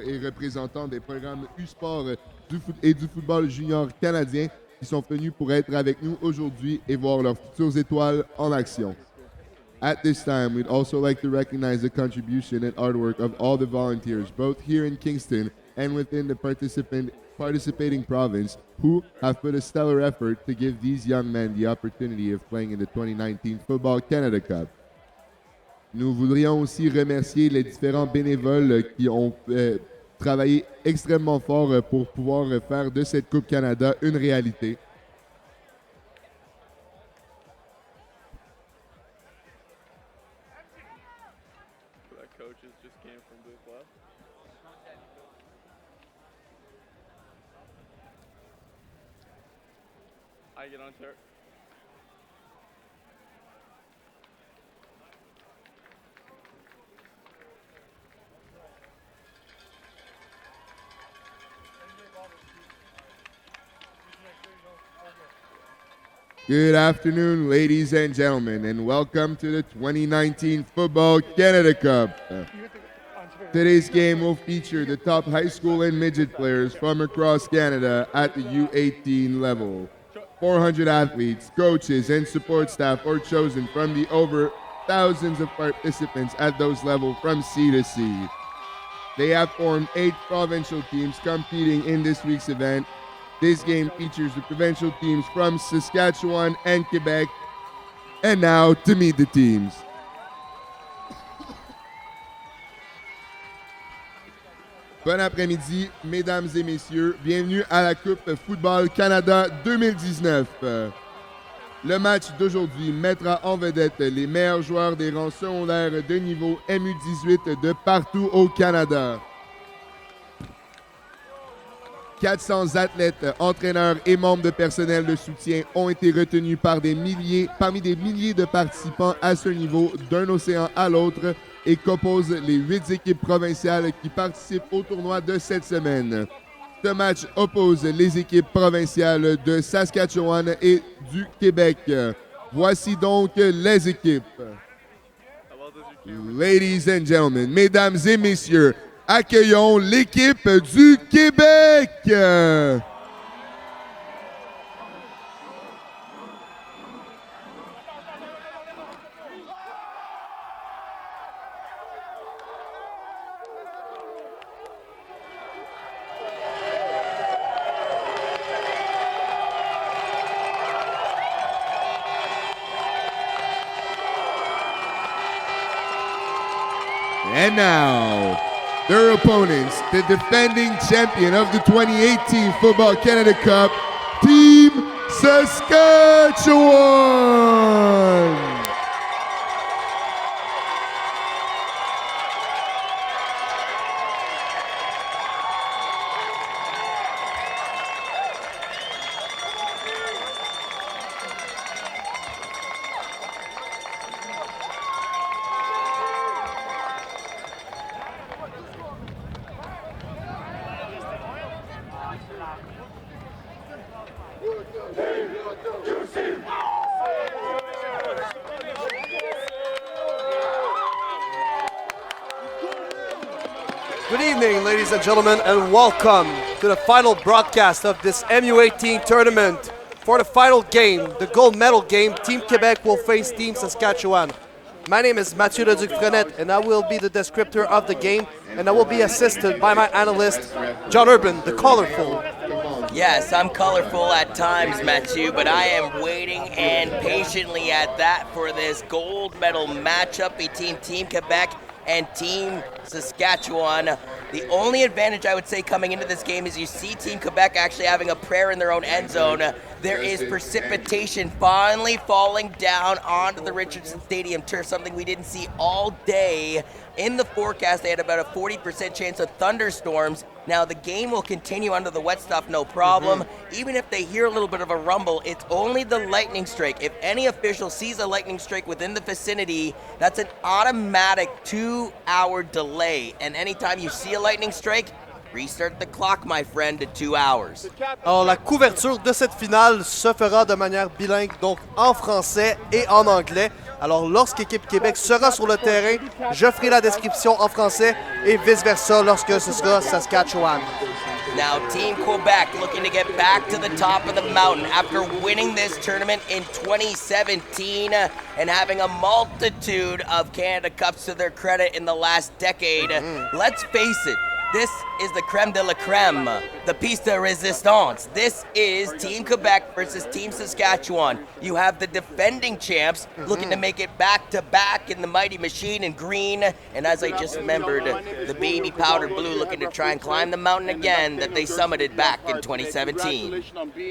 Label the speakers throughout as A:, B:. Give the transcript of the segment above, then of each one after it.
A: Et représentants des programmes U-Sport et du football junior canadien qui sont venus pour être avec nous aujourd'hui et voir leurs futures étoiles en action. At this time, we'd also like to recognize the contribution and artwork of all the volunteers, both here in Kingston and within the participating province, who have put a stellar effort to give these young men the opportunity of playing in the 2019 Football Canada Cup. Nous voudrions aussi remercier les différents bénévoles qui ont travaillé extrêmement fort pour pouvoir faire de cette Coupe Canada une réalité. Good afternoon, ladies and gentlemen, and welcome to the 2019 Football Canada Cup. Today's game will feature the top high school and midget players from across Canada at the U18 level. 400 athletes, coaches, and support staff are chosen from the over thousands of participants at those levels from sea to sea. They have formed 8 provincial teams competing in this week's event. This game features the provincial teams from Saskatchewan and Quebec. And now to meet the teams. Bon après-midi, mesdames et messieurs. Bienvenue à la Coupe Football Canada 2019. Le match d'aujourd'hui mettra en vedette les meilleurs joueurs des rangs secondaires de niveau MU18 de partout au Canada. 400 athlètes, entraîneurs et membres de personnel de soutien ont été retenus parmi des milliers de participants à ce niveau d'un océan à l'autre et composent les 8 équipes provinciales qui participent au tournoi de cette semaine. Ce match oppose les équipes provinciales de Saskatchewan et du Québec. Voici donc les équipes. Ladies and gentlemen, mesdames et messieurs, accueillons l'équipe du Québec. And now, their opponents, the defending champion of the 2018 Football Canada Cup, Team Saskatchewan!
B: Good evening, ladies and gentlemen, and welcome to the final broadcast of this MU18 tournament. For the final game, the gold medal game, Team Quebec will face Team Saskatchewan. My name is Mathieu Leduc-Frenette, and I will be the descriptor of the game, and I will be assisted by my analyst, John Urban, the colorful.
C: Yes, I'm colorful at times, Mathieu, but I am waiting and patiently at that for this gold medal matchup between Team Quebec and Team Saskatchewan. The only advantage I would say coming into this game is you see Team Quebec actually having a prayer in their own end zone. There is precipitation finally falling down onto the Richardson Stadium turf, something we didn't see all day. In the forecast, they had about a 40% chance of thunderstorms. Now, the game will continue under the wet stuff, no problem. Even if they hear a little bit of a rumble, it's only the lightning strike. If any official sees a lightning strike within the vicinity, that's an automatic 2-hour delay. And anytime you see a lightning strike, Restart the clock, my friend, to 2 hours.
B: Alors, la couverture de cette finale se fera de manière bilingue, donc en français et en anglais. Alors, lorsque l'équipe Québec sera sur le terrain, je ferai la description en français et vice-versa lorsque ce sera Saskatchewan.
C: Now, Team Quebec looking to get back to the top of the mountain after winning this tournament in 2017 and having a multitude of Canada Cups to their credit in the last decade. Let's face it, this is the creme de la creme, the piece de resistance. This is Team Quebec versus Team Saskatchewan. You have the defending champs looking to make it back-to-back in the Mighty Machine in green, and as I just remembered, the baby powder blue looking to try and climb the mountain again that they summited back in 2017.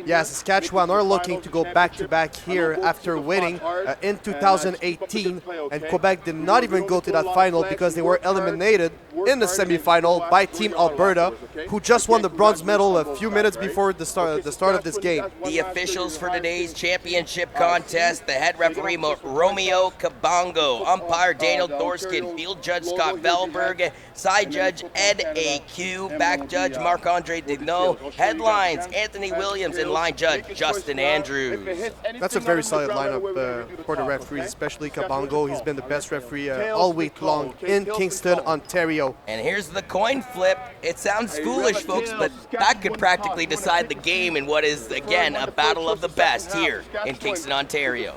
B: Yeah, Saskatchewan are looking to go back-to-back here after winning in 2018, and Quebec did not even go to that final because they were eliminated in the semifinal by Team Alberta, who just won the bronze medal a few minutes before the start of this game.
C: The officials for today's championship contest, the head referee Romeo Kabongo, umpire Daniel Thorskin, field judge Scott Velberg, side judge Ed AQ, back judge Marc-Andre Dignot, headlines Anthony Williams, and line judge Justin Andrews.
B: That's a very solid lineup for the referees, especially Kabongo. He's been the best referee all week long in Kingston, Ontario.
C: And here's the coin flip. It sounds foolish, folks, but that could practically decide the game in what is, again, a battle of the best here in Kingston, Ontario.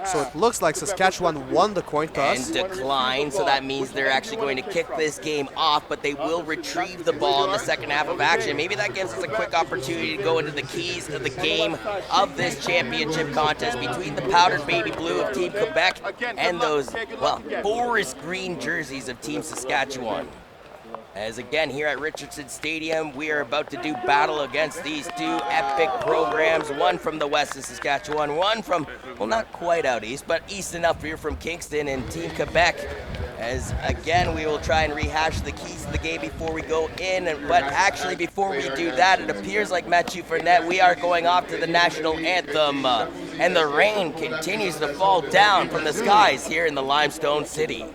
B: So it looks like Saskatchewan won the coin toss.
C: And declined, so that means they're actually going to kick this game off, but they will retrieve the ball in the second half of action. Maybe that gives us a quick opportunity to go into the keys of the game of this championship contest between the powdered baby blue of Team Quebec and those, well, forest green jerseys of Team Saskatchewan. As again, here at Richardson Stadium, we are about to do battle against these two epic programs, one from the west of Saskatchewan, one from, well, not quite out east, but east enough here from Kingston, and Team Quebec. As again, we will try and rehash the keys of the game before we go in, but actually before we do that, it appears like Mathieu Fournette, we are going off to the national anthem, and the rain continues to fall down from the skies here in the Limestone City.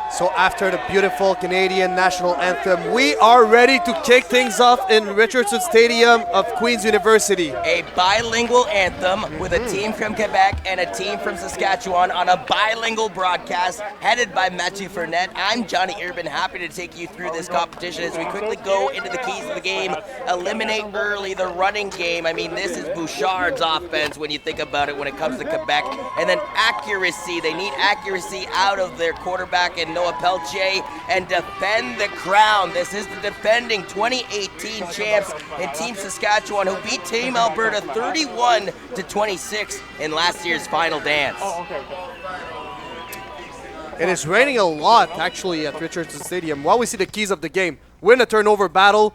B: So after the beautiful Canadian national anthem, we are ready to kick things off in Richardson Stadium of Queen's University.
C: A bilingual anthem with a team from Quebec and a team from Saskatchewan on a bilingual broadcast headed by Mathieu Fournette. I'm Johnny Urban, happy to take you through this competition as we quickly go into the keys of the game. Eliminate early the running game. I mean, this is Bouchard's offense when you think about it when it comes to Quebec. And then accuracy. They need accuracy out of their quarterback and Noah Peltier, and defend the crown. This is the defending 2018 champs in Team Saskatchewan, who beat Team Alberta 31-26 in last year's final dance.
B: It is raining a lot, actually, at Richardson Stadium. While we see the keys of the game, we're in a turnover battle.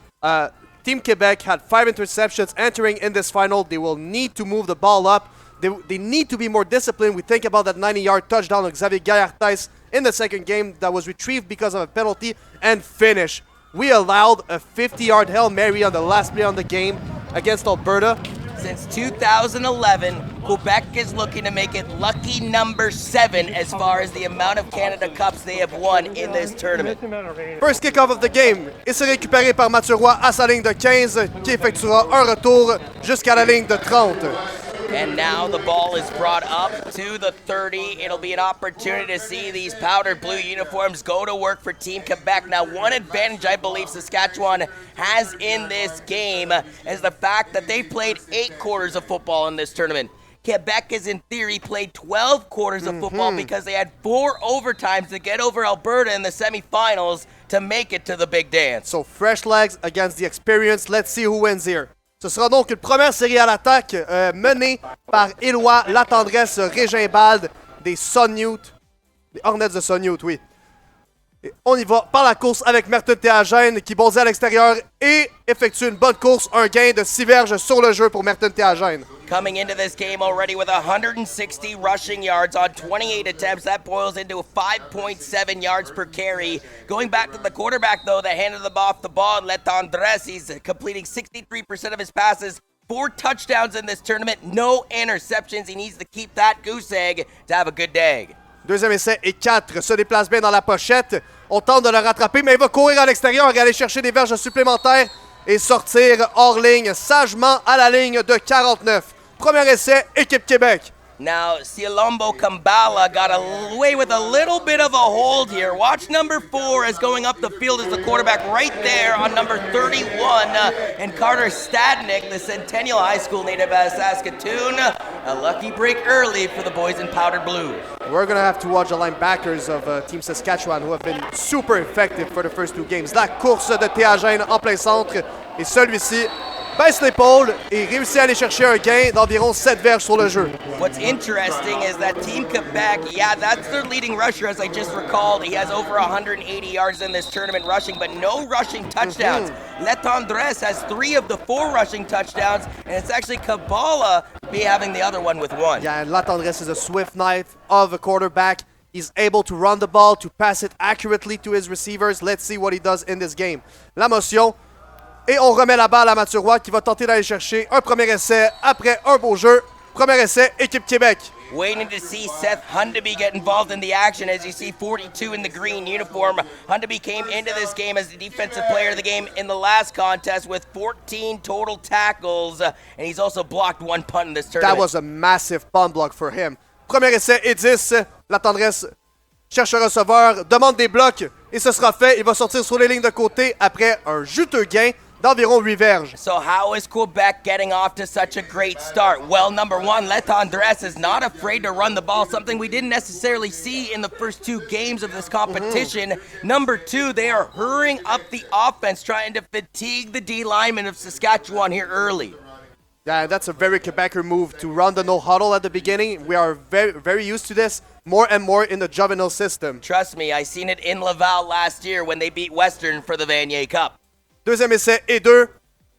B: Team Quebec had 5 interceptions entering in this final. They will need to move the ball up. They need to be more disciplined. We think about that 90-yard touchdown of Xavier Gaillartais in the second game that was retrieved because of a penalty and finish. We allowed a 50-yard Hail Mary on the last play on the game against Alberta.
C: Since 2011, Quebec is looking to make it lucky number 7 as far as the amount of Canada Cups they have won in this tournament.
B: First kickoff of the game et c'est récupéré par Mathieu Roy à sa ligne de 15 qui effectuera un retour jusqu'à la ligne de 30.
C: And now the ball is brought up to the 30. It'll be an opportunity to see these powder blue uniforms go to work for Team Quebec. Now, one advantage I believe Saskatchewan has in this game is the fact that they played 8 quarters of football in this tournament. Quebec has, in theory, played 12 quarters of football because they had 4 overtimes to get over Alberta in the semifinals to make it to the big dance.
B: So, fresh legs against the experience. Let's see who wins here. Ce sera donc une première série à l'attaque menée par Éloi Latendresse Régimbalde des Sonioutes, des Hornets de Sonioute, oui. Et on y va par la course avec Merton Théagène qui bondit à l'extérieur et effectue une bonne course, un gain de 6 verges sur le jeu pour Merton Théagène.
C: Coming into this game already with 160 rushing yards on 28 attempts. That boils into a 5.7 yards per carry. Going back to the quarterback, though, that handed them off the ball, Latendresse, he's completing 63% of his passes. 4 touchdowns in this tournament, no interceptions. He needs to keep that goose egg to have a good day.
B: Deuxième essai et 4, se déplace bien dans la pochette. On tente de le rattraper, mais il va courir à l'extérieur et aller chercher des verges supplémentaires et sortir hors ligne, sagement à la ligne de 49. Premier essai, équipe Québec.
C: Now, Sialombo Kambala got away with a little bit of a hold here. Watch number 4 as going up the field as the quarterback right there on number 31. And Carter Stadnick, the Centennial High School native of Saskatoon. A lucky break early for the boys in powdered blue.
B: We're going to have to watch the linebackers of Team Saskatchewan who have been super effective for the first 2 games. La course de Théagène en plein centre et celui-ci baisse l'épaule et réussit à aller chercher un gain d'environ 7 verges sur le jeu.
C: What's interesting is that Team Quebec, yeah, that's their leading rusher, as I just recalled. He has over 180 yards in this tournament rushing, but no rushing touchdowns. Latendresse has 3 of the 4 rushing touchdowns, and it's actually Kabbalah having the other one with 1.
B: Yeah, and Latendresse is a swift knife of a quarterback. He's able to run the ball, to pass it accurately to his receivers. Let's see what he does in this game. La motion. Et on remet la balle à Mathieu Roy qui va tenter d'aller chercher un premier essai après un beau jeu. Premier essai, équipe Québec.
C: Waiting to see Seth Hundaby get involved in the action. As you see 42 in the green uniform. Hundaby came into this game as the defensive player of the game in the last contest with 14 total tackles. And he's also blocked 1 punt in this tournament.
B: That was a massive punt block for him. Premier essai et 10. Latendresse cherche un receveur, demande des blocs et ce sera fait. Il va sortir sur les lignes de côté après un juteux gain d'environ 8 verges.
C: So how is Quebec getting off to such a great start? Well, number 1, Latendresse is not afraid to run the ball, something we didn't necessarily see in the first 2 games of this competition. Number 2, they are hurrying up the offense, trying to fatigue the D linemen of Saskatchewan here early.
B: Yeah, that's a very Quebecer move to run the no huddle at the beginning. We are very, very used to this more and more in the juvenile system.
C: Trust me, I seen it in Laval last year when they beat Western for the Vanier Cup.
B: Deuxième essai et 2.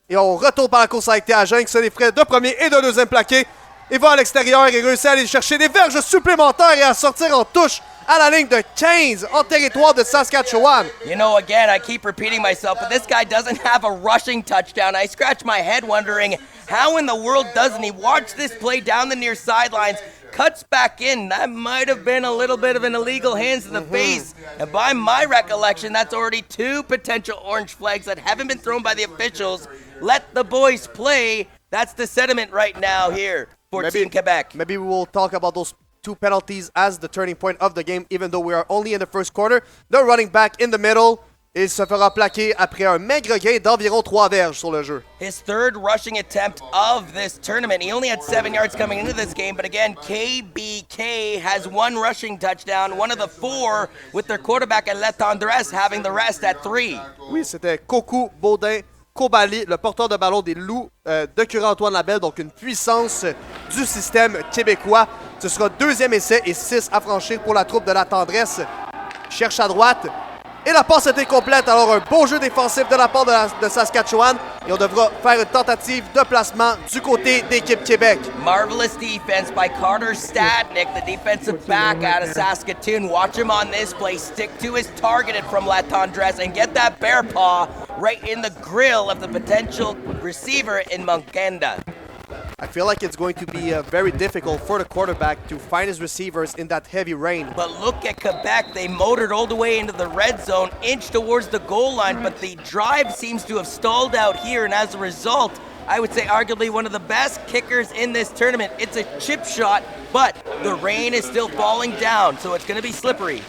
B: Et on retourne par la course avec Théagène qui se défraie de premier et de deuxième plaqué. Il va à l'extérieur et réussit à aller chercher des verges supplémentaires et à sortir en touche à la ligne de 15 en territoire de Saskatchewan.
C: You know, again, I keep repeating myself, but this guy doesn't have a rushing touchdown. I scratch my head wondering how in the world doesn't he? Watch this play down the near sidelines. Cuts back in. That might have been a little bit of an illegal hands to the face. And by my recollection, that's already 2 potential orange flags that haven't been thrown by the officials. Let the boys play. That's the sentiment right now here for Team Quebec.
B: Maybe we will talk about those 2 penalties as the turning point of the game, even though we are only in the first quarter. The running back in the middle. Il se fera plaquer après un maigre gain d'environ 3 verges sur le jeu.
C: His 3rd rushing attempt of this tournament. He only had 7 yards coming into this game, but again, KBK has 1 rushing touchdown, one of the 4 with their quarterback at Latendresse having the rest at 3.
B: Oui, c'était Koku Baudin Kobali, le porteur de ballon des Loups de Curé-Antoine Labelle, donc une puissance du système québécois. Ce sera 2e essai et 6 à franchir pour la troupe de Latendresse. Cherche à droite. Et la passe était complète, alors un beau jeu défensif de la part de Saskatchewan. Et on devra faire une tentative de placement du côté d'équipe Québec.
C: Marvelous defense by Carter Stadnick, the defensive back out of Saskatoon. Watch him on this play. Stick to his targeted from Latendresse and get that bear paw right in the grill of the potential receiver in Moncanda.
B: I feel like it's going to be very difficult for the quarterback to find his receivers in that heavy rain.
C: But look at Quebec. They motored all the way into the red zone, inch towards the goal line, but the drive seems to have stalled out here, and as a result, I would say arguably one of the best kickers in this tournament. It's a chip shot, but the rain is still falling down, so it's going to be slippery.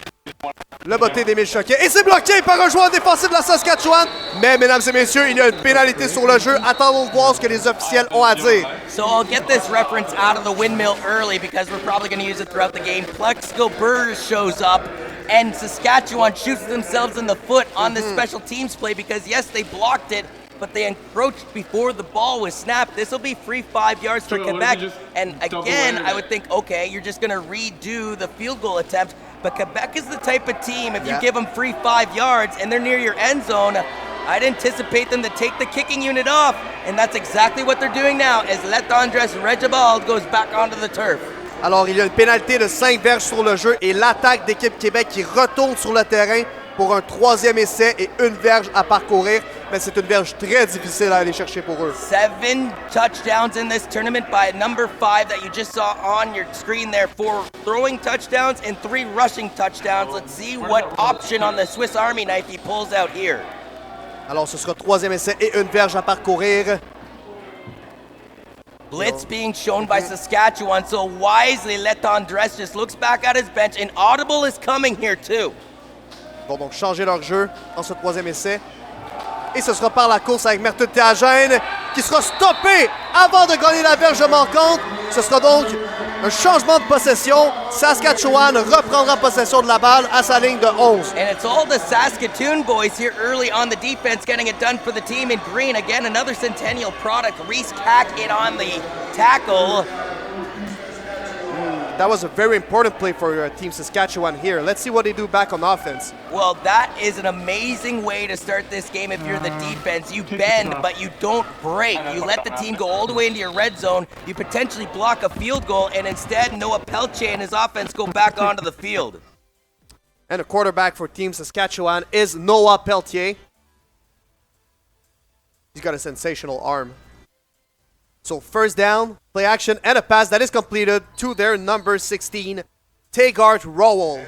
B: Le botté d'Émile Choquet. Et c'est bloqué par un joueur défensif de la Saskatchewan. Mais, mesdames et messieurs, il y a une pénalité sur le jeu. Attendons de voir ce que les officiels ont à dire.
C: So I'll get this reference out of the windmill early because we're probably going to use it throughout the game. Plexico Burrs shows up, and Saskatchewan shoots themselves in the foot on this special teams play because, yes, they blocked it, but they encroached before the ball was snapped. This will be free 5 yards for Quebec. And again, I would think, okay, you're just going to redo the field goal attempt. But Quebec is the type of team, if you give them free 5 yards and they're near your end zone, I'd anticipate them to take the kicking unit off. And that's exactly what they're doing now as Letandres Regibald goes back onto the turf.
B: Alors, il y a une pénalité de 5 verges sur le jeu et l'attaque d'équipe Québec qui retourne sur le terrain pour un 3e essai et 1 verge à parcourir. Mais c'est une verge très difficile à aller chercher pour eux.
C: 7 touchdowns in this tournament by number 5 that you just saw on your screen there. 4 throwing touchdowns and 3 rushing touchdowns. Let's see what option on the Swiss Army knife he pulls out here.
B: Alors, ce sera 3e essai et 1 verge à parcourir.
C: Blitz being shown by Saskatchewan, so wisely Letandres just looks back at his bench, and audible is coming here too.
B: Ils vont donc changer leur jeu en ce 3e essai. Et ce sera par la course avec Merteuil Théagène qui sera stoppé avant de gagner la verge manquante. Ce sera donc un changement de possession. Saskatchewan reprendra possession de la balle à sa ligne de 11.
C: And it's all the Saskatoon boys here early on the defense getting it done for the team in green. Again, another Centennial product. Reese Cack in on the tackle.
B: That was a very important play for Team Saskatchewan here. Let's see what they do back on offense.
C: Well, that is an amazing way to start this game if you're the defense. You bend, but you don't break. You let the team go all the way into your red zone. You potentially block a field goal, and instead Noah Peltier and his offense go back onto the field.
B: And the quarterback for Team Saskatchewan is Noah Peltier. He's got a sensational arm. So first down, play action, and a pass that is completed to their number 16, Taygart Rowell.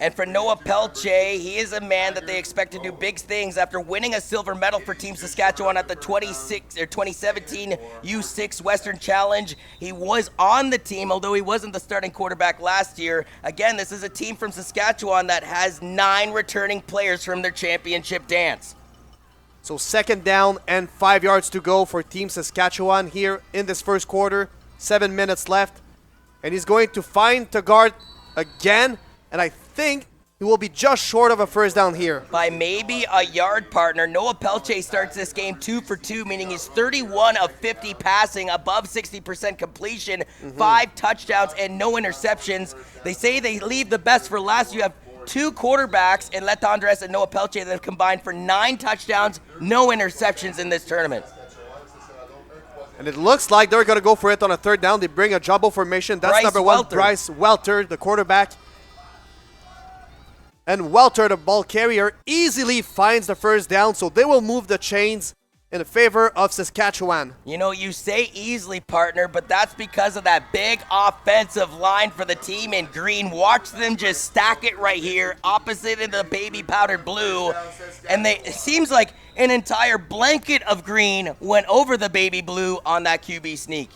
C: And for Noah Peltier, he is a man that they expect to do big things after winning a silver medal for Team Saskatchewan at the 2017 U6 Western Challenge. He was on the team, although he wasn't the starting quarterback last year. Again, this is a team from Saskatchewan that has 9 returning players from their championship dance.
B: So second down and 5 yards to go for Team Saskatchewan here in this first quarter. 7 minutes left. And he's going to find Taggart again. And I think he will be just short of a first down here.
C: By maybe a yard, partner. Noah Peltier starts this game 2 for 2, meaning he's 31 of 50 passing, above 60% completion, 5 touchdowns, and no interceptions. They say they leave the best for last. You have 2 quarterbacks in Letandres and Noah Peltier that have combined for 9 touchdowns, no interceptions in this tournament.
B: And it looks like they're going to go for it on a third down. They bring a jumbo formation. That's number 1, Bryce Welter, the quarterback. And Welter, the ball carrier, easily finds the first down, so they will move the chains in favor of Saskatchewan.
C: You know, you say easily, partner, but that's because of that big offensive line for the team in green. Watch them just stack it right here, opposite of the baby powdered blue. And it seems like an entire blanket of green went over the baby blue on that QB sneak.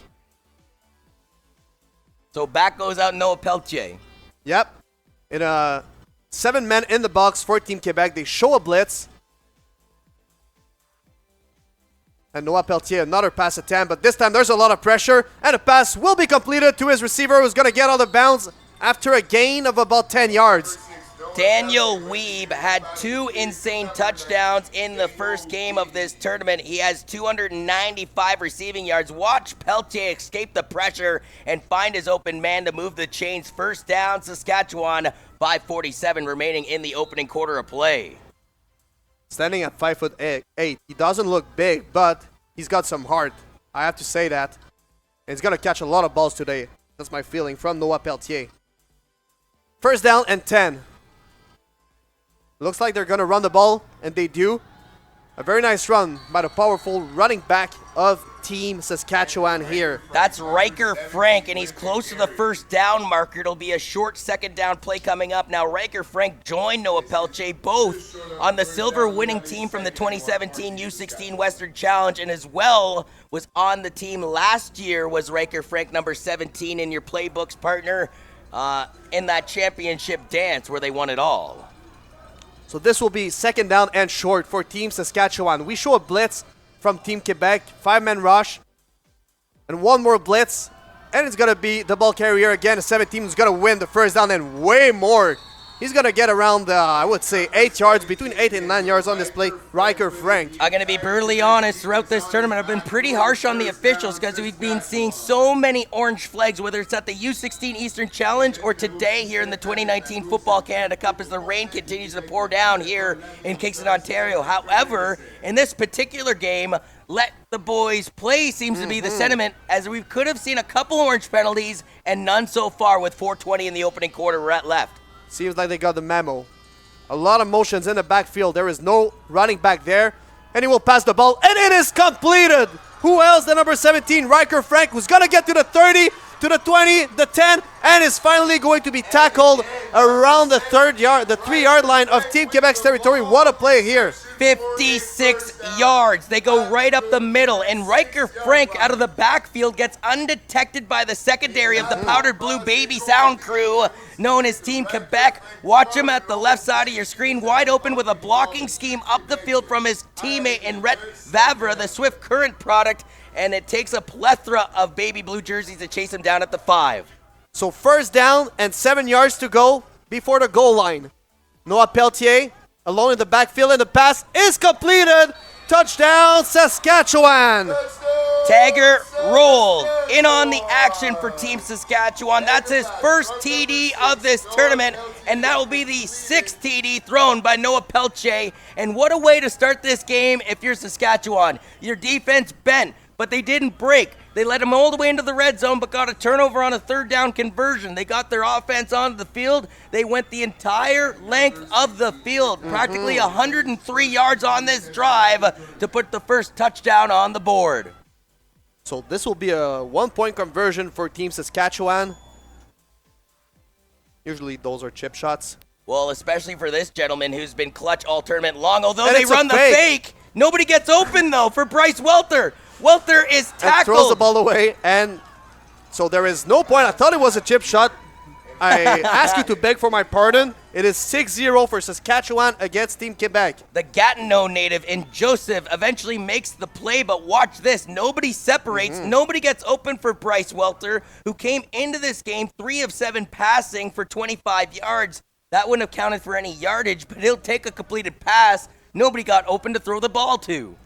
C: So back goes out Noah Peltier.
B: Yep. In 7 men in the box for Team Quebec. They show a blitz. And Noah Peltier, another pass attempt, but this time there's a lot of pressure, and a pass will be completed to his receiver, who's going to get out of bounds after a gain of about 10 yards.
C: Daniel Weeb had 2 insane touchdowns in the first game of this tournament. He has 295 receiving yards. Watch Peltier escape the pressure and find his open man to move the chains. First down, Saskatchewan, 5:47 remaining in the opening quarter of play.
B: Standing at 5'8", he doesn't look big, but he's got some heart. I have to say that. And he's going to catch a lot of balls today. That's my feeling from Noah Peltier. First down and 10. Looks like they're going to run the ball, and they do. A very nice run by the powerful running back of Team Saskatchewan here.
C: That's Riker Frank, and he's close to the first down marker. It'll be a short second down play coming up. Now, Riker Frank joined Noah Pelche, both on the silver winning team from the 2017 U16 Western Challenge, and as well was on the team last year was Riker Frank, number 17, in your playbooks partner in that championship dance where they won it all.
B: So this will be second down and short for Team Saskatchewan. We show a blitz from Team Quebec, 5-man rush, and one more blitz, and it's going to be the ball carrier again, a 17 who's going to win the first down and way more. He's going to get around, I would say, 8 yards, between 8 and 9 yards on this play, Riker Frank.
C: I'm going to be brutally honest, throughout this tournament, I've been pretty harsh on the officials because we've been seeing so many orange flags, whether it's at the U16 Eastern Challenge or today here in the 2019 Football Canada Cup as the rain continues to pour down here in Kingston, Ontario. However, in this particular game, let the boys play seems to be the sentiment, as we could have seen a couple orange penalties and none so far with 4:20 in the opening quarter left.
B: Seems like they got the memo. A lot of motions in the backfield. There is no running back there. And he will pass the ball. And it is completed. Who else? The number 17, Riker Frank, who's going to get to the 30, to the 20, the 10, and is finally going to be tackled around the 3-yard line of Team Quebec's territory. What a play here.
C: 56 yards. They go right up the middle, and Riker Frank out of the backfield gets undetected by the secondary of the powdered blue baby sound crew known as Team Quebec. Watch him at the left side of your screen, wide open with a blocking scheme up the field from his teammate in Rhett Vavra, the Swift Current product, and it takes a plethora of baby blue jerseys to chase him down at the 5.
B: So first down and 7 yards to go before the goal line. Noah Peltier alone in the backfield, and the pass is completed. Touchdown, Saskatchewan.
C: Tagger rolled in on the action for Team Saskatchewan. That's his first TD of this tournament, and that will be the 6th TD thrown by Noah Pelche. And what a way to start this game if you're Saskatchewan. Your defense bent, but they didn't break. They led them all the way into the red zone, but got a turnover on a third down conversion. They got their offense onto the field. They went the entire length of the field, practically 103 yards on this drive to put the first touchdown on the board.
B: So this will be a 1-point conversion for Team Saskatchewan. Usually those are chip shots.
C: Well, especially for this gentleman who's been clutch all tournament long. Although
B: And
C: they
B: it's a
C: run the fake, nobody gets open, though, for Bryce Welter. Welter is tackled.
B: And throws the ball away, and so there is no point. I thought it was a chip shot. I ask you to beg for my pardon. It is 6-0 for Saskatchewan against Team Quebec.
C: The Gatineau native in Joseph eventually makes the play, but watch this. Nobody separates. Nobody gets open for Bryce Welter, who came into this game 3 of 7 passing for 25 yards. That wouldn't have counted for any yardage, but he'll take a completed pass. Nobody got open to throw the ball to.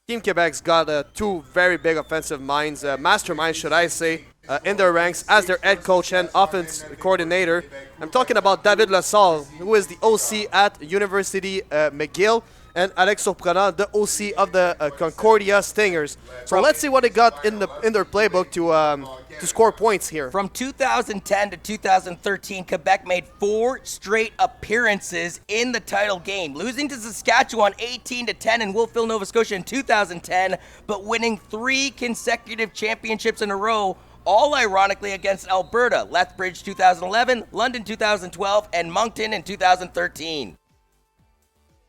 B: Team Quebec's got 2 very big offensive minds, masterminds, should I say, in their ranks as their head coach and offense coordinator. I'm talking about David Lasalle, who is the OC at University McGill, and Alex Surprenant, the OC of the Concordia Stingers. So let's see what they got in their playbook to score points here.
C: From 2010 to 2013, Quebec made 4 straight appearances in the title game, losing to Saskatchewan 18-10 in Wolfville, Nova Scotia in 2010, but winning 3 consecutive championships in a row, all ironically against Alberta, Lethbridge 2011, London 2012, and Moncton in 2013.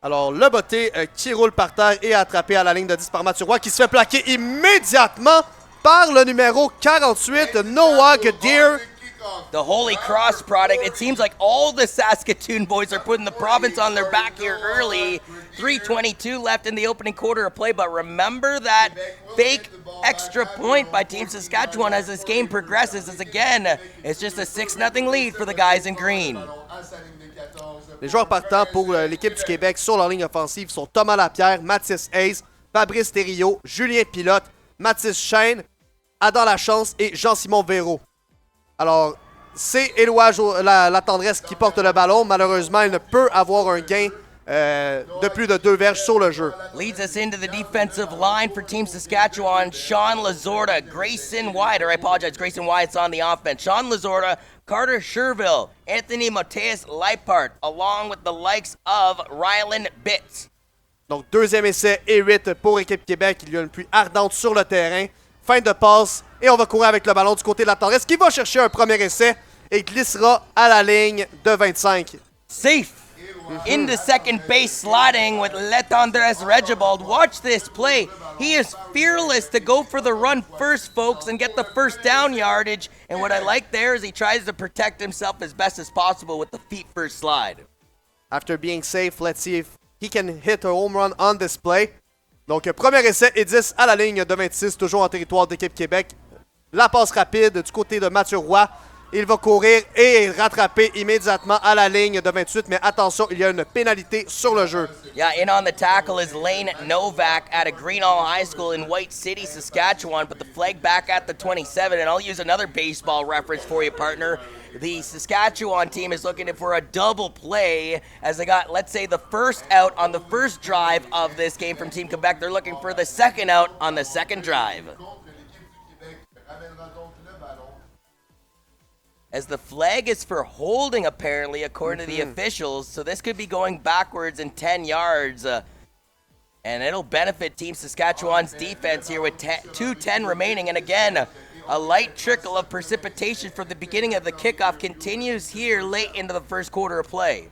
B: Alors, le botté qui roule par terre et attrapé à la ligne de 10 par Mathieu Roy, qui se fait plaquer immédiatement par le numéro 48, Noah Gadir.
C: The Holy Cross product. It seems like all the Saskatoon boys are putting the province on their back here early. 3:22 left in the opening quarter of play, but remember that fake extra point by Team Saskatchewan as this game progresses, as again, it's just a 6-0 lead for the guys in green.
B: Les joueurs partants pour l'équipe du Québec sur leur ligne offensive sont Thomas Lapierre, Mathis Hayes, Fabrice Thériault, Julien Pilote, Mathis Chêne, Adam Lachance et Jean-Simon Véraud. Alors, c'est Éloi la tendresse qui porte le ballon. Malheureusement, il ne peut avoir un gain de plus de 2 verges sur le jeu.
C: Leads us into the defensive line for Team Saskatchewan. Sean Lazorda, Grayson Wyatt's on the offense. Sean Lazorda, Carter Sherville, Anthony Mateus Leipart, along with the likes of Rylan Bitts.
B: Donc, deuxième essai et 8 pour équipe Québec. Il y a une pluie ardente sur le terrain. Fin de passe. Et on va courir avec le ballon du côté de la tendresse qui va chercher un premier essai et glissera à la ligne de 25.
C: Safe. Into second base sliding with Letandres Regibald. Watch this play. He is fearless to go for the run first, folks, and get the first down yardage. And what I like there is he tries to protect himself as best as possible with the feet first slide.
B: After being safe, let's see if he can hit a home run on this play. Donc, premier essai et 10 à la ligne de 26, toujours en territoire d'équipe Québec. La passe rapide du côté de Mathieu Roy. Il va courir et rattraper immédiatement à la ligne de 28, mais attention, il y a une pénalité sur le jeu.
C: Yeah, in on the tackle is Lane Novak at a Greenall High School in White City, Saskatchewan, but the flag back at the 27, and I'll use another baseball reference for you, partner. The Saskatchewan team is looking for a double play as they got, let's say, the first out on the first drive of this game from Team Quebec. They're looking for the second out on the second drive. As the flag is for holding, apparently, according to the officials. So this could be going backwards in 10 yards. And it'll benefit Team Saskatchewan's defense here with 2:10 remaining. And again, a light trickle of precipitation from the beginning of the kickoff continues here late into the first quarter of play.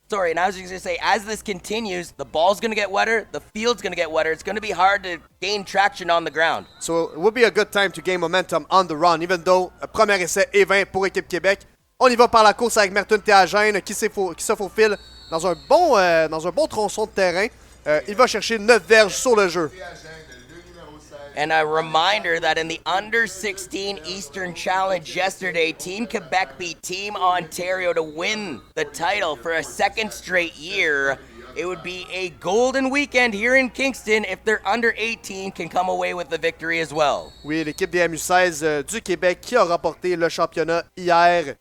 C: And I was just going to say, as this continues, the ball's going to get wetter, the field's going to get wetter. It's going to be hard to gain traction on the ground.
B: So it would be a good time to gain momentum on the run, even though premier essai et 20 pour équipe Québec. On y va par la course avec Merton Théagène qui se faufile dans un bon tronçon de terrain. Il va chercher 9 verges sur le jeu.
C: And a reminder that in the Under-16 Eastern Challenge yesterday, Team Quebec beat Team Ontario to win the title for a second straight year. It would be a golden weekend here in Kingston if their Under-18 can come away with the victory as well.
B: Oui, l'équipe des MU16 du Québec qui a remporté le championnat hier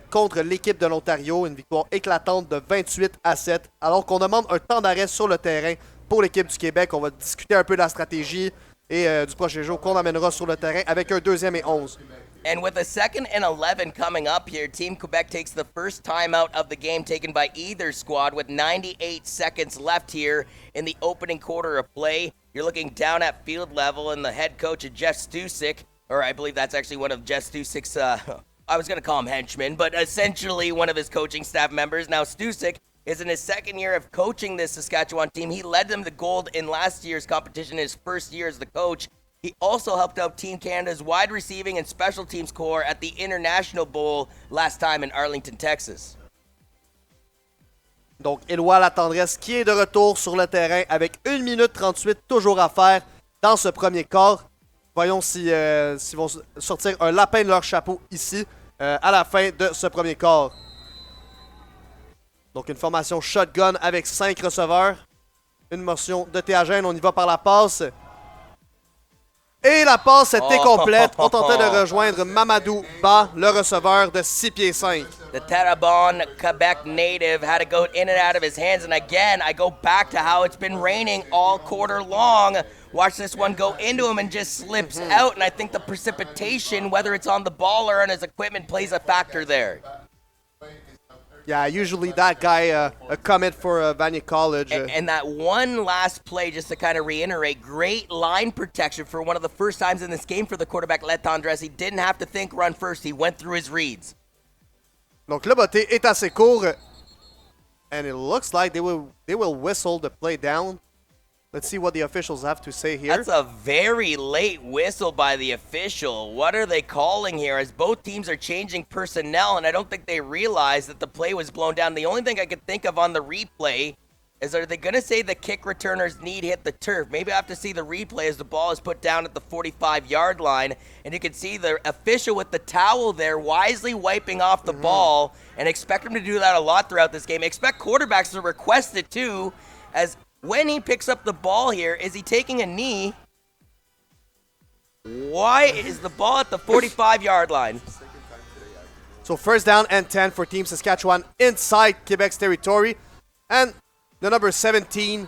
B: contre l'équipe de l'Ontario. Une victoire éclatante de 28-7. Alors qu'on demande un temps d'arrêt sur le terrain pour l'équipe du Québec. On va discuter un peu de la stratégie et du prochain jour qu'on amènera sur le terrain avec un deuxième et 11.
C: And with a 2nd and 11 coming up here, Team Quebec takes the first timeout of the game taken by either squad with 98 seconds left here in the opening quarter of play. You're looking down at field level, and the head coach, Jeff Stusik, or I believe that's actually one of Jeff Stusik's, I was going to call him henchman, but essentially one of his coaching staff members. Now, Stusik is in his second year of coaching this Saskatchewan team. He led them to gold in last year's competition in his first year as the coach. He also helped out Team Canada's wide receiving and special teams corps at the International Bowl last time in Arlington, Texas.
B: Donc, Éloi Latendresse qui est de retour sur le terrain avec 1 minute 38 toujours à faire dans ce premier quart. Voyons s'ils vont sortir un lapin de leur chapeau ici à la fin de ce premier quart. Donc, une formation shotgun avec 5 receveurs. Une motion de Théagène. On y va par la passe. Et la passe était complète. On tentait de rejoindre Mamadou Ba, le receveur de 6 pieds 5.
C: The Terrebonne, Quebec native had to go in and out of his hands. And again, I go back to how it's been raining all quarter long. Watch this one go into him and just slips out. And I think the precipitation, whether it's on the ball or on his equipment, plays a factor there.
B: Yeah, usually that guy a commit for Vanier College.
C: And that one last play, just to kind of reiterate, great line protection for one of the first times in this game for the quarterback, Letandres. He didn't have to think run first. He went through his reads.
B: Donc le botté est assez court. And it looks like they will whistle the play down. Let's see what the officials have to say here.
C: That's a very late whistle by the official. What are they calling here? As both teams are changing personnel, and I don't think they realize that the play was blown down. The only thing I could think of on the replay is, are they going to say the kick returner's knee hit the turf? Maybe I have to see the replay as the ball is put down at the 45-yard line, and you can see the official with the towel there wisely wiping off the ball, and expect him to do that a lot throughout this game. Expect quarterbacks to request it too, as when he picks up the ball here, is he taking a knee? Why is the ball at the 45-yard line?
B: So first down and 10 for Team Saskatchewan inside Quebec's territory. And the number 17,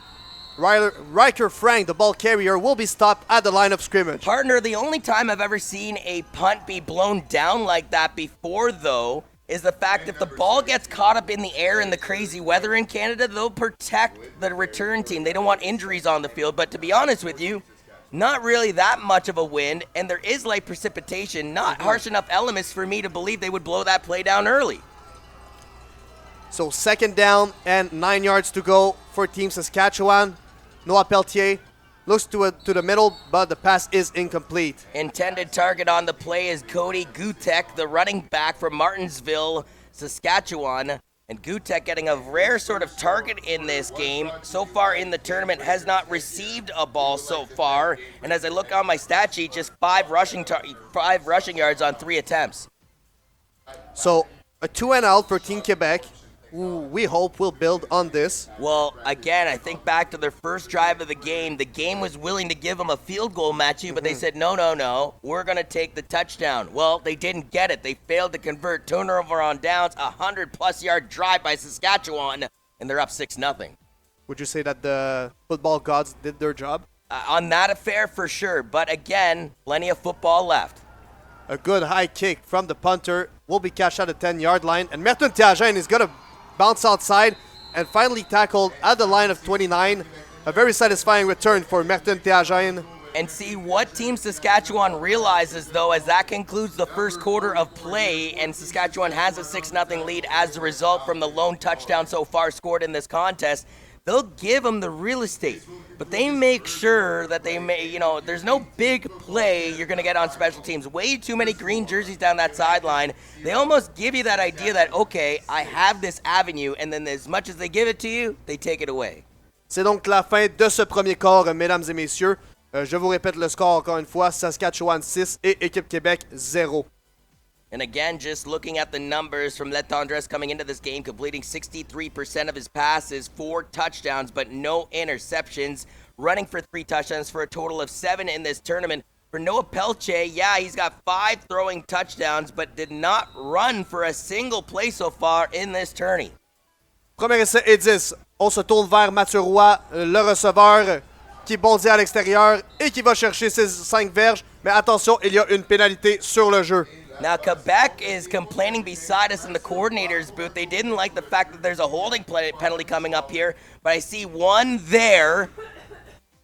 B: Riker Frank, the ball carrier, will be stopped at the line of scrimmage.
C: Partner, the only time I've ever seen a punt be blown down like that before, though, is the fact if the ball gets caught up in the air in the crazy weather in Canada, they'll protect the return team. They don't want injuries on the field. But to be honest with you, not really that much of a wind, and there is light precipitation, not harsh enough elements for me to believe they would blow that play down early.
B: So 2nd down and 9 yards to go for Team Saskatchewan. Noah Pelletier looks to the middle, but the pass is incomplete.
C: Intended target on the play is Cody Gutek, the running back from Martinsville, Saskatchewan. And Gutek getting a rare sort of target in this game. So far in the tournament has not received a ball so far. And as I look on my stat sheet, just 5 rushing yards on 3 attempts.
B: So a 2 and out for Team Quebec, who we hope will build on this.
C: Well, again, I think back to their first drive of the game. The game was willing to give them a field goal, Matthew, but they said, no, we're going to take the touchdown. Well, they didn't get it. They failed to convert. Turnover on downs, 100-plus yard drive by Saskatchewan, and they're up 6-0.
B: Would you say that the football gods did their job?
C: On that affair, for sure. But again, plenty of football left.
B: A good high kick from the punter will be cashed at the 10-yard line, and Merton Théagène is going to bounce outside and finally tackled at the line of 29. A very satisfying return for Merton Théagène.
C: And see what Team Saskatchewan realizes, though, as that concludes the first quarter of play, and Saskatchewan has a 6-0 lead as a result from the lone touchdown so far scored in this contest. They'll give them the real estate, but they make sure that there's no big play you're going to get on special teams. Way too many green jerseys down that sideline. They almost give you that idea that, okay, I have this avenue, and then as much as they give it to you, they take it away.
B: C'est donc la fin de ce premier quart, mesdames et messieurs. Je vous répète le score encore une fois, Saskatchewan 6 et Équipe Québec 0.
C: And again, just looking at the numbers from Letendres coming into this game, completing 63% of his passes, 4 touchdowns, but no interceptions, running for 3 touchdowns for a total of 7 in this tournament. For Noah Pelletier, yeah, he's got 5 throwing touchdowns, but did not run for a single play so far in this tourney.
B: Premier essai et 10. On se tourne vers Mathieu Roy, le receveur, qui bondit à l'extérieur et qui va chercher ses 5 verges. Mais attention, il y a une pénalité sur le jeu.
C: Now, Quebec is complaining beside us in the coordinator's booth. They didn't like the fact that there's a holding penalty coming up here, but I see one there.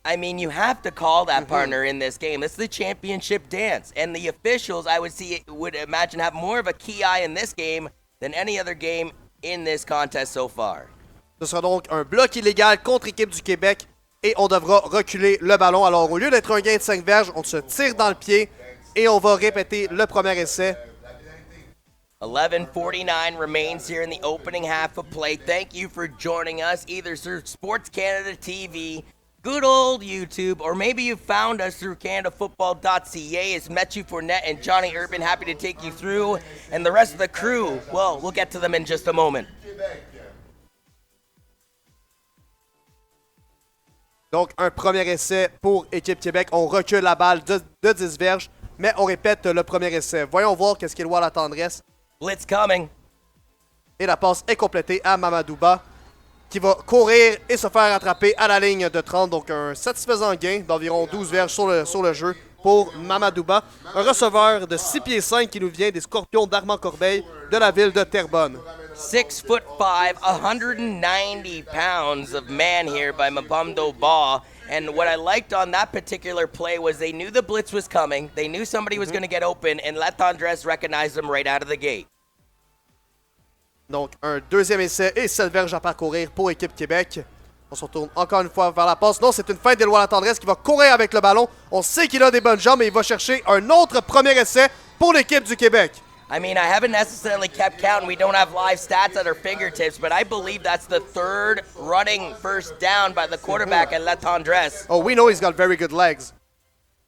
C: I mean, you have to call that partner in this game. It's the championship dance. And the officials, I would imagine, have more of a key eye in this game than any other game in this contest so far.
B: Ce sera donc un bloc illégal contre l'équipe du Québec et on devra reculer le ballon. Alors, au lieu d'être un gain de 5 verges, on se tire dans le pied. Et on va répéter le premier essai.
C: 11:49 remains here in the opening half of play. Thank you for joining us either through Sports Canada TV, good old YouTube, or maybe you found us through CanadaFootball.ca. It's Mathieu Fournette and Johnny Urban happy to take you through. And the rest of the crew, well, we'll get to them in just a moment.
B: Donc, un premier essai pour Équipe Québec. On recule la balle de 10 verges. Mais on répète le premier essai. Voyons voir qu'est-ce qu'il voit à la tendresse.
C: Blitz coming.
B: Et la passe est complétée à Mamadouba, qui va courir et se faire attraper à la ligne de 30. Donc un satisfaisant gain d'environ 12 verges sur le jeu pour Mamadouba. Un receveur de 6 pieds 5 qui nous vient des Scorpions d'Armand-Corbeil de la ville de Terrebonne.
C: 6'5", 190 pounds of man here by Mapamdo Ba. And what I liked on that particular play was they knew the blitz was coming. They knew somebody was going to get open, and Letendres recognized them right out of the gate.
B: Donc, un deuxième essai et 7 verges à parcourir pour Équipe Québec. On se retourne encore une fois vers la passe. Non, c'est une feinte d'Éloi Letendres qui va courir avec le ballon. On sait qu'il a des bonnes jambes, mais il va chercher un autre premier essai pour l'équipe du Québec.
C: I mean, I haven't necessarily kept count, and we don't have live stats at our fingertips, but I believe that's the 3rd running first down by the quarterback at Letendres.
B: Oh, we know he's got very good legs.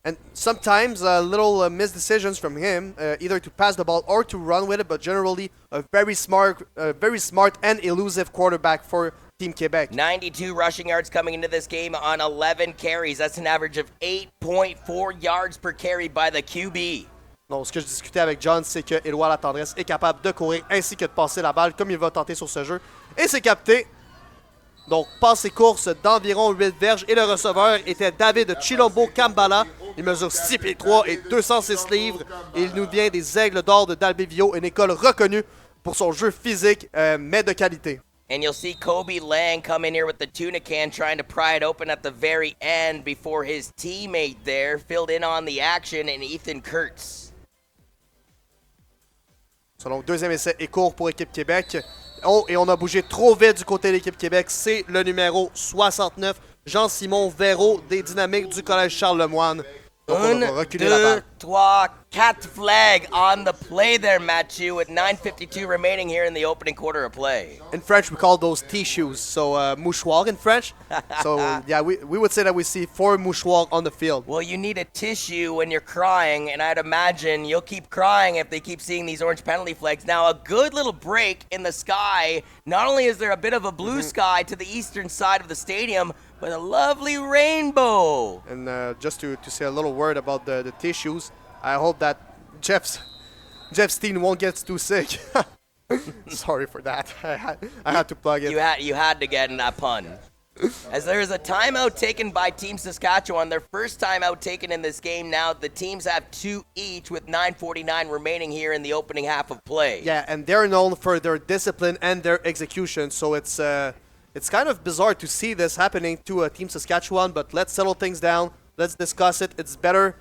B: And sometimes little misdecisions from him, either to pass the ball or to run with it, but generally a very smart and elusive quarterback for Team Quebec.
C: 92 rushing yards coming into this game on 11 carries. That's an average of 8.4 yards per carry by the QB.
B: Donc, ce que je discutais avec John, c'est que Éloi Latendresse est capable de courir ainsi que de passer la balle comme il va tenter sur ce jeu. Et c'est capté. Donc, passe et course d'environ 8 verges. Et le receveur était David Chilombo Kambala. Il mesure 6 pieds 3 et 206 livres. Et il nous vient des Aigles d'Or de Dalbévio, une école reconnue pour son jeu physique, mais de qualité.
C: And you'll see Kobe Lang come in here with the tuna can trying to pry it open at the very end before his teammate there filled in on the action and Ethan Kurtz.
B: Selon deuxième essai est court pour l'équipe Québec. Oh, et on a bougé trop vite du côté de l'équipe Québec. C'est le numéro 69, Jean-Simon Véraud des Dynamiques du Collège Charles-Lemoine. Donc on va reculer la balle.
C: 1, 2, 3, 4 flag on the play there, Mathieu, with 9:52 remaining here in the opening quarter of play.
B: In French, we call those tissues, so mouchoir in French. So yeah, we would say that we see 4 mouchoirs on the field.
C: Well, you need a tissue when you're crying, and I'd imagine you'll keep crying if they keep seeing these orange penalty flags. Now, a good little break in the sky. Not only is there a bit of a blue sky to the eastern side of the stadium, but a lovely rainbow.
B: And just to say a little word about the tissues, I hope that Jeff Steen won't get too sick. Sorry for that. I had to plug it.
C: You had to get in that pun. As there is a timeout taken by Team Saskatchewan, their first timeout taken in this game now. The teams have 2 each with 9:49 remaining here in the opening half of play.
B: Yeah, and they're known for their discipline and their execution, so it's kind of bizarre to see this happening to Team Saskatchewan, but let's settle things down. Let's discuss it. It's better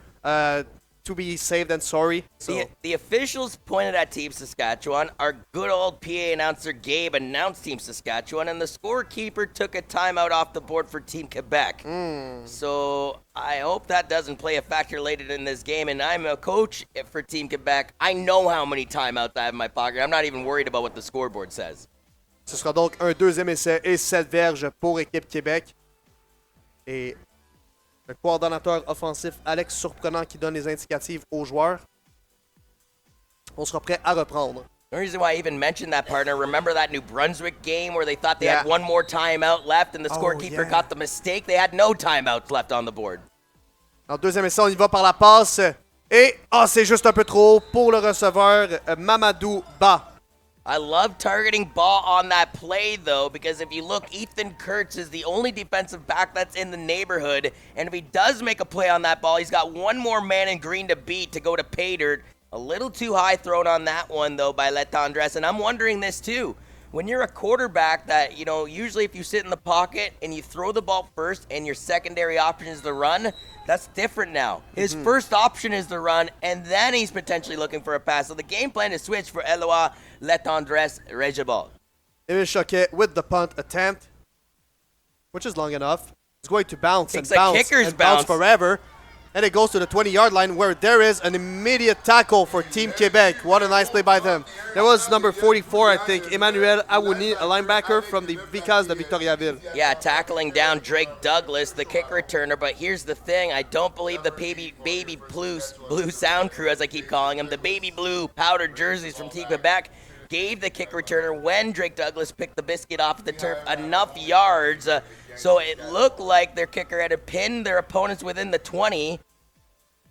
B: to be safe than sorry. So.
C: The officials pointed at Team Saskatchewan. Our good old PA announcer Gabe announced Team Saskatchewan, and the scorekeeper took a timeout off the board for Team Quebec. So I hope that doesn't play a factor later in this game, and I'm a coach for Team Quebec. I know how many timeouts I have in my pocket. I'm not even worried about what the scoreboard says.
B: Ce sera donc un deuxième essai et 7 verges pour l'équipe Québec. Et le coordonnateur offensif Alex Surprenant qui donne les indicatives aux joueurs. On sera prêt à reprendre.
C: The reason why I even mentioned that, partner, remember that New Brunswick game where they thought they had one more timeout left and the scorekeeper got the mistake? They had no timeouts left on the board.
B: En deuxième essai, on y va par la passe. Et c'est juste un peu trop haut pour le receveur Mamadou Ba.
C: I love targeting ball on that play, though, because if you look, Ethan Kurtz is the only defensive back that's in the neighborhood. And if he does make a play on that ball, he's got one more man in green to beat to go to pay dirt. A little too high thrown on that one, though, by Letendresse. And I'm wondering this, too. When you're a quarterback that, usually if you sit in the pocket and you throw the ball first and your secondary option is the run, that's different now. His first option is the run, and then he's potentially looking for a pass. So the game plan is switched for Eloi Letendresse Regibald.
B: Emile Choquet with the punt attempt, which is long enough. It's going to bounce
C: Takes
B: and bounce
C: a kicker's
B: and bounce forever. And it goes to the 20-yard line where there is an immediate tackle for Team Quebec. What a nice play by them. There was number 44, I think, Emmanuel Awouni, a linebacker from the Vicas de Victoriaville.
C: Yeah, tackling down Drake Douglas, the kick returner. But here's the thing. I don't believe the baby blue sound crew, as I keep calling them, the baby blue powdered jerseys from Team Quebec, gave the kick returner when Drake Douglas picked the biscuit off the turf enough yards. So it looked like their kicker had to pin their opponents within the 20.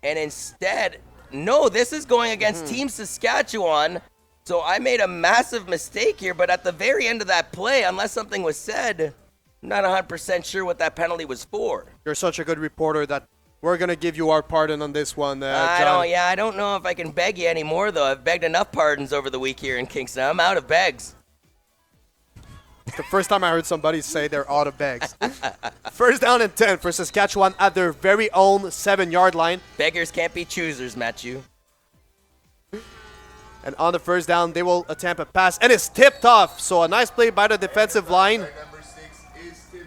C: And instead, no, this is going against Team Saskatchewan. So I made a massive mistake here. But at the very end of that play, unless something was said, I'm not 100% sure what that penalty was for.
B: You're such a good reporter that we're going to give you our pardon on this one, John.
C: I don't know if I can beg you anymore, though. I've begged enough pardons over the week here in Kingston. I'm out of begs.
B: It's the first time I heard somebody say they're out of bags. First down and 10 for Saskatchewan at their very own 7-yard line.
C: Beggars can't be choosers, Matthew.
B: And on the first down, they will attempt a pass, and it's tipped off. So a nice play by the defensive line.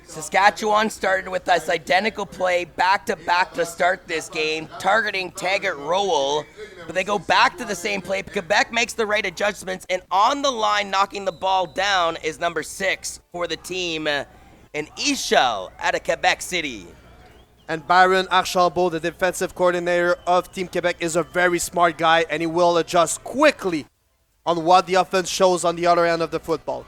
C: Saskatchewan started with this identical play back-to-back to start this game, targeting Taggart Rowell, but they go back to the same play. Quebec makes the right adjustments, and on the line knocking the ball down is number 6 for the team, and Ishel out of Quebec City.
B: And Byron Archambault, the defensive coordinator of Team Quebec, is a very smart guy, and he will adjust quickly on what the offense shows on the other end of the football.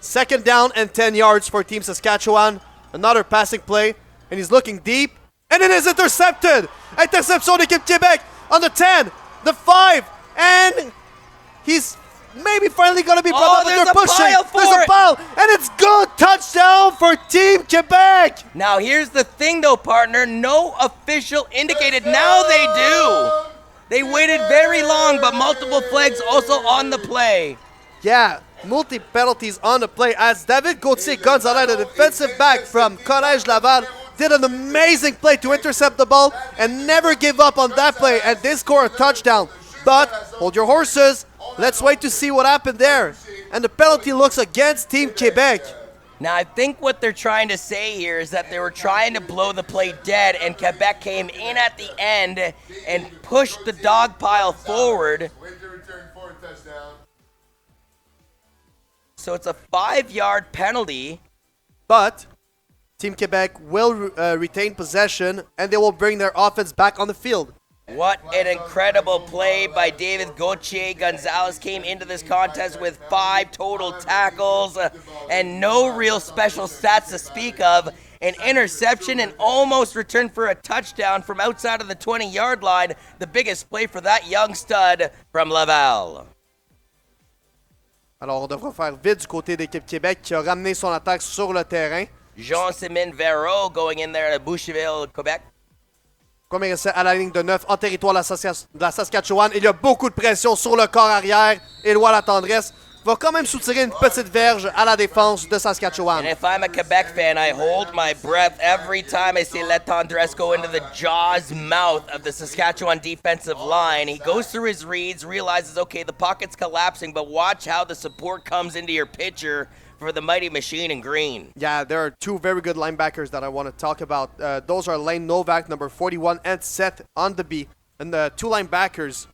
B: Second down and 10 yards for Team Saskatchewan. Another passing play, and he's looking deep, and it is intercepted. Interception d'équipe Québec on the 10, the 5, and he's maybe finally going to be brought up, but they're pushing. There's a pile, and it's good. Touchdown for Team Quebec.
C: Now, here's the thing, though, partner. No official indicated. Now they do. They waited very long, but multiple flags also on the play.
B: Yeah, multi-penalties on the play as David Gauthier-Gonzalez, the defensive back from Collège Laval, did an amazing play to intercept the ball and never give up on that play, and they score a touchdown. But hold your horses. Let's wait to see what happened there. And the penalty looks against Team Quebec.
C: Now, I think what they're trying to say here is that they were trying to blow the play dead, and Quebec came in at the end and pushed the dog pile forward. So it's a 5-yard penalty.
B: But Team Quebec will retain possession, and they will bring their offense back on the field.
C: What an incredible play by David Gauthier. Gonzalez came into this contest with 5 total tackles and no real special stats to speak of. An interception and almost returned for a touchdown from outside of the 20-yard line. The biggest play for that young stud from Laval.
B: Alors, on devra faire vite du côté d'équipe Québec qui a ramené son attaque sur le terrain.
C: Jean-Simon Verreau going in there at Boucherville, Quebec.
B: Comme il restait à la ligne de 9 en territoire de la Saskatchewan, il y a beaucoup de pression sur le corps arrière. Éloi La Tendresse va quand même soutirer une petite verge à la défense de Saskatchewan.
C: And if I'm a Quebec fan, I hold my breath every time I see La Tendresse go into the jaws mouth of the Saskatchewan defensive line. He goes through his reads, realizes, okay, the pocket's collapsing, but watch how the support comes into your picture for the mighty machine in green.
B: Yeah, there are 2 very good linebackers that I want to talk about. Those are Lane Novak, number 41, and Seth Ondeby. And the 2 linebackers.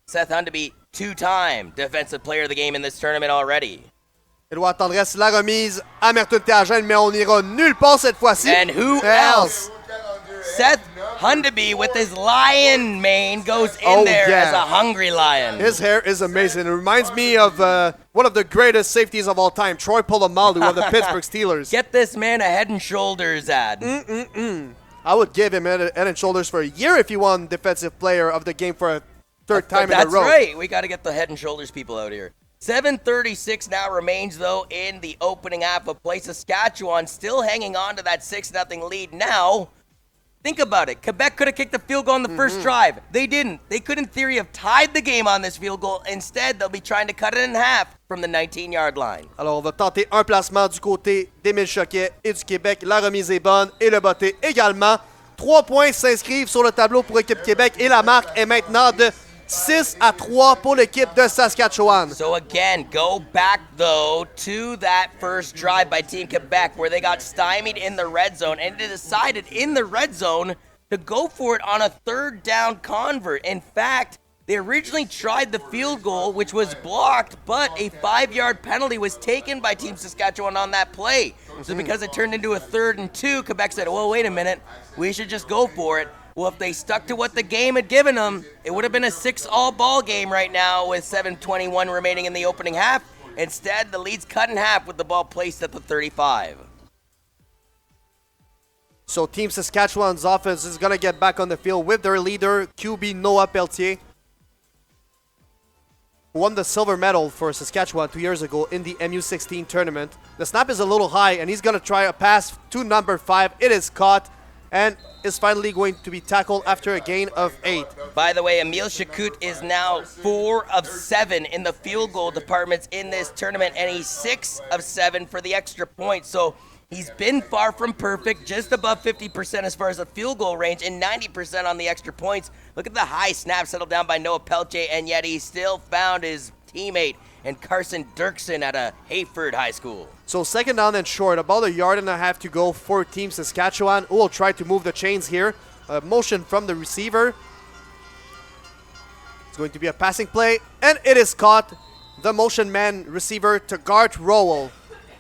C: Seth Hundeby, 2-time defensive player of the game in this tournament already.
B: Éloi Tendresse, la remise. Amertume Théagène, mais on n'ira nulle part cette fois-ci.
C: And who else? Seth Hundeby with his lion mane goes in there as a hungry lion.
B: His hair is amazing. It reminds me of one of the greatest safeties of all time, Troy Polamalu of the Pittsburgh Steelers.
C: Get this man a Head and Shoulders ad.
B: I would give him Head and Shoulders for a year if he won Defensive Player of the Game for a 3rd time in a row.
C: That's right. We got to get the Head and Shoulders people out here. 7:36 now remains, though, in the opening half of play. Saskatchewan still hanging on to that 6-0 lead. Now, think about it. Quebec could have kicked the field goal on the first drive. They didn't. They could, in theory, have tied the game on this field goal. Instead, they'll be trying to cut it in half from the 19-yard line.
B: Alors, on va tenter un placement du côté d'Émile Choquet et du Québec. La remise est bonne et le botté également. 3 points s'inscrivent sur le tableau pour l'équipe Québec et la marque est maintenant de 6-3 pour l'équipe de Saskatchewan.
C: So again, go back though to that first drive by Team Quebec where they got stymied in the red zone and they decided in the red zone to go for it on a 3rd down convert. In fact, they originally tried the field goal, which was blocked, but a 5-yard penalty was taken by Team Saskatchewan on that play. So because it turned into a 3rd and 2, Quebec said, well, wait a minute, we should just go for it. Well, if they stuck to what the game had given them, it would have been a 6-all ball game right now with 7:21 remaining in the opening half. Instead, the lead's cut in half with the ball placed at the 35.
B: So Team Saskatchewan's offense is going to get back on the field with their leader, QB Noah Pelletier, who won the silver medal for Saskatchewan 2 years ago in the MU16 tournament. The snap is a little high, and he's going to try a pass to number 5. It is caught, and is finally going to be tackled after a gain of 8.
C: By the way, Emile Chakut is now 4 of 7 in the field goal departments in this tournament, and he's 6 of 7 for the extra point. So he's been far from perfect, just above 50% as far as the field goal range, and 90% on the extra points. Look at the high snap settled down by Noah Pelletier, and yet he still found his teammate and Carson Dirksen at a Hayford High School.
B: So 2nd down and short, about 1.5 yards to go for Team Saskatchewan, who will try to move the chains here. Motion from the receiver. It's going to be a passing play, and it is caught. The motion man receiver to Gart Rowell.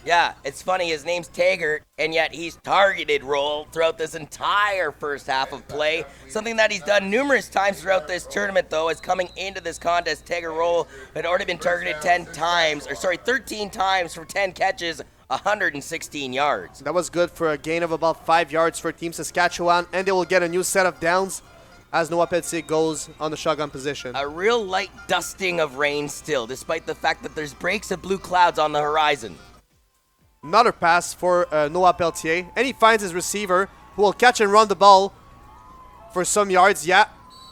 C: Yeah, it's funny, his name's Taggart, and yet he's targeted Roll throughout this entire first half of play. Something that he's done numerous times throughout this tournament, though, is coming into this contest. Taggart Roll had already been targeted 13 times for 10 catches, 116 yards.
B: That was good for a gain of about 5 yards for Team Saskatchewan, and they will get a new set of downs as Noah Pelletier goes on the shotgun position.
C: A real light dusting of rain still, despite the fact that there's breaks of blue clouds on the horizon.
B: Another pass for Noah Pelletier, and he finds his receiver, who will catch and run the ball for some yards. Yeah,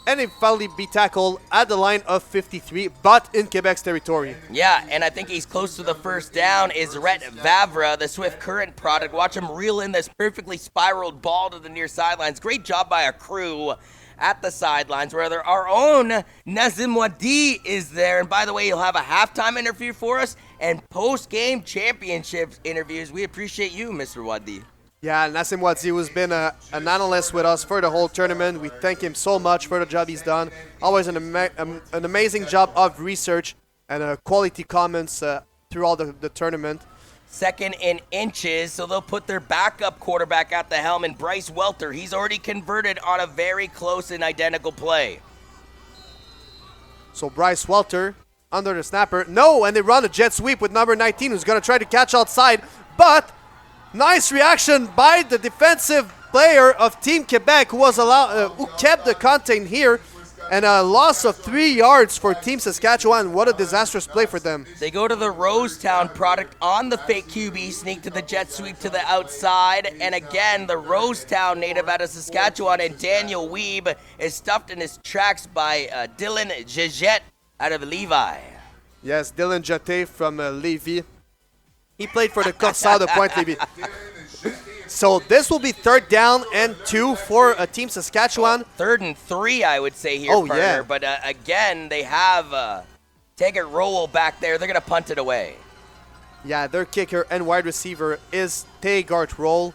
B: and he'll finally be tackled at the line of 53, but in Quebec's territory.
C: Yeah, and I think he's close to the first down is Rhett Vavra, the Swift Current product. Watch him reel in this perfectly spiraled ball to the near sidelines. Great job by our crew at the sidelines, where our own Nazim Wadi is there. And by the way, he'll have a halftime interview for us and post-game championship interviews. We appreciate you, Mr. Wadi.
B: Yeah, Nassim Wadi, who's been an analyst with us for the whole tournament. We thank him so much for the job he's done. Always an amazing job of research and quality comments throughout the tournament.
C: Second in inches, so they'll put their backup quarterback at the helm, and Bryce Welter. He's already converted on a very close and identical play.
B: So Bryce Welter under the snapper. No, and they run a jet sweep with number 19, who's going to try to catch outside. But nice reaction by the defensive player of Team Quebec, who kept the contain here. And a loss of 3 yards for Team Saskatchewan. What a disastrous play for them.
C: They go to the Rosetown product on the fake QB sneak to the jet sweep to the outside. And again, the Rosetown native out of Saskatchewan and Daniel Weeb is stuffed in his tracks by Dylan Jejet out of Levi.
B: Yes, Dylan Jeté from Lévis. He played for the Corsairs de Pointe-Lévis. So this will be 3rd down and 2 for Team Saskatchewan.
C: 3rd and 3, I would say here, partner.
B: Yeah.
C: But again, they have Taggart Rowell back there. They're going to punt it away.
B: Yeah, their kicker and wide receiver is Taggart Rowell,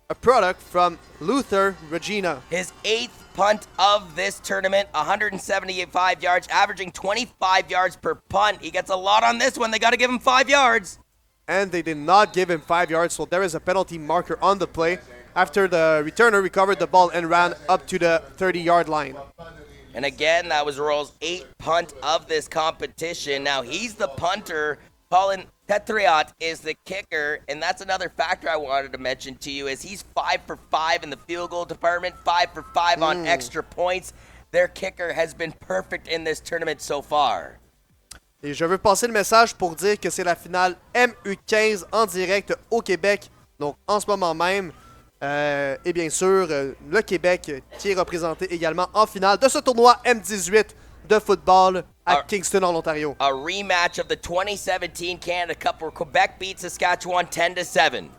B: a product from Luther Regina.
C: His 8th punt of this tournament, 175 yards, averaging 25 yards per punt. He gets a lot on this one. They got to give him 5 yards.
B: And they did not give him 5 yards, so there is a penalty marker on the play after the returner recovered the ball and ran up to the 30-yard line.
C: And again, that was Rowell's 8th punt of this competition. Now he's the punter. Colin Tetriot is the kicker, and that's another factor I wanted to mention to you is he's 5 for 5 in the field goal department, 5 for 5 on extra points. Their kicker has been perfect in this tournament so far.
B: Et je veux passer le message pour dire que c'est la finale MU15 en direct au Québec. Donc, en ce moment même, et bien sûr, le Québec qui est représenté également en finale de ce tournoi M18 de football à Kingston, en Ontario.
C: A rematch of the 2017 Canada Cup where Quebec beat Saskatchewan 10-7.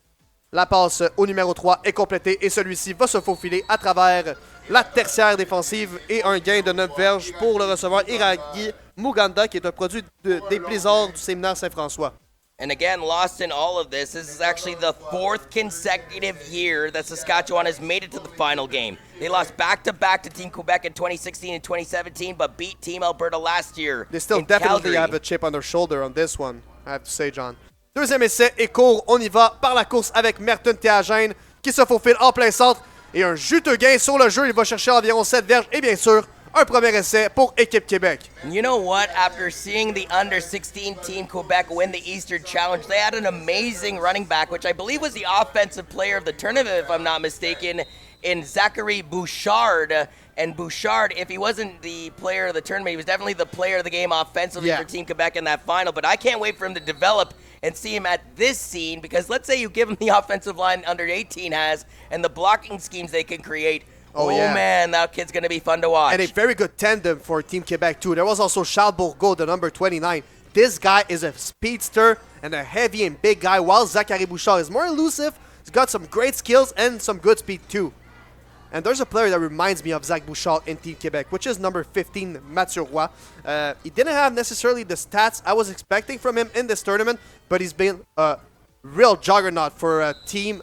B: La passe au numéro 3 est complétée et celui-ci va se faufiler à travers la tertiaire défensive et un gain de 9 verges pour le receveur Iragi Muganda, qui est un produit des Blizzards du séminaire Saint-François.
C: And again, lost in all of this. This is actually the 4th consecutive year that Saskatchewan has made it to the final game. They lost back-to-back to Team Quebec in 2016 and 2017, but beat Team Alberta last year.
B: They still
C: in
B: definitely
C: Calgary.
B: have a chip on their shoulder on this one, I have to say, John. Deuxième essai est court. On y va par la course avec Merton Théagène qui se faufile en plein centre. Et un juteux gain sur le jeu. Il va chercher environ 7 verges. Et bien sûr, un premier essai pour Équipe Québec.
C: You know what? After seeing the under-16 Team Quebec win the Eastern Challenge, they had an amazing running back, which I believe was the offensive player of the tournament, if I'm not mistaken, in Zachary Bouchard. And Bouchard, if he wasn't the player of the tournament, he was definitely the player of the game offensively for Team Quebec in that final. But I can't wait for him to develop and see him at this scene, because let's say you give him the offensive line under 18 has and the blocking schemes they can create. Oh man, that kid's going to be fun to watch.
B: And a very good tandem for Team Quebec, too. There was also Charles Bourgault, the number 29. This guy is a speedster and a heavy and big guy, while Zachary Bouchard is more elusive. He's got some great skills and some good speed, too. And there's a player that reminds me of Zach Bouchard in Team Quebec, which is number 15, Mathieu Roy. He didn't have necessarily the stats I was expecting from him in this tournament, but he's been a real juggernaut for Team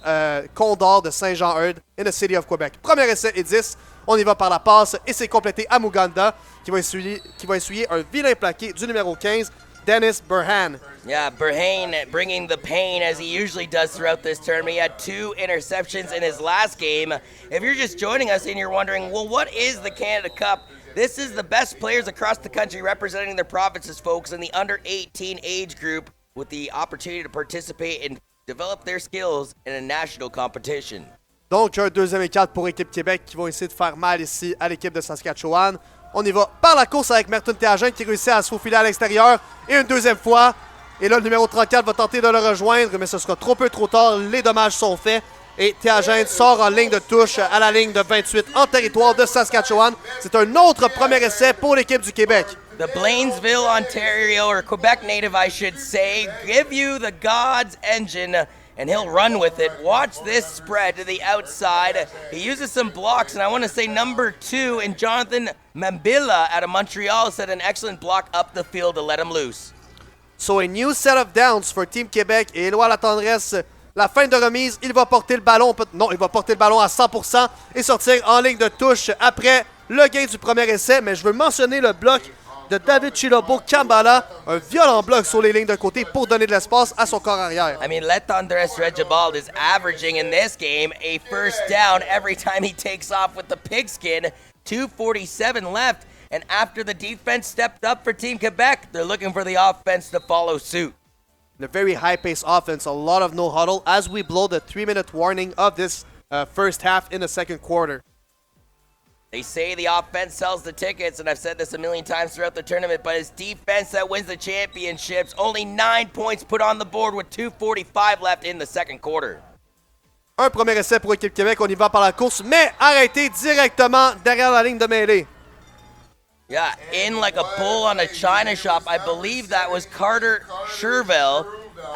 B: Condor de Saint-Jean-Eudes in the city of Quebec. Premier essai et 10. On y va par la passe et c'est complété à Muganda qui va essuyer un vilain plaqué du numéro 15, Dennis Burhan.
C: Yeah, Burhan bringing the pain as he usually does throughout this tournament. He had 2 interceptions in his last game. If you're just joining us and you're wondering, well, what is the Canada Cup? This is the best players across the country representing their provinces, folks, in the under 18 age group with the opportunity to participate and develop their skills in a national competition.
B: Donc, un deuxième et 4 pour Équipe Québec qui vont essayer de faire mal ici à l'équipe de Saskatchewan. On y va par la course avec Merton Théagène qui réussit à se faufiler à l'extérieur. Et une deuxième fois. Et là, le numéro 34 va tenter de le rejoindre, mais ce sera trop peu trop tard. Les dommages sont faits. Et Théagène sort en ligne de touche à la ligne de 28 en territoire de Saskatchewan. C'est un autre premier essai pour l'équipe du Québec.
C: The Blainesville, Ontario, or Quebec native, I should say, give you the God's engine, and he'll run with it. Watch this spread to the outside. He uses some blocks, and I want to say number 2 in Jonathan Mambilla out of Montreal set an excellent block up the field to let him loose.
B: So a new set of downs for Team Québec et Éloi La Tendresse. La fin de remise, il va porter le ballon. Non, il va porter le ballon à 100% et sortir en ligne de touche après le gain du premier essai. Mais je veux mentionner le bloc de David Chilobo Kambala, un violent bloc sur les lignes de côté pour donner de l'espace à son corps arrière.
C: I mean, Let Andres Regibald is averaging in this game a first down every time he takes off with the pigskin. 2:47 left, and after the defense stepped up for Team Quebec, they're looking for the offense to follow suit.
B: A very high-paced offense, a lot of no huddle as we blow the 3-minute warning of this first half in the second quarter.
C: They say the offense sells the tickets, and I've said this a million times throughout the tournament, but it's defense that wins the championships. Only 9 points put on the board with 2:45 left in the second quarter.
B: Un premier essai pour l'équipe Québec, on y va par la course, mais arrêté directement derrière la ligne de mêlée.
C: Yeah, in like a bull on a china shop. I believe that was Carter Sherville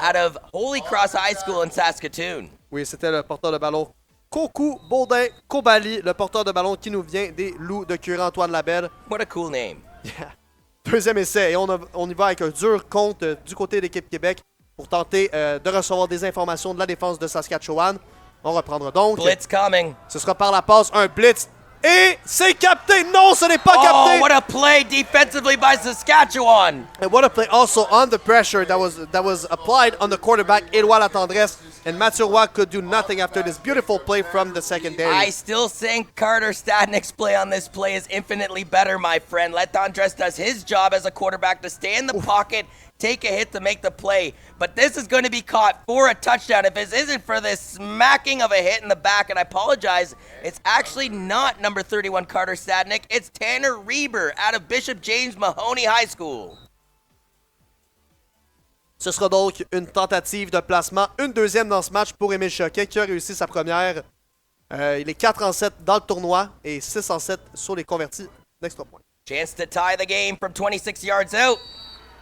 C: out of Holy Cross High School in Saskatoon.
B: Oui, c'était le porteur de ballon Koku Baudin Kobali, le porteur de ballon qui nous vient des Loups de Curie-Antoine Labelle.
C: What a cool name.
B: Yeah. Deuxième essai, et on y va avec un dur compte du côté de l'équipe Québec pour tenter de recevoir des informations de la défense de Saskatchewan. On reprendra donc.
C: Blitz coming.
B: Ce sera par la passe, un blitz. Et c'est capté! Non, ce n'est pas capté!
C: Oh, what a play defensively by Saskatchewan!
B: And what a play also on the pressure that was applied on the quarterback, Éloi La Tendresse. And Mathieu Roy could do nothing after this beautiful play from the secondary.
C: I still think Carter Stadnick's play on this play is infinitely better, my friend. Let Tendresse does his job as a quarterback to stay in the pocket, take a hit to make the play. But this is going to be caught for a touchdown. If this isn't for this smacking of a hit in the back, and I apologize, it's actually not number 31 Carter Stadnick. It's Tanner Reber out of Bishop James Mahoney High School.
B: Ce sera donc une tentative de placement, une deuxième dans ce match pour Émile Choquet qui a réussi sa première. Il est 4-7 dans le tournoi et 6-7 sur les convertis d'extra points.
C: Chance to tie the game from 26 yards out.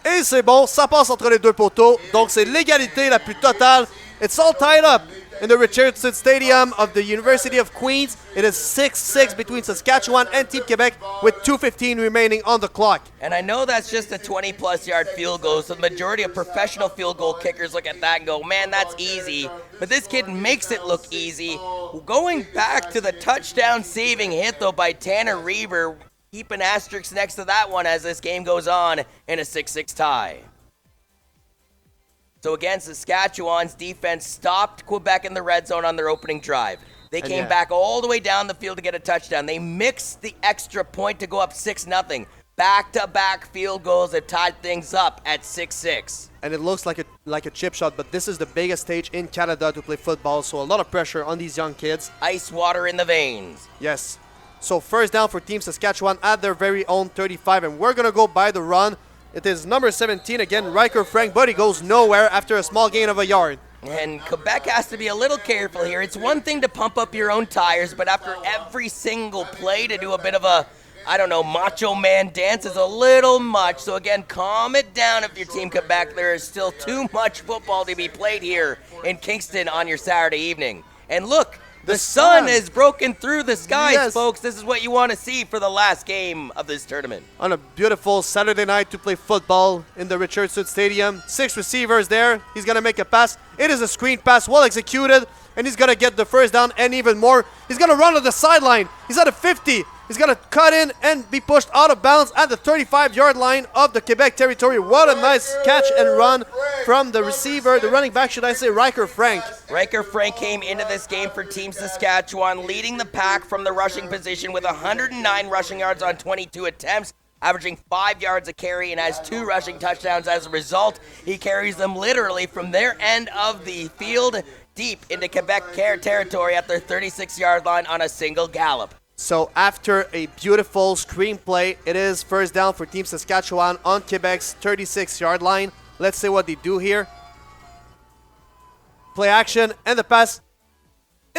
B: Et c'est bon, ça passe entre les deux poteaux. Donc c'est l'égalité la plus totale. It's all tied up in the Richardson Stadium of the University of Queens. It is 6-6 between Saskatchewan and Team Quebec with 2:15 remaining on the clock.
C: And I know that's just a 20-plus yard field goal, so the majority of professional field goal kickers look at that and go, man, that's easy. But this kid makes it look easy. Going back to the touchdown-saving hit, though, by Tanner Reber, keep an asterisk next to that one as this game goes on in a 6-6 tie. So again, Saskatchewan's defense stopped Quebec in the red zone on their opening drive. They came back all the way down the field to get a touchdown. They mixed the extra point to go up 6-0. Back-to-back field goals have tied things up at 6-6.
B: And it looks like a chip shot, but this is the biggest stage in Canada to play football, so a lot of pressure on these young kids.
C: Ice water in the veins.
B: Yes. So first down for Team Saskatchewan at their very own 35, and we're going to go by the run. It is number 17 again, Riker Frank, but he goes nowhere after a small gain of a yard.
C: And Quebec has to be a little careful here. It's one thing to pump up your own tires, but after every single play to do a bit of a, I don't know, macho man dance is a little much. So again, calm it down if you're Team Quebec. There is still too much football to be played here in Kingston on your Saturday evening. And look, the sun has broken through the skies, folks. This is what you want to see for the last game of this tournament.
B: On a beautiful Saturday night to play football in the Richardson Stadium. 6 receivers there. He's going to make a pass. It is a screen pass, well executed. And he's going to get the first down and even more. He's going to run to the sideline. He's at a 50. He's going to cut in and be pushed out of bounds at the 35-yard line of the Quebec territory. What a nice catch and run from the receiver, the running back, should I say, Riker Frank.
C: Riker Frank came into this game for Team Saskatchewan, leading the pack from the rushing position with 109 rushing yards on 22 attempts, averaging 5 yards a carry, and has 2 rushing touchdowns as a result. He carries them literally from their end of the field deep into Quebec territory at their 36-yard line on a single gallop.
B: So after a beautiful screenplay, it is first down for Team Saskatchewan on Quebec's 36-yard line. Let's see what they do here. Play action and the pass.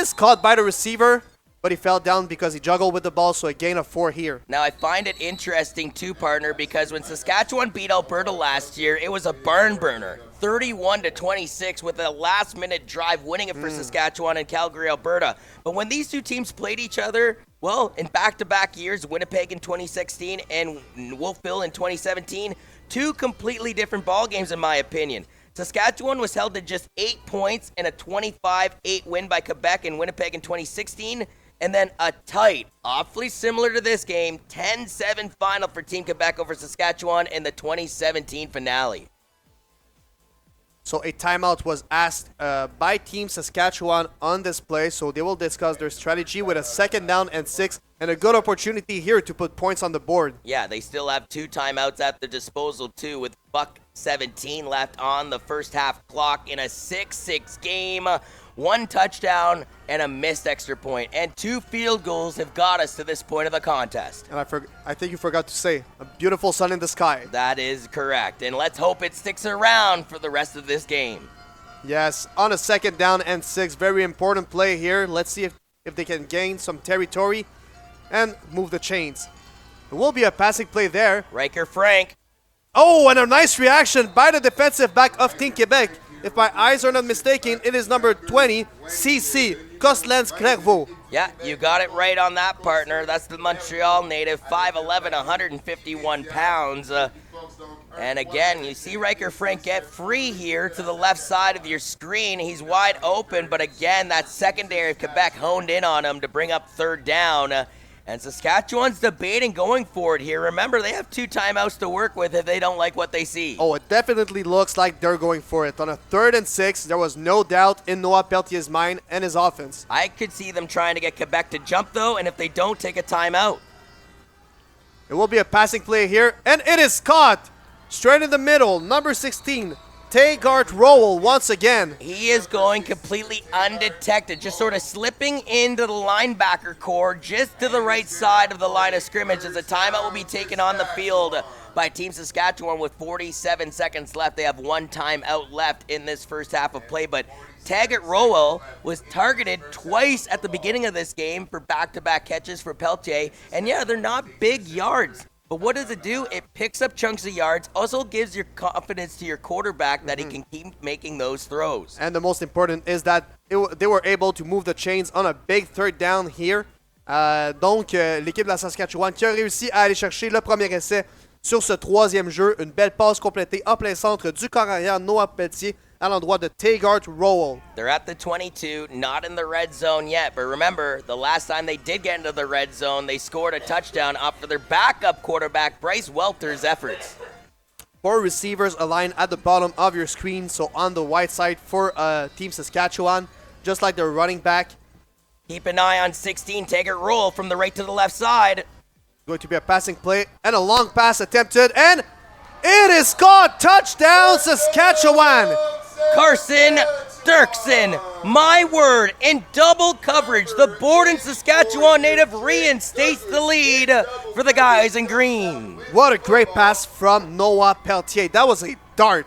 B: is caught by the receiver, but he fell down because he juggled with the ball, so a gain of 4 here.
C: Now, I find it interesting, too, partner, because when Saskatchewan beat Alberta last year, it was a barn burner. 31-26 with a last-minute drive winning it for Saskatchewan and Calgary, Alberta. But when these two teams played each other, well, in back-to-back years, Winnipeg in 2016 and Wolfville in 2017, two completely different ball games, in my opinion. Saskatchewan was held to just 8 points in a 25-8 win by Quebec and Winnipeg in 2016. And then a tight, awfully similar to this game, 10-7 final for Team Quebec over Saskatchewan in the 2017 finale.
B: So a timeout was asked by Team Saskatchewan on this play, so they will discuss their strategy with a 2nd down and 6, and a good opportunity here to put points on the board.
C: Yeah, they still have 2 timeouts at their disposal, too, with buck 17 left on the first half clock in a 6-6 game. 1 touchdown and a missed extra point, and 2 field goals have got us to this point of the contest.
B: And I think you forgot to say, a beautiful sun in the sky.
C: That is correct, and let's hope it sticks around for the rest of this game.
B: Yes, on a 2nd down and 6, very important play here. Let's see if they can gain some territory and move the chains. There will be a passing play there.
C: Riker Frank.
B: Oh, and a nice reaction by the defensive back of Team Quebec. If my eyes are not mistaken, it is number 20, CC, Costelans-Clervaux.
C: Yeah, you got it right on that, partner. That's the Montreal native, 5'11", 151 pounds. And again, you see Riker Frank get free here to the left side of your screen. He's wide open, but again, that secondary of Quebec honed in on him to bring up 3rd down. And Saskatchewan's debating going for it here. Remember, they have 2 timeouts to work with if they don't like what they see.
B: Oh, it definitely looks like they're going for it. On a 3rd and 6, there was no doubt in Noah Peltier's mind and his offense.
C: I could see them trying to get Quebec to jump, though, and if they don't, take a timeout.
B: It will be a passing play here, and it is caught straight in the middle. Number 16, Taygart Rowell once again.
C: He is going completely undetected, just sort of slipping into the linebacker core just to the right side of the line of scrimmage as a timeout will be taken on the field by Team Saskatchewan with 47 seconds left. They have 1 timeout left in this first half of play, but Taggart Rowell was targeted twice at the beginning of this game for back-to-back catches for Peltier, and yeah, they're not big yards. But what does it do? It picks up chunks of yards, also gives your confidence to your quarterback that he can keep making those throws.
B: And the most important is that they were able to move the chains on a big 3rd down here. Donc, l'équipe de la Saskatchewan qui a réussi à aller chercher le premier essai sur ce 3e jeu. Une belle passe complétée en plein centre du corps arrière Noah Peltier à l'endroit de Taygart Rowell.
C: They're at the 22, not in the red zone yet, but remember, the last time they did get into the red zone, they scored a touchdown off of their backup quarterback, Bryce Welter's efforts.
B: 4 receivers aligned at the bottom of your screen, so on the white side for Team Saskatchewan, just like their running back.
C: Keep an eye on 16, Taggart Rowell from the right to the left side.
B: Going to be a passing play and a long pass attempted, and it is caught! Touchdown, Saskatchewan!
C: Carson Dirksen, my word, in double coverage, the Borden, Saskatchewan native reinstates the lead for the guys in green.
B: What a great pass from Noah Peltier. That was a dart.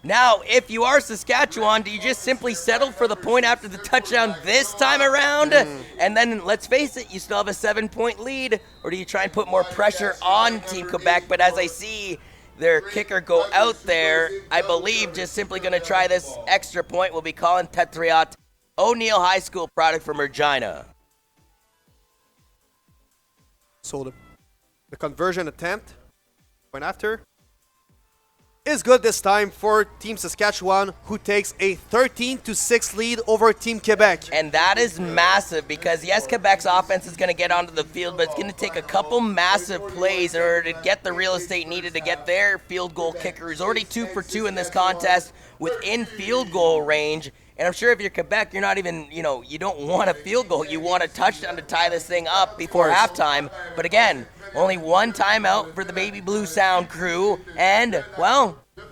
C: Now, if you are Saskatchewan, do you just simply settle for the point after the touchdown this time around? And then, let's face it, you still have a 7-point lead, or do you try and put more pressure on Team Quebec? But as I see their kicker go out there, I believe just simply going to try this extra point will be Colin Tetriot, O'Neill High School product from Regina.
B: So the conversion attempt, point after, is good this time for Team Saskatchewan, who takes a 13-6 lead over Team Quebec.
C: And that is massive because, yes, Quebec's offense is going to get onto the field, but it's going to take a couple massive plays in order to get the real estate needed to get their field goal kicker, who's already 2 for 2 in this contest within field goal range. And I'm sure if you're Quebec, you're not even, you don't want a field goal. You want a touchdown to tie this thing up before halftime. But again, only 1 timeout for the Baby Blue Sound crew. And,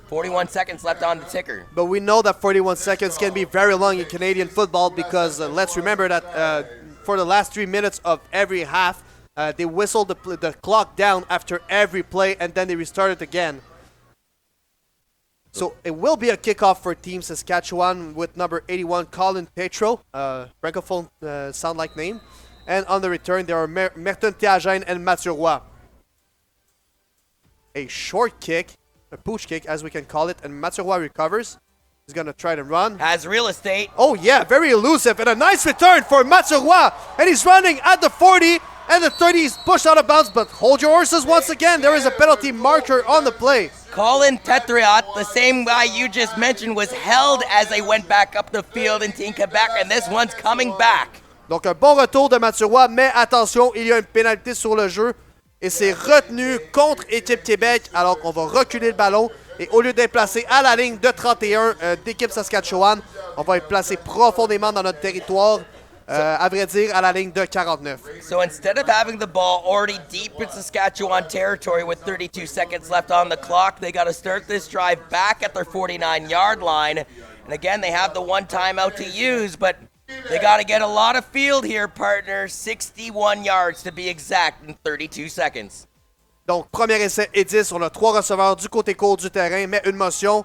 C: 41 seconds left on the ticker.
B: But we know that 41 seconds can be very long in Canadian football because let's remember that for the last 3 minutes of every half, they whistled the clock down after every play and then they restarted again. So it will be a kickoff for Team Saskatchewan with number 81, Colin Petro. Francophone sound like name. And on the return, there are Merton Théagène and Mathieu Roy. A short kick, a pooch kick as we can call it, and Mathieu Roy recovers. He's going to try to run.
C: Has real estate.
B: Oh yeah, very elusive, and a nice return for Mathieu Roy. And he's running at the 40, and the 30 is pushed out of bounds, but hold your horses once again. There is a penalty marker on the play.
C: Colin Tetriot, the same guy you just mentioned, was held as they went back up the field in Team Quebec, and this one's coming back.
B: Donc un bon retour de Mathieu Roy, mais attention, il y a une pénalité sur le jeu, et c'est retenu contre Équipe Québec, alors qu'on va reculer le ballon, et au lieu d'être placé à la ligne de 31 d'équipe Saskatchewan, on va être placé profondément dans notre territoire, à vrai dire, à la ligne de 49.
C: So instead of having the ball already deep in Saskatchewan territory with 32 seconds left on the clock, they got to start this drive back at their 49-yard line. And again, they have the one timeout to use, but they got to get a lot of field here, partner. 61 yards to be exact in 32 seconds.
B: Donc, premier essai et 10. On a 3 receveurs du côté court du terrain, mais une motion.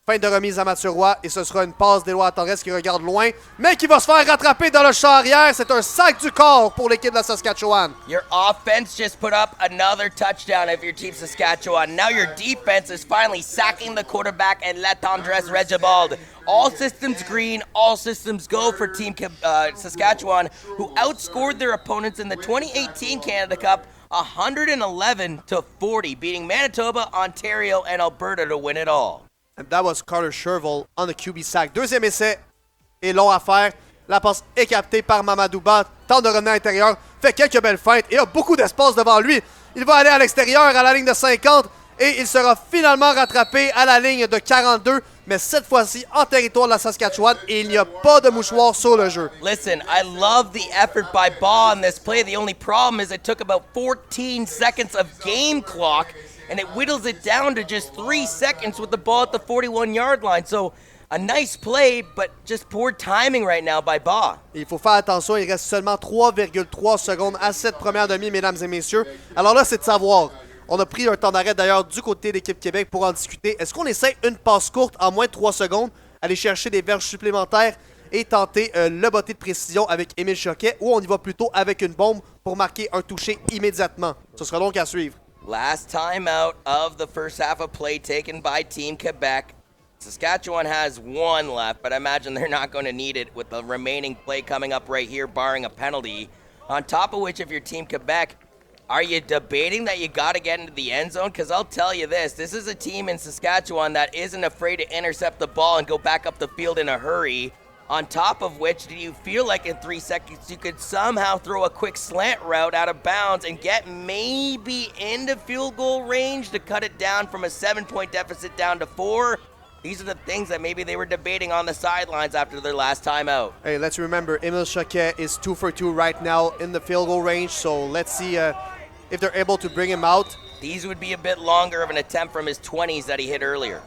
B: Fin de remise à Mathieu Roy, et ce sera une passe d'Éloi Torres qui regarde loin, mais qui va se faire rattraper dans le champ arrière. C'est un sac du corps pour l'équipe de la Saskatchewan.
C: Your offense just put up another touchdown of your team Saskatchewan. Now your defense is finally sacking the quarterback and Latendresse Regibald. All systems green, all systems go for Team Saskatchewan, who outscored their opponents in the 2018 Canada Cup 111-40, beating Manitoba, Ontario, and Alberta to win it all.
B: And that was Carter Sherville on the QB sack. Deuxième essai est long à faire. La passe est captée par Mamadou Ba. Tente de revenir à l'intérieur. Fait quelques belles feintes et a beaucoup d'espace devant lui. Il va aller à l'extérieur à la ligne de 50 et il sera finalement rattrapé à la ligne de 42. Mais cette fois-ci en territoire de la Saskatchewan et il n'y a pas de mouchoir sur le jeu.
C: Listen, I love the effort by Ba on this play. The only problem is it took about 14 seconds of game clock, and it whittles it down to just 3 seconds with the ball at the 41-yard line. So a nice play, but just poor timing right now by Ba.
B: Il faut faire attention, il reste seulement 3,3 secondes à cette première demi, mesdames et messieurs. Alors là, c'est de savoir. On a pris un temps d'arrêt d'ailleurs du côté de l'équipe Québec pour en discuter. Est-ce qu'on essaie une passe courte en moins de 3 secondes, aller chercher des verges supplémentaires et tenter le botté de précision avec Émile Choquet, ou on y va plutôt avec une bombe pour marquer un touché immédiatement? Ce sera donc à suivre.
C: Last time out of the first half of play taken by Team Quebec. Saskatchewan has 1 left, but I imagine they're not going to need it with the remaining play coming up right here, barring a penalty. On top of which, if you're Team Quebec, are you debating that you got to get into the end zone? Because I'll tell you this is a team in Saskatchewan that isn't afraid to intercept the ball and go back up the field in a hurry. On top of which, do you feel like in 3 seconds you could somehow throw a quick slant route out of bounds and get maybe into field goal range to cut it down from a 7-point deficit down to 4? These are the things that maybe they were debating on the sidelines after their last time out.
B: Hey, let's remember, Émile Choquet is 2 for 2 right now in the field goal range, so let's see if they're able to bring him out.
C: These would be a bit longer of an attempt from his 20s that he hit earlier.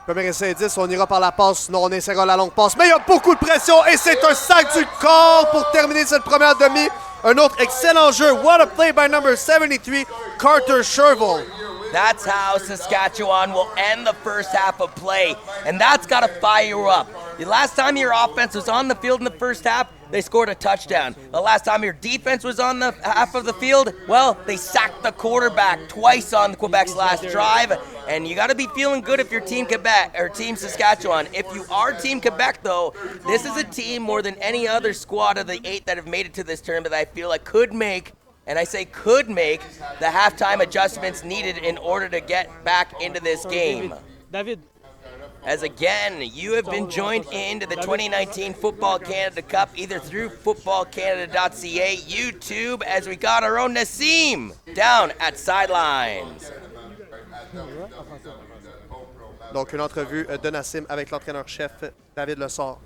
B: Premier essai 10, on ira par la passe, sinon on essaiera la longue passe. Mais il y a beaucoup de pression et c'est un sac du corps pour terminer cette première demi. Un autre excellent jeu. What a play by number 73, Carter Sherville.
C: That's how Saskatchewan will end the first half of play, and that's got to fire you up. The last time your offense was on the field in the first half, they scored a touchdown. The last time your defense was on the half of the field, well, they sacked the quarterback twice on Quebec's last drive, and you got to be feeling good if you're Team Quebec or Team Saskatchewan. If you are Team Quebec, though, this is a team more than any other squad of the 8 that have made it to this tournament that I feel like could make, and I say could make, the halftime adjustments needed in order to get back into this game.
D: David.
C: As again, you have been joined into the 2019 Football Canada Cup either through footballcanada.ca, YouTube, as we got our own Nassim down at sidelines.
B: Donc une entrevue de Nassim avec l'entraîneur-chef David Lessard.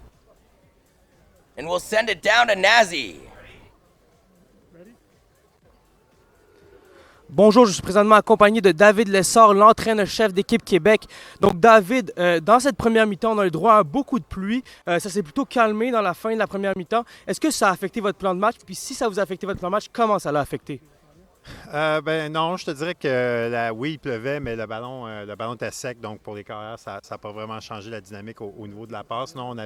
C: And we'll send it down to Nazi.
D: Bonjour, je suis présentement accompagné de David Lessard, l'entraîneur-chef d'équipe Québec. Donc David, dans cette première mi-temps, on a eu droit à beaucoup de pluie. Ça s'est plutôt calmé dans la fin de la première mi-temps. Est-ce que ça a affecté votre plan de match? Puis si ça vous a affecté votre plan de match, comment ça l'a affecté?
E: Ben non, je te dirais que oui, il pleuvait, mais le ballon était sec, donc pour les carrières, ça n'a pas vraiment changé la dynamique au niveau de la passe. Non, on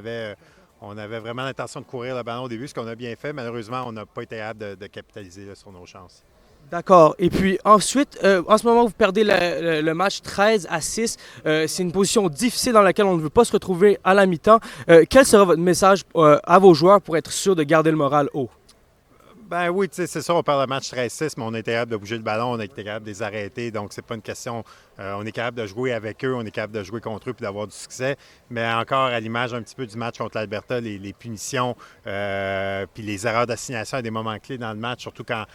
E: avait vraiment l'intention de courir le ballon au début, ce qu'on a bien fait. Malheureusement, on n'a pas été capable de capitaliser là, sur nos chances.
D: D'accord. Et puis ensuite, en ce moment, vous perdez le match 13-6. C'est une position difficile dans laquelle on ne veut pas se retrouver à la mi-temps. Quel sera votre message à vos joueurs pour être sûr de garder le moral haut?
E: Ben oui, c'est ça, on perd le match 13-6, mais on a été capable de bouger le ballon, on a été capable de les arrêter, donc c'est pas une question. On est capable de jouer avec eux, on est capable de jouer contre eux puis d'avoir du succès. Mais encore à l'image un petit peu du match contre l'Alberta, les punitions puis les erreurs d'assignation à des moments clés dans le match, surtout quand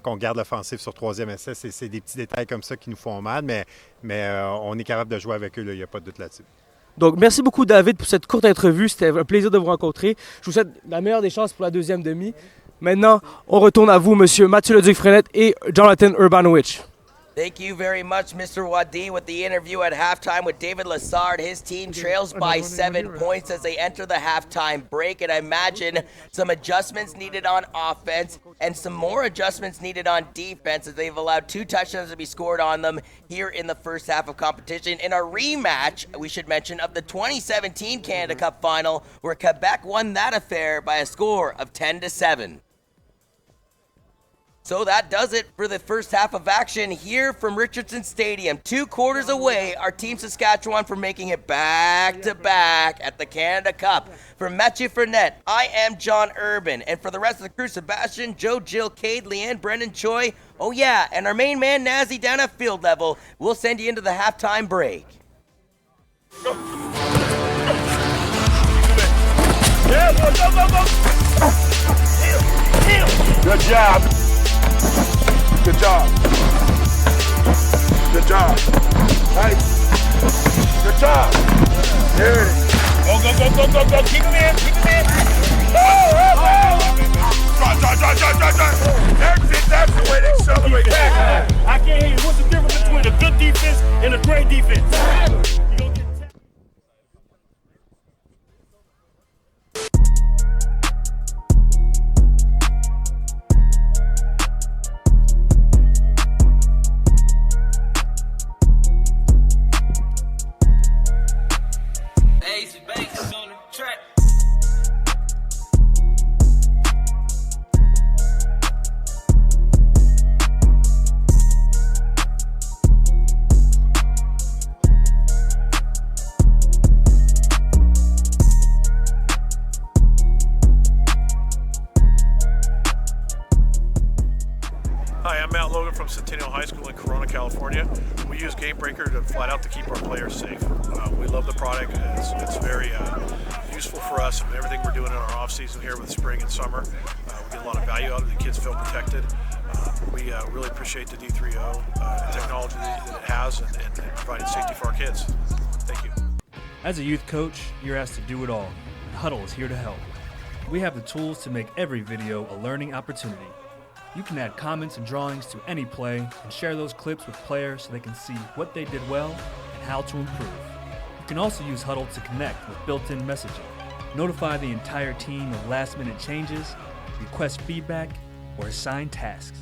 E: on garde l'offensive sur troisième essai, c'est des petits détails comme ça qui nous font mal, mais on est capable de jouer avec eux, il n'y a pas de doute là-dessus.
D: Donc, merci beaucoup, David, pour cette courte entrevue. C'était un plaisir de vous rencontrer. Je vous souhaite la meilleure des chances pour la deuxième demi. Maintenant, on retourne à vous, Monsieur Mathieu Leduc-Frenette et Jonathan Urbanowicz.
C: Thank you very much, Mr. Wadi, with the interview at halftime with David Lassard. His team trails by 7 points as they enter the halftime break, and I imagine some adjustments needed on offense and some more adjustments needed on defense as they've allowed 2 touchdowns to be scored on them here in the first half of competition. In a rematch, we should mention, of the 2017 Canada Cup final, where Quebec won that affair by a score of 10-7. So that does it for the first half of action here from Richardson Stadium. 2 quarters away, our Team Saskatchewan from making it back-to-back at the Canada Cup. For Mathieu Fournette, I am John Urban. And for the rest of the crew, Sebastian, Joe, Jill, Cade, Leanne, Brendan, Choi. Oh yeah, and our main man, Nazi, down at field level. We'll send you into the halftime break.
F: Go. Yeah, go. Good job. Good job. Good job. Nice. Good job. There it is. Go. Keep him in. That's the way to accelerate. I can't hear you. What's the difference between a good defense and a great defense?
G: From Centennial High School in Corona, California. We use Game Breaker to flat out to keep our players safe. We love the product. It's very useful for us and everything we're doing in our off season here with spring and summer. We get a lot of value out of it. The kids feel protected. We really appreciate the D3O technology that it has and providing safety for our kids. Thank you.
H: As a youth coach, you're asked to do it all. Huddle is here to help. We have the tools to make every video a learning opportunity. You can add comments and drawings to any play and share those clips with players so they can see what they did well and how to improve. You can also use Huddle to connect with built-in messaging, notify the entire team of last-minute changes, request feedback, or assign tasks.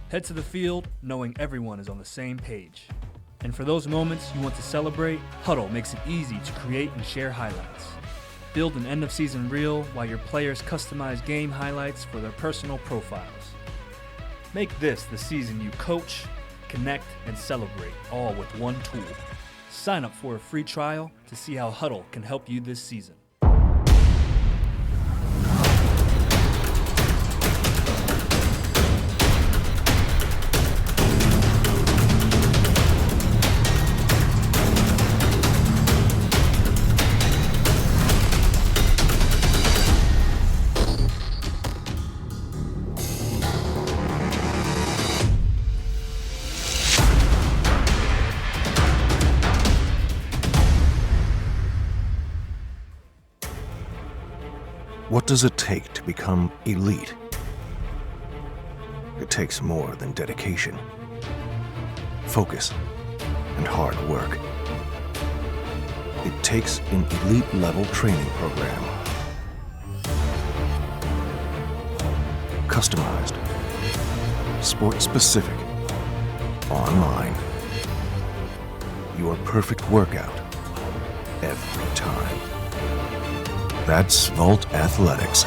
H: Head to the field knowing everyone is on the same page. And for those moments you want to celebrate, Huddle makes it easy to create and share highlights. Build an end-of-season reel while your players customize game highlights for their personal profiles. Make this the season you coach, connect, and celebrate, all with one tool. Sign up for a free trial to see how Huddle can help you this season.
I: What does it take to become elite? It takes more than dedication, focus, and hard work. It takes an elite-level training program, customized sport-specific, online. Your perfect workout every time. That's Volt Athletics.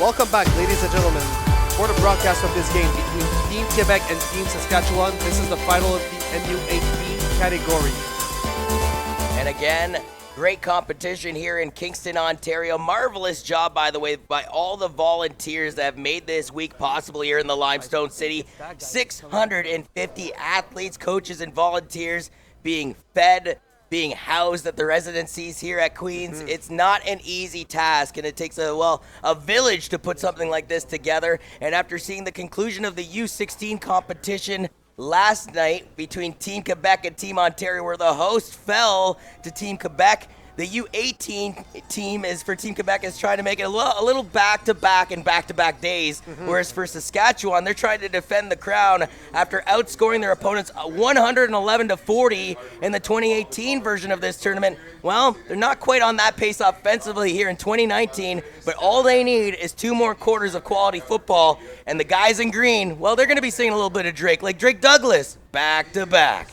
B: Welcome back, ladies and gentlemen, for the broadcast of this game between Team Quebec and Team Saskatchewan. This is the final of the MU18 category.
C: And again, great competition here in Kingston, Ontario. Marvelous job, by the way, by all the volunteers that have made this week possible here in the Limestone City. 650 athletes, coaches, and volunteers being fed, being housed at the residencies here at Queens. It's not an easy task, and it takes a village to put something like this together. And after seeing the conclusion of the U16 competition last night between Team Quebec and Team Ontario, where the host fell to Team Quebec, the U18 team is for Team Quebec is trying to make it a little back-to-back and back-to-back days, whereas for Saskatchewan, they're trying to defend the crown after outscoring their opponents 111-40 in the 2018 version of this tournament. Well, they're not quite on that pace offensively here in 2019, but all they need is 2 more quarters of quality football, and the guys in green, well, they're going to be singing a little bit of Drake, like Drake Douglas, back-to-back.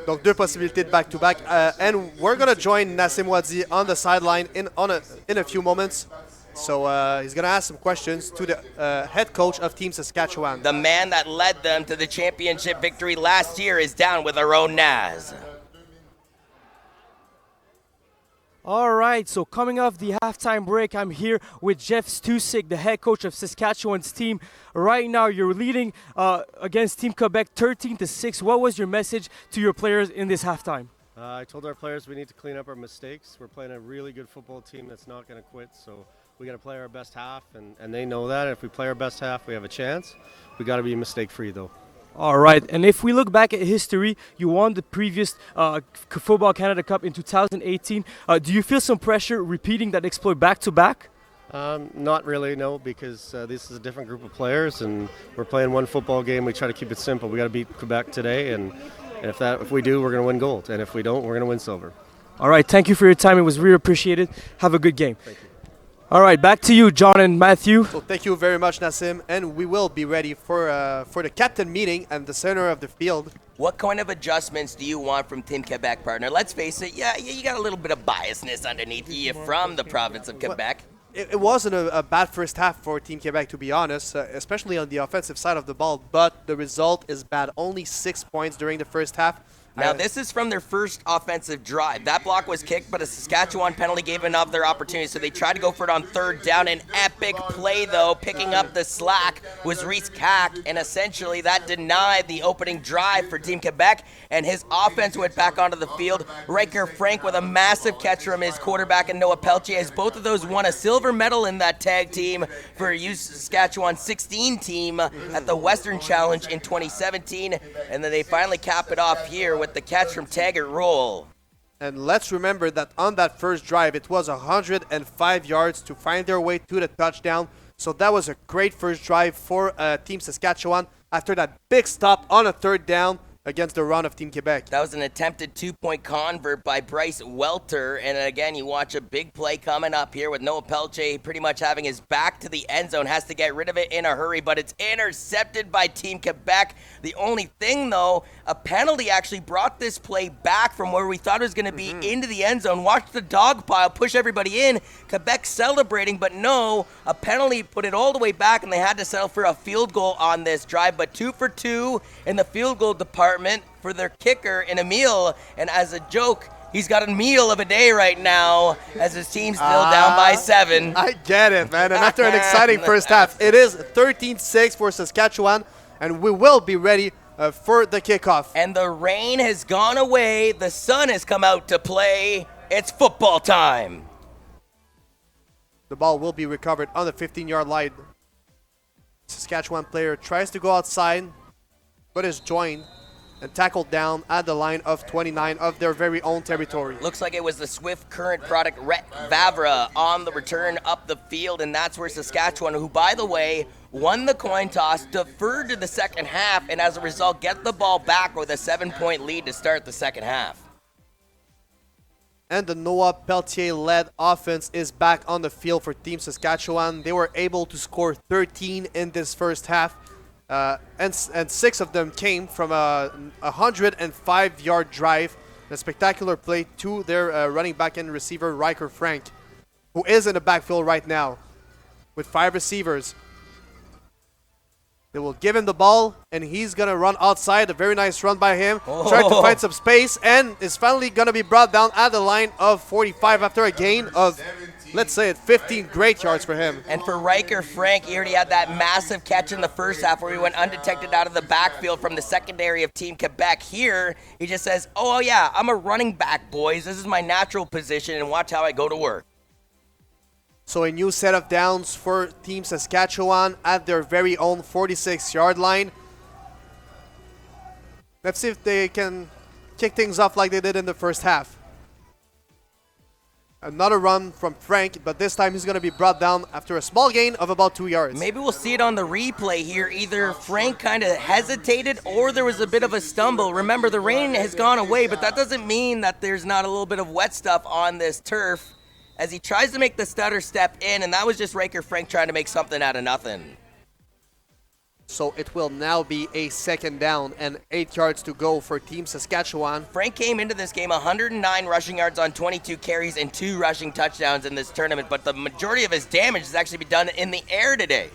B: Donc, 2 possibilités de back-to-back. And we're going to join Nassim Wadi on the sideline in a few moments. So he's going to ask some questions to the head coach of Team Saskatchewan.
C: The man that led them to the championship victory last year is down with our own Naz.
D: All right, so coming off the halftime break, I'm here with Jeff Stusik, the head coach of Saskatchewan's team. Right now, you're leading against Team Quebec 13-6. What was your message to your players in this halftime?
J: I told our players we need to clean up our mistakes. We're playing a really good football team that's not going to quit, so we got to play our best half, and they know that. If we play our best half, we have a chance. We got to be mistake-free, though.
D: All right, and if we look back at history, you won the previous Football Canada Cup in 2018. Do you feel some pressure repeating that exploit back-to-back?
J: Not really, no, because this is a different group of players, and we're playing one football game. We try to keep it simple. We got to beat Quebec today, and if we do, we're going to win gold, and if we don't, we're going to win silver.
D: All right, thank you for your time. It was really appreciated. Have a good game.
J: Thank you.
D: All right, back to you, John and Matthew.
B: So thank you very much, Nassim, and we will be ready for the captain meeting at the center of the field.
C: What kind of adjustments do you want from Team Quebec, partner? Let's face it, you got a little bit of biasness underneath you from the province of Quebec.
B: It wasn't a bad first half for Team Quebec, to be honest, especially on the offensive side of the ball, but the result is bad. Only 6 points during the first half.
C: Now, this is from their first offensive drive. That block was kicked, but a Saskatchewan penalty gave enough their opportunity, so they tried to go for it on third down. An epic play, though, picking up the slack was Reese Cack, and essentially that denied the opening drive for Team Quebec, and his offense went back onto the field. Riker Frank with a massive catch from his quarterback and Noah Peltier, as both of those won a silver medal in that tag team for Saskatchewan 16 team at the Western Challenge in 2017, and then they finally cap it off here with the catch from Taggart Roll.
B: And let's remember that on that first drive, it was 105 yards to find their way to the touchdown. So that was a great first drive for Team Saskatchewan after that big stop on a third down against the run of Team Quebec.
C: That was an attempted 2-point convert by Bryce Welter. And again, you watch a big play coming up here with Noah Peltier pretty much having his back to the end zone. Has to get rid of it in a hurry, but it's intercepted by Team Quebec. The only thing, though, a penalty actually brought this play back from where we thought it was going to be into the end zone. Watch the dog pile push everybody in. Quebec celebrating, but no, a penalty put it all the way back, and they had to settle for a field goal on this drive. But 2 for 2 in the field goal department for their kicker in Emil, and as a joke, he's got a meal of a day right now as his team's still down by 7.
B: I get it, man. And after an exciting first half, it is 13-6 for Saskatchewan, and we will be ready for the kickoff.
C: And the rain has gone away. The sun has come out to play. It's football time.
B: The ball will be recovered on the 15-yard line. Saskatchewan player tries to go outside, but is joined and tackled down at the line of 29 of their very own territory.
C: Looks like it was the Swift Current product Rhett Vavra on the return up the field, and that's where Saskatchewan, who, by the way, won the coin toss, deferred to the second half, and as a result, get the ball back with a 7-point lead to start the second half.
B: And the Noah Peltier-led offense is back on the field for Team Saskatchewan. They were able to score 13 in this first half. And 6 of them came from a 105-yard drive, a spectacular play to their running back and receiver, Riker Frank, who is in the backfield right now with 5 receivers. They will give him the ball, and he's going to run outside. A very nice run by him. Trying to find some space, and is finally going to be brought down at the line of 45 after a gain of, let's say, 15 great yards for him.
C: And for Riker Frank, he already had that massive catch in the first half where he went undetected out of the backfield from the secondary of Team Quebec. Here, he just says, oh yeah, I'm a running back, boys. This is my natural position, and watch how I go to work.
B: So a new set of downs for Team Saskatchewan at their very own 46-yard line. Let's see if they can kick things off like they did in the first half. Another run from Frank, but this time he's going to be brought down after a small gain of about 2 yards.
C: Maybe we'll see it on the replay here. Either Frank kind of hesitated or there was a bit of a stumble. Remember, the rain has gone away, but that doesn't mean that there's not a little bit of wet stuff on this turf as he tries to make the stutter step in, and that was just Riker Frank trying to make something out of nothing.
B: So it will now be a second down and 8 yards to go for Team Saskatchewan.
C: Frank came into this game 109 rushing yards on 22 carries and 2 rushing touchdowns in this tournament, but the majority of his damage has actually been done in the air today.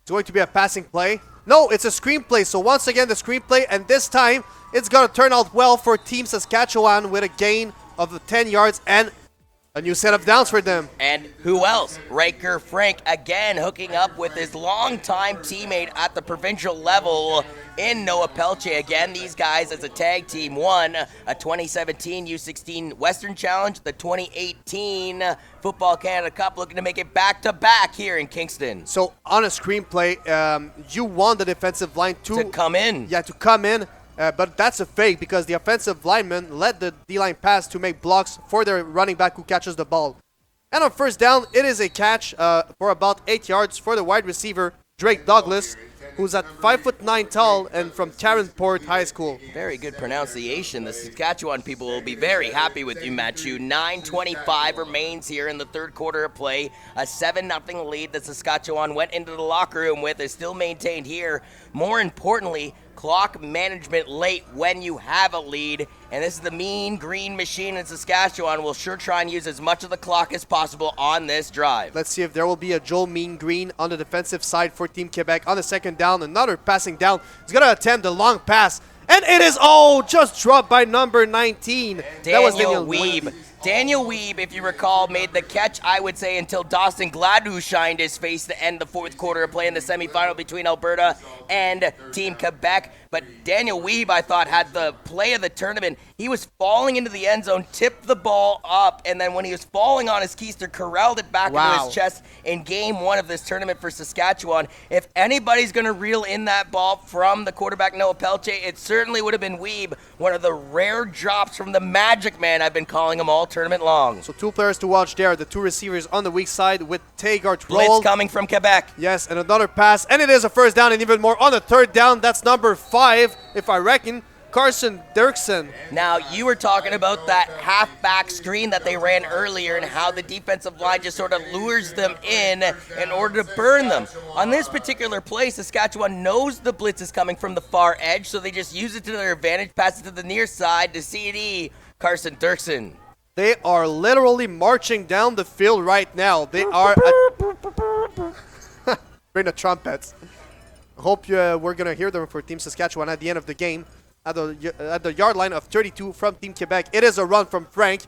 B: It's going to be a passing play. No, it's a screenplay. So once again, the screenplay, and this time it's going to turn out well for Team Saskatchewan with a gain of the 10 yards and a new set of downs for them.
C: And who else? Riker Frank again hooking up with his longtime teammate at the provincial level in Noah Pelche. Again, these guys as a tag team won a 2017 U16 Western Challenge, the 2018 Football Canada Cup, looking to make it back-to-back here in Kingston.
B: So on a screenplay, you want the defensive line to
C: come in.
B: Yeah, to come in. But that's a fake because the offensive lineman led the D-line pass to make blocks for their running back who catches the ball. And on first down, it is a catch for about 8 yards for the wide receiver, Drake Douglas, who's at 5'9" tall and from Caronport High School.
C: Very good pronunciation. The Saskatchewan people will be very happy with you, Matthew. 9:25 remains here in the third quarter of play. A 7-0 lead that Saskatchewan went into the locker room with is still maintained here. More importantly, clock management late when you have a lead, and this is the Mean Green Machine in Saskatchewan. We'll sure try and use as much of the clock as possible on this drive.
B: Let's see if there will be a Joel Mean Green on the defensive side for Team Quebec. On the second down, another passing down. He's going to attempt a long pass, and it is, just dropped by number 19. That was
C: Daniel Weeb. Daniel Weeb, if you recall, made the catch, I would say, until Dawson Gladue shined his face to end the fourth quarter of play in the semifinal between Alberta and Team Quebec. But Daniel Weeb, I thought, had the play of the tournament. He was falling into the end zone, tipped the ball up, and then when he was falling on his keister, corralled it back into his chest in game one of this tournament for Saskatchewan. If anybody's going to reel in that ball from the quarterback, Noah Pelche, it certainly would have been Weeb. One of the rare drops from the Magic Man, I've been calling him all tournament long.
B: So 2 players to watch there. The 2 receivers on the weak side with Taggart
C: Blitz
B: roll.
C: coming from Quebec.
B: Yes, and another pass. And it is a first down and even more on the third down. That's number 5, if I reckon. Carson Dirksen.
C: Now, you were talking about that half-back screen that they ran earlier and how the defensive line just sort of lures them in order to burn them. On this particular play, Saskatchewan knows the blitz is coming from the far edge, so they just use it to their advantage, pass it to the near side to CD Carson Dirksen.
B: They are literally marching down the field right now. They are bring the trumpets. Hope we're going to hear them for Team Saskatchewan at the end of the game. At the yard line of 32 from Team Quebec. It is a run from Frank,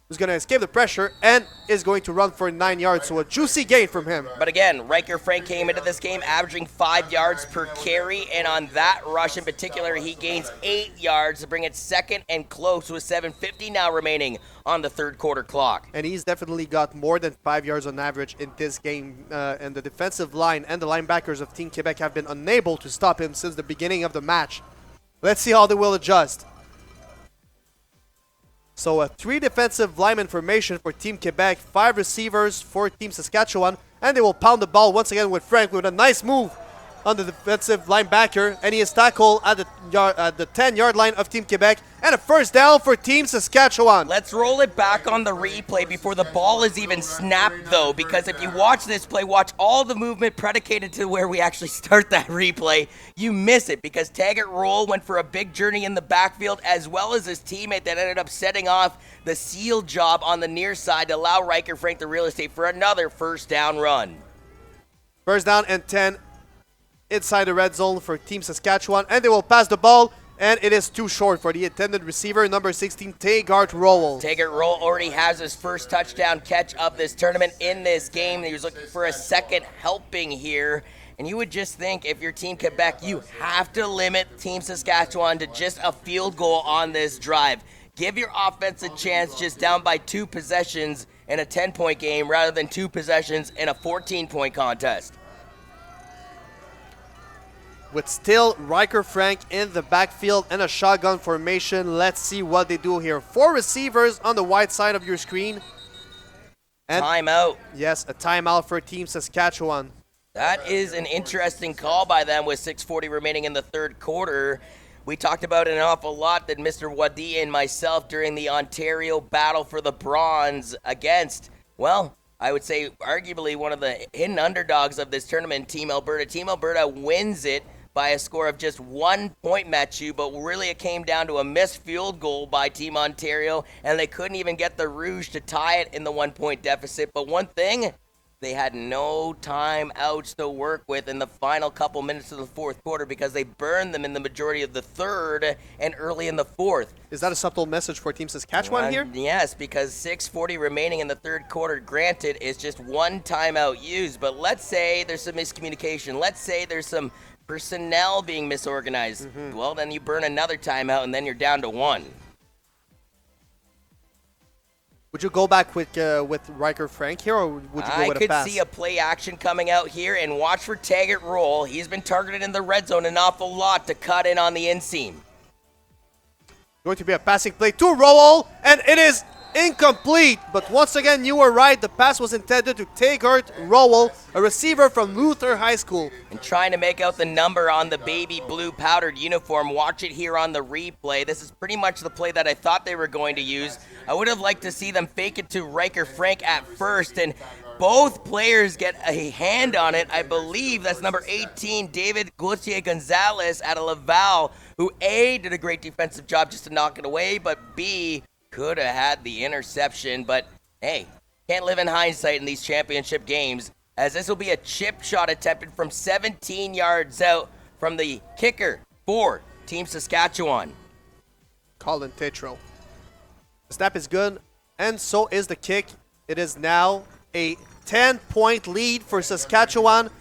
B: who's going to escape the pressure and is going to run for 9 yards. So a juicy gain from him.
C: But again, Riker Frank came into this game averaging 5 yards per carry, and on that rush in particular, he gains 8 yards to bring it second and close with 7:50 now remaining on the third quarter clock.
B: And he's definitely got more than 5 yards on average in this game. And the defensive line and the linebackers of Team Quebec have been unable to stop him since the beginning of the match. Let's see how they will adjust. So a 3 defensive lineman formation for Team Quebec, 5 receivers for Team Saskatchewan, and they will pound the ball once again with Frank with a nice move on the defensive linebacker, and he is tackled at the 10-yard line of Team Quebec, and a first down for Team Saskatchewan.
C: Let's roll it back on the replay before the ball is even snapped, though, because if you watch this play, watch all the movement predicated to where we actually start that replay. You miss it because Taggart Roll went for a big journey in the backfield, as well as his teammate that ended up setting off the seal job on the near side to allow Riker Frank the real estate for another first down run.
B: First down and 10 inside the red zone for Team Saskatchewan. And they will pass the ball. And it is too short for the intended receiver, number 16, Taggart Rowell.
C: Taggart Rowell already has his first touchdown catch of this tournament in this game. He was looking for a second helping here. And you would just think if you're Team Quebec, you have to limit Team Saskatchewan to just a field goal on this drive. Give your offense a chance just down by 2 possessions in a 10-point game rather than 2 possessions in a 14-point contest.
B: With still Riker Frank in the backfield and a shotgun formation. Let's see what they do here. 4 receivers on the wide side of your screen. And
C: timeout.
B: Yes, a timeout for Team Saskatchewan.
C: That is an interesting call by them with 6:40 remaining in the third quarter. We talked about it an awful lot that Mr. Wadi and myself during the Ontario battle for the bronze against, well, I would say arguably one of the hidden underdogs of this tournament, Team Alberta. Team Alberta wins it by a score of just 1 point, Matthew, but really it came down to a missed field goal by Team Ontario, and they couldn't even get the Rouge to tie it in the 1 point deficit. But one thing, they had no timeouts to work with in the final couple minutes of the fourth quarter because they burned them in the majority of the third and early in the fourth.
B: Is that a subtle message for Team Saskatchewan here?
C: Yes, because 6:40 remaining in the third quarter, granted, is just 1 timeout used. But let's say there's some miscommunication. Let's say there's some personnel being misorganized. Well, then you burn another timeout and then you're down to 1.
B: Would you go back with Riker Frank here, or would you go with a pass?
C: I could see a play action coming out here, and watch for Taggart Roll. He's been targeted in the red zone an awful lot to cut in on the inseam.
B: Going to be a passing play to Rowell, and it is incomplete. But once again, you were right. The pass was intended to Taggart Rowell, a receiver from Luther High School.
C: And trying to make out the number on the baby blue powdered uniform. Watch it here on the replay. This is pretty much the play that I thought they were going to use. I would have liked to see them fake it to Riker Frank at first, and both players get a hand on it. I believe that's number 18, David Gauthier Gonzalez out of Laval, who A, did a great defensive job just to knock it away, but B, could have had the interception. But hey, can't live in hindsight in these championship games, as this will be a chip shot attempted from 17 yards out from the kicker for Team Saskatchewan.
B: Colin Tetreault. The snap is good, and so is the kick. It is now a 10-point lead for Saskatchewan,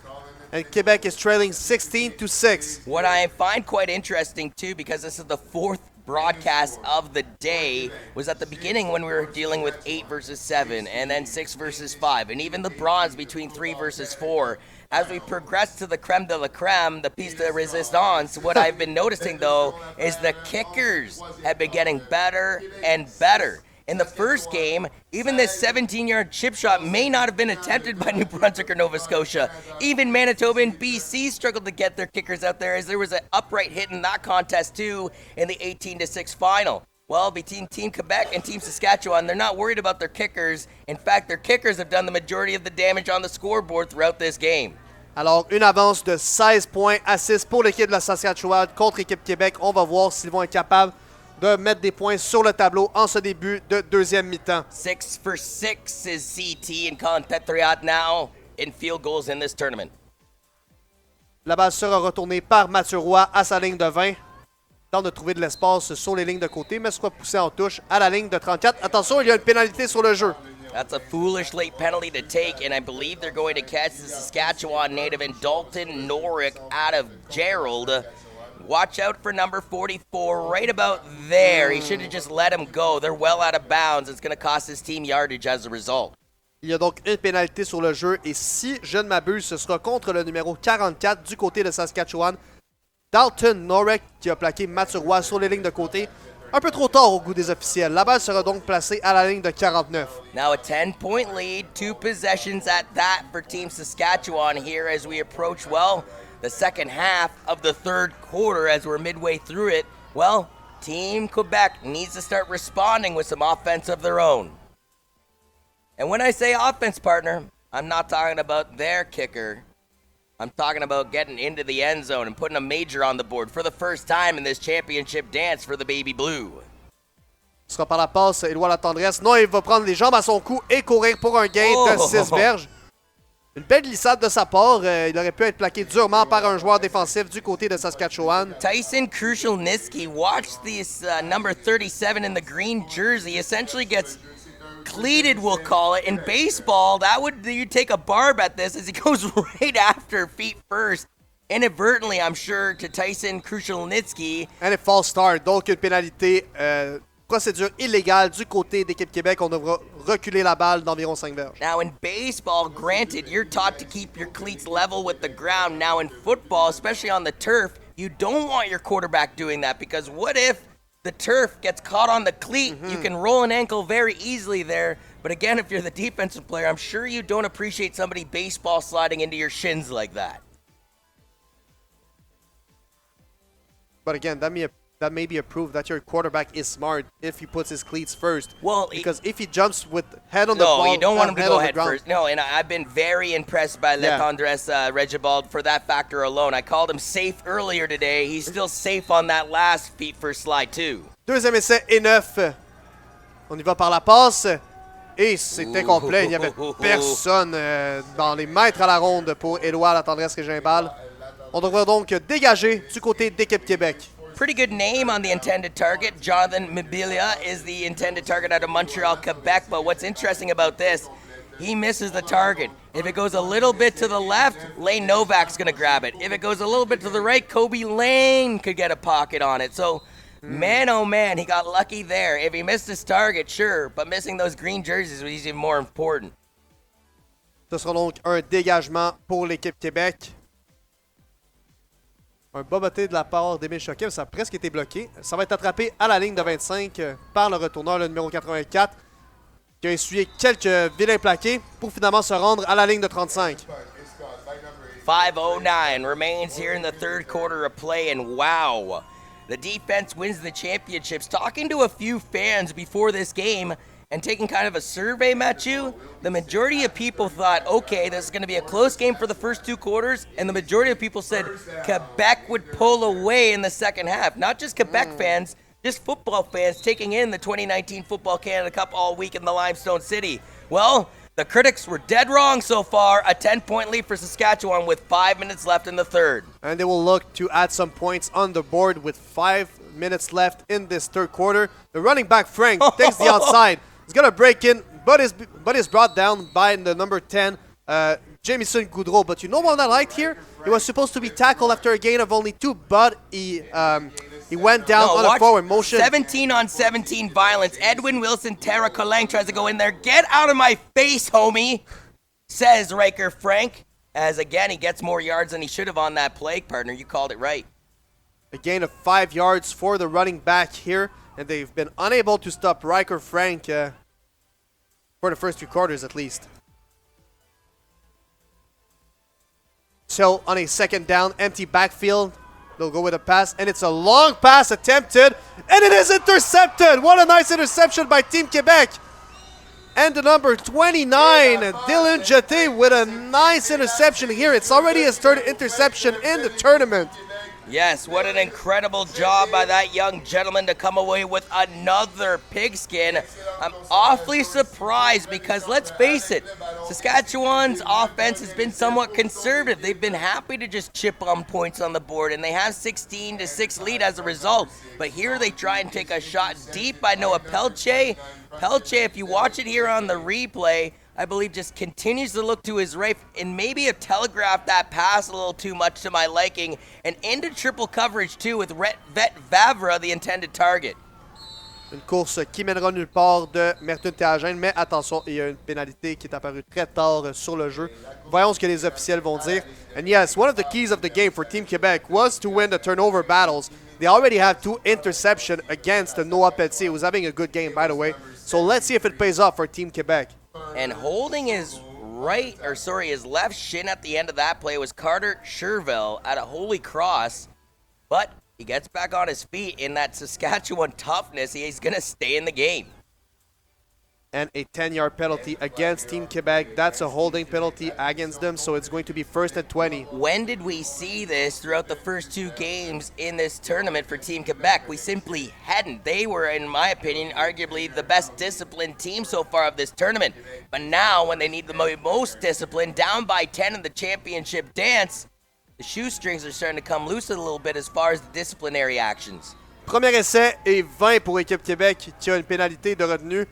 B: and Quebec is trailing 16-6.
C: What I find quite interesting, too, because this is the 4th broadcast of the day, was at the beginning when we were dealing with 8 versus 7, and then 6 versus 5, and even the bronze between 3 versus 4. As we progress to the creme de la creme, the piece de resistance, what I've been noticing, though, is the kickers have been getting better and better. In the first game, even this 17-yard chip shot may not have been attempted by New Brunswick or Nova Scotia. Even Manitoba and BC struggled to get their kickers out there, as there was an upright hit in that contest, too, in the 18-6 final. Well, between Team Quebec and Team Saskatchewan, they're not worried about their kickers. In fact, their kickers have done the majority of the damage on the scoreboard throughout this game.
B: Alors, une avance de 16 points à 6 pour l'équipe de la Saskatchewan contre l'équipe Québec. On va voir s'ils vont être capables de mettre des points sur le tableau en ce début de deuxième mi-temps.
C: 6 for 6 is CT and Colin Tetreault now in field goals in this tournament.
B: La balle sera retournée par Mathieu Roy à sa ligne de 20. Tente de trouver de l'espace sur les lignes de côté, mais sera poussé en touche à la ligne de 34. Attention, il y a une pénalité sur le jeu.
C: That's a foolish late penalty to take, and I believe they're going to catch the Saskatchewan native and Dalton Norick out of Gerald. Watch out for number 44 right about there. He should have just let him go. They're well out of bounds. It's going to cost his team yardage as a result.
B: Il y a donc une pénalité sur le jeu, et si je ne m'abuse, ce sera contre le numéro 44 du côté de Saskatchewan. Dalton Norek qui a plaqué Mathieu Roy sur les lignes de côté. Un peu trop tard au goût des officiels. La balle sera donc placée à la ligne de 49.
C: Now a 10-point lead, 2 possessions at that for Team Saskatchewan here as we approach, well, the second half of the third quarter as we're midway through it. Well, Team Quebec needs to start responding with some offense of their own. And when I say offense, partner, I'm not talking about their kicker. I'm talking about getting into the end zone and putting a major on the board for the first time in this championship dance for the Baby Blue.
B: Ce sera par la passe, Éloi La Tendresse. Non, il va prendre les jambes à son cou et courir pour un gain de 6 verges. Une belle glissade de sa part. Il aurait pu être plaqué durement par un joueur défensif du côté de Saskatchewan.
C: Tyson Kruszalnitzki, watch this number 37 in the green jersey, essentially gets cleated, we'll call it. In baseball, you take a barb at this as he goes right after feet first. Inadvertently, I'm sure, to Tyson Kruszalnitzki.
B: And a false start, donc une pénalité, procédure illégale du côté d'équipe Québec. On devra reculer la balle d'environ 5 verges.
C: Now in baseball, granted, you're taught to keep your cleats level with the ground. Now in football, especially on the turf, you don't want your quarterback doing that, because what if the turf gets caught on the cleat? You can roll an ankle very easily there. But again, if you're the defensive player, I'm sure you don't appreciate somebody baseball sliding into your shins like that.
B: But again, that may be a proof that your quarterback is smart if he puts his cleats first.
C: Well,
B: because if he jumps with head on the ball,
C: no, you don't want him to go head
B: ground.
C: first. No, and I've been very impressed by Letendres Regibald for that factor alone. I called him safe earlier today. He's still safe on that last feet first slide too.
B: Deuxième essai et 9. On y va par la passe. Et c'était complet. Il n'y avait personne dans les mètres à la ronde pour Édouard Letendres Regibald. On devrait donc dégager du côté d'équipe Québec.
C: Pretty good name on the intended target. Jonathan Mabilia is the intended target out of Montreal, Quebec. But what's interesting about this, he misses the target. If it goes a little bit to the left, Lane Novak's going to grab it. If it goes a little bit to the right, Kobe Lane could get a pocket on it. So, man, oh man, he got lucky there. If he missed his target, sure, but missing those green jerseys was even more important.
B: Ce sera donc un dégagement pour l'équipe Québec. Un boboté de la part d'Émile Choquet, ça a presque été bloqué. Ça va être attrapé à la ligne de 25 par le retourneur, le numéro 84, qui a essuyé quelques vilains plaqués pour finalement se rendre à la ligne de 35.
C: 5:09 remains here in the third quarter of play, and wow, the defense wins the championships. Talking to a few fans before this game and taking kind of a survey, Matthew, the majority of people thought, okay, this is going to be a close game for the first 2 quarters, and the majority of people said Quebec would pull away in the second half. Not just Quebec fans, just football fans taking in the 2019 Football Canada Cup all week in the Limestone City. Well, the critics were dead wrong so far. A 10-point lead for Saskatchewan with 5 minutes left in the third.
B: And they will look to add some points on the board with 5 minutes left in this third quarter. The running back, Frank, takes the outside. He's going to break in, but is brought down by the number 10, Jamison Goudreau. But you know what I liked here? He was supposed to be tackled after a gain of only 2, but he went down on a forward motion.
C: 17-on-17 violence. Edwin Wilson, Tara Colang tries to go in there. Get out of my face, homie, says Riker Frank. As again, he gets more yards than he should have on that play, partner. You called it right.
B: A gain of 5 yards for the running back here. And they've been unable to stop Riker Frank for the first 2 quarters at least. So on a second down, empty backfield, they'll go with a pass, and it's a long pass attempted, and it is intercepted! What a nice interception by Team Quebec! And the number 29, Dylan Jeté, with a nice interception here. It's already his 3rd interception in the tournament.
C: Yes, what an incredible job by that young gentleman to come away with another pigskin. I'm awfully surprised because, let's face it, Saskatchewan's offense has been somewhat conservative. They've been happy to just chip on points on the board, and they have 16-6 lead as a result. But here they try and take a shot deep by Noah Pelche. Pelche, if you watch it here on the replay, I believe just continues to look to his right and maybe have telegraphed that pass a little too much to my liking, and into triple coverage too with Vet Vavra, the intended target.
B: Une course qui mènera nulle part de Merton Théagène, mais attention, il y a une pénalité qui est apparue très tard sur le jeu. Voyons ce que les officiels vont dire. And yes, one of the keys of the game for Team Quebec was to win the turnover battles. They already have 2 interceptions against Noah Petit, who's having a good game, by the way. So let's see if it pays off for Team Quebec.
C: And holding his his left shin at the end of that play was Carter Sherville at a Holy Cross. But he gets back on his feet in that Saskatchewan toughness. He's going to stay in the game.
B: and a 10-yard penalty against Team Quebec. That's a holding penalty against them, so it's going to be 1st and 20.
C: When did we see this throughout the first 2 games in this tournament for Team Quebec? We simply hadn't. They were, in my opinion, arguably the best disciplined team so far of this tournament. But now, when they need the most discipline, down by 10 in the championship dance, the shoestrings are starting to come loose a little bit as far as the disciplinary actions.
B: Premier essai et 20 pour Équipe Québec qui a une pénalité de retenue.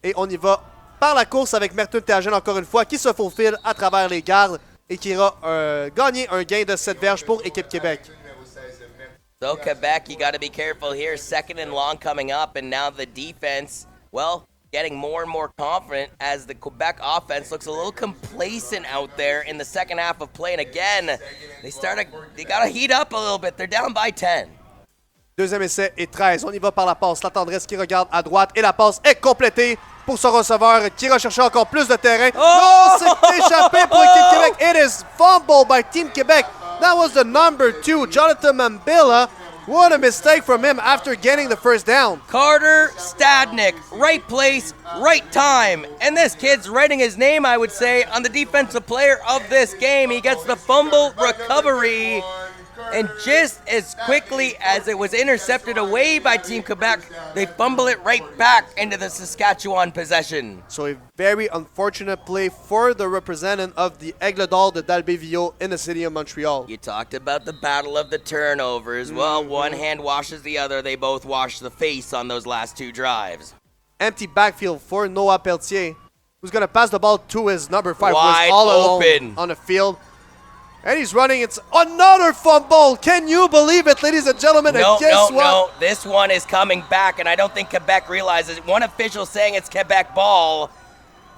B: Et on y va par la course avec Merton Tagen encore une fois qui se faufile à travers les gardes et qui ira gagner un gain de 7 verges pour Équipe Québec.
C: So Quebec, you got to be careful here. 2nd and long coming up, and now the defense, well, getting more and more confident as the Quebec offense looks a little complacent out there in the second half of play. And again, they got to heat up a little bit. They're down by 10.
B: Deuxième essai et 13. On y va par la passe. La tendresse qui regarde à droite et la passe est complétée pour son receveur qui recherche encore plus de terrain.
C: Oh!
B: Non, c'est échappé pour Équipe Québec. It is fumbled by Team Quebec. That was the number 2, Jonathan Mambilla. What a mistake from him after getting the first down.
C: Carter Stadnick, right place, right time. And this kid's writing his name, I would say, on the defensive player of this game. He gets the fumble recovery. And just as quickly as it was intercepted away by Team Quebec, they fumble it right back into the Saskatchewan possession.
B: So a very unfortunate play for the representative of the Aigle d'Or de d'Albévillot in the city of Montreal.
C: You talked about the battle of the turnovers. Well, one hand washes the other. They both wash the face on those last 2 drives.
B: Empty backfield for Noah Pelletier, who's going to pass the ball to his number 5,
C: Wide
B: who is all
C: open
B: alone on the field. And he's running. It's another fumble. Can you believe it, ladies and gentlemen?
C: No,
B: and guess what?
C: No. This one is coming back, and I don't think Quebec realizes it. One official saying it's Quebec ball,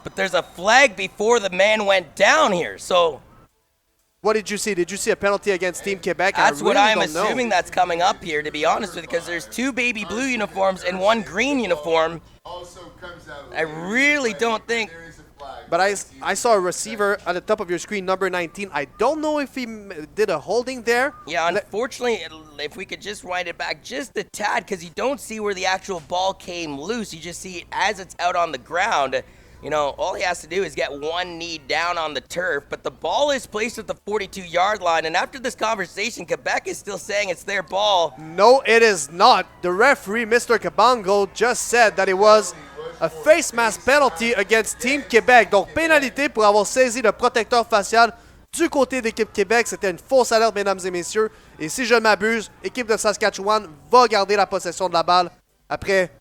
C: but there's a flag before the man went down here. So
B: what did you see? Did you see a penalty against Team Quebec?
C: That's what I'm assuming that's coming up here, to be honest with you, because there's 2 baby blue uniforms and 1 green uniform. I really don't think.
B: But I saw a receiver at the top of your screen, number 19. I don't know if he did a holding there.
C: Yeah, unfortunately, if we could just wind it back just a tad, because you don't see where the actual ball came loose. You just see it as it's out on the ground. You know, all he has to do is get 1 knee down on the turf, but the ball is placed at the 42-yard line, and after this conversation, Quebec is still saying it's their ball.
B: No, it is not. The referee, Mr. Cabango, just said that it was a face mask penalty against Team Québec. Donc, pénalité pour avoir saisi le protecteur facial du côté d'équipe Québec. C'était une fausse alerte, mesdames et messieurs. Et si je ne m'abuse, l'équipe de Saskatchewan va garder la possession de la balle après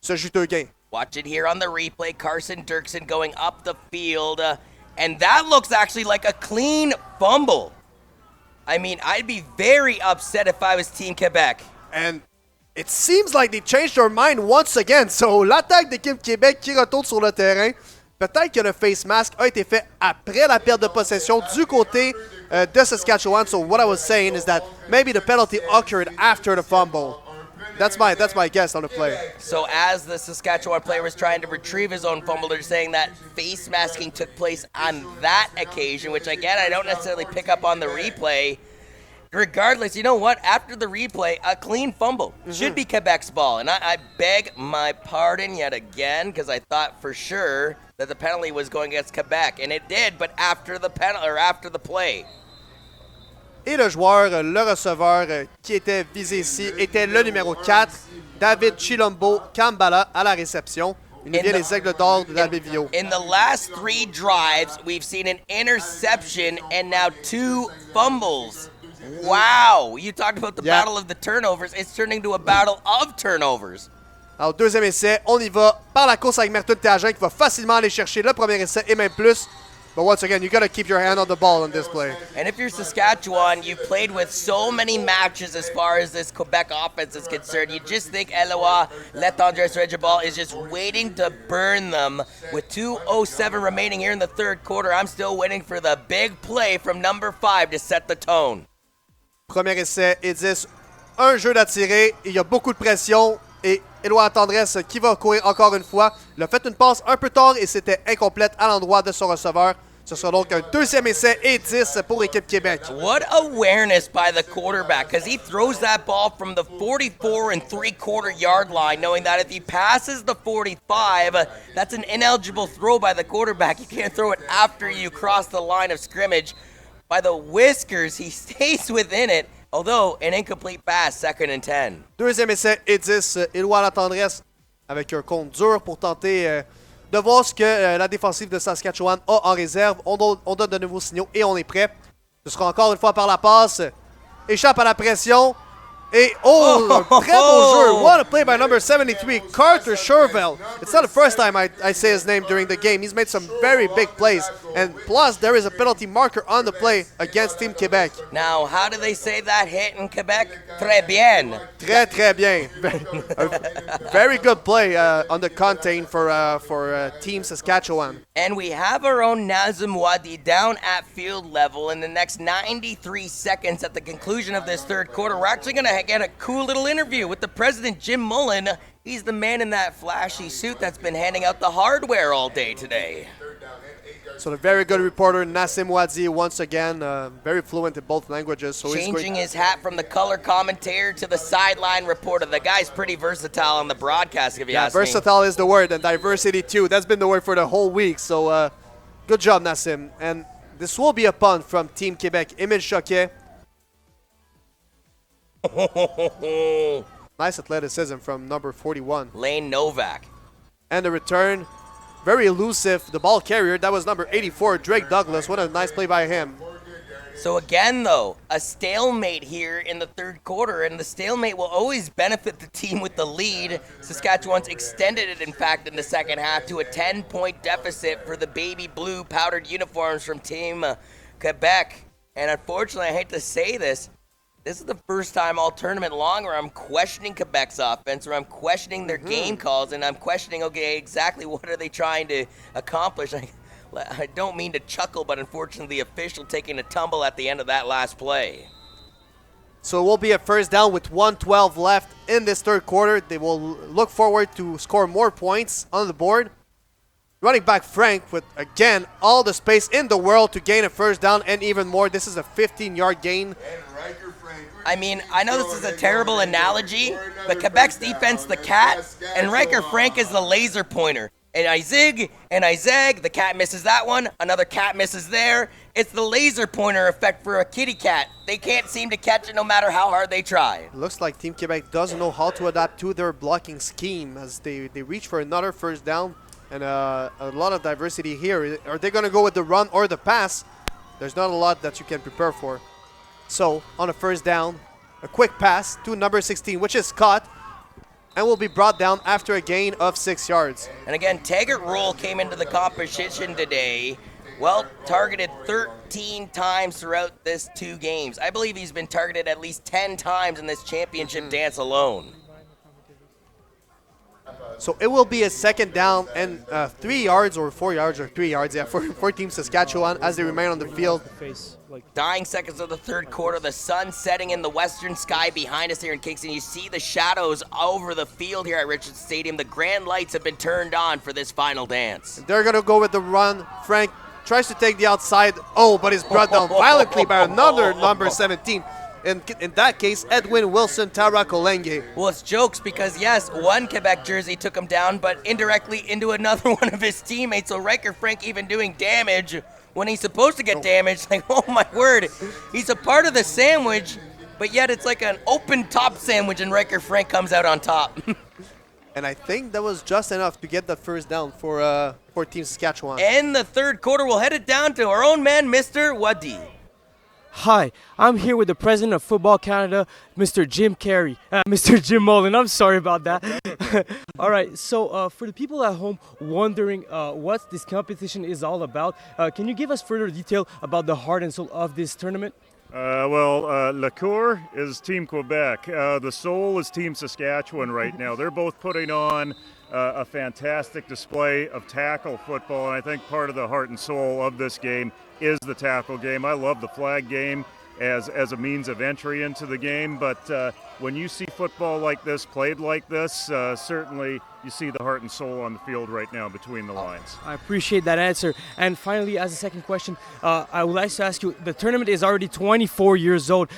B: ce juteux gain.
C: Watch it here on the replay. Carson Dirksen going up the field. And that looks actually like a clean fumble. I mean, I'd be very upset if I was Team Quebec.
B: And it seems like they changed their mind once again. So, l'attaque d'équipe Québec qui retourne sur le terrain. Peut-être que le face mask a été fait après la perte de possession du côté de Saskatchewan. So, what I was saying is that maybe the penalty occurred after the fumble. That's my guess on the play.
C: So as the Saskatchewan player was trying to retrieve his own fumble, they're saying that face masking took place on that occasion, which again, I don't necessarily pick up on the replay. Regardless, you know what? After the replay, a clean fumble should be Quebec's ball. And I beg my pardon yet again, because I thought for sure that the penalty was going against Quebec, and it did, but after the penalty or after the play.
B: Et le joueur, le receveur qui était visé ici était le numéro 4, David Chilombo Kambala à la réception. Il nous vient des Aigles d'Or de d'Albévillot.
C: In the last 3 drives, we've seen an interception and now 2 fumbles. Wow! You talked about the battle of the turnovers. It's turning into a battle of turnovers.
B: Alors, deuxième essai, on y va par la course avec Merton Tagen qui va facilement aller chercher le premier essai et même plus. But once again, you got to keep your hand on the ball on this play.
C: And if you're Saskatchewan, you played with so many matches as far as this Quebec offense is concerned. You just think Eloa Letandres Regibal is just waiting to burn them. With 2:07 remaining here in the third quarter, I'm still waiting for the big play from number 5 to set the tone.
B: Premier essai et 10. Un jeu d'attirer. Il y a beaucoup de pression. Et Éloi Tendresse qui va courir encore une fois. Il a fait une passe un peu tard et c'était incomplète à l'endroit de son receveur. Ce sera donc un deuxième essai et 10 pour l'équipe Québec.
C: What awareness by the quarterback, because he throws that ball from the 44 and 3/4 yard line, knowing that if he passes the 45, that's an ineligible throw by the quarterback. You can't throw it after you cross the line of scrimmage. By the whiskers, he stays within it, although an incomplete pass, 2nd and 10.
B: Deuxième essai et 10. Éloi la tendresse avec un compte dur pour tenter de voir ce que la défensive de Saskatchewan a en réserve. On donne de nouveaux signaux et on est prêt. Ce sera encore une fois par la passe. Échappe à la pression. Et un très beau jeu. What a play by number 73, Carter Sherville. It's not the first time I say his name during the game. He's made some very big plays. And plus, there is a penalty marker on the play against Team Quebec.
C: Now, how do they say that hit in Quebec? Très bien.
B: Très, très bien. Very good play on the contain for Team Saskatchewan.
C: And we have our own Nazem Wadi down at field level in the next 93 seconds at the conclusion of this third quarter. We're actually going to get a cool little interview with the president, Jim Mullen. He's the man in that flashy suit that's been handing out the hardware all day today.
B: So the very good reporter, Nassim Wadi, once again, very fluent in both languages. So
C: changing his hat from the color commentator to the sideline reporter. The guy's pretty versatile on the broadcast, if you ask me.
B: Versatile is the word, and diversity too. That's been the word for the whole week. So good job, Nassim. And this will be a punt from Team Quebec. Émile Choquet. Nice athleticism from number 41.
C: Lane Novak.
B: And the return, very elusive. The ball carrier, that was number 84, Drake Douglas. What a nice play by him.
C: So again, though, a stalemate here in the third quarter, and the stalemate will always benefit the team with the lead. Saskatchewan's extended it, in fact, in the second half to a 10-point deficit for the baby blue powdered uniforms from Team Quebec. And unfortunately, I hate to say this, this is the first time all tournament long where I'm questioning Quebec's offense, where I'm questioning their game calls, and I'm questioning, okay, exactly what are they trying to accomplish? I don't mean to chuckle, but unfortunately the official taking a tumble at the end of that last play.
B: So it will be a first down with 1:12 left in this third quarter. They will look forward to score more points on the board. Running back Frank with, again, all the space in the world to gain a first down and even more. This is a 15-yard gain.
C: I mean, I know this is a terrible analogy, but Quebec's defense, the cat, and Riker Frank is the laser pointer. And I zig, and I zag, the cat misses that one, another cat misses there. It's the laser pointer effect for a kitty cat. They can't seem to catch it no matter how hard they try.
B: Looks like Team Quebec doesn't know how to adapt to their blocking scheme as they reach for another first down. And a lot of diversity here. Are they going to go with the run or the pass? There's not a lot that you can prepare for. So, on a first down, a quick pass to number 16, which is caught and will be brought down after a gain of 6 yards.
C: And again, Taggart Roll came into the competition today, well, targeted 13 times throughout this 2 games. I believe he's been targeted at least 10 times in this championship dance alone.
B: So it will be a second down and 3 yards or 4 yards or 3 yards, for Team Saskatchewan as they remain on the field.
C: Dying seconds of the third quarter, the sun setting in the western sky behind us here in Kingston. You see the shadows over the field here at Richards Stadium. The grand lights have been turned on for this final dance.
B: They're going to go with the run. Frank tries to take the outside. Oh, but is brought down violently by another number 17. In that case, Edwin Wilson Tarakolenge.
C: Well, it's jokes because, yes, one Quebec jersey took him down, but indirectly into another one of his teammates. So Riker Frank even doing damage when he's supposed to get damaged. Like, oh my word, he's a part of the sandwich, but yet it's like an open top sandwich and Riker Frank comes out on top.
B: And I think that was just enough to get the first down for Team Saskatchewan.
C: In the third quarter, we'll head it down to our own man, Mr. Wadi.
D: Hi, I'm here with the president of Football Canada, Mr. Mr. Jim Mullen. I'm sorry about that. All right, so for the people at home wondering what this competition is all about, can you give us further detail about the heart and soul of this tournament?
K: Le Coeur is Team Quebec. The Soul is Team Saskatchewan right now. They're both putting on a fantastic display of tackle football, and I think part of the heart and soul of this game is the tackle game. I love the flag game. as a means of entry into the game. But when you see football like this, played like this, certainly you see the heart and soul on the field right now between the lines.
D: I appreciate that answer. And finally, as a second question, I would like to ask you, the tournament is already 24 years old.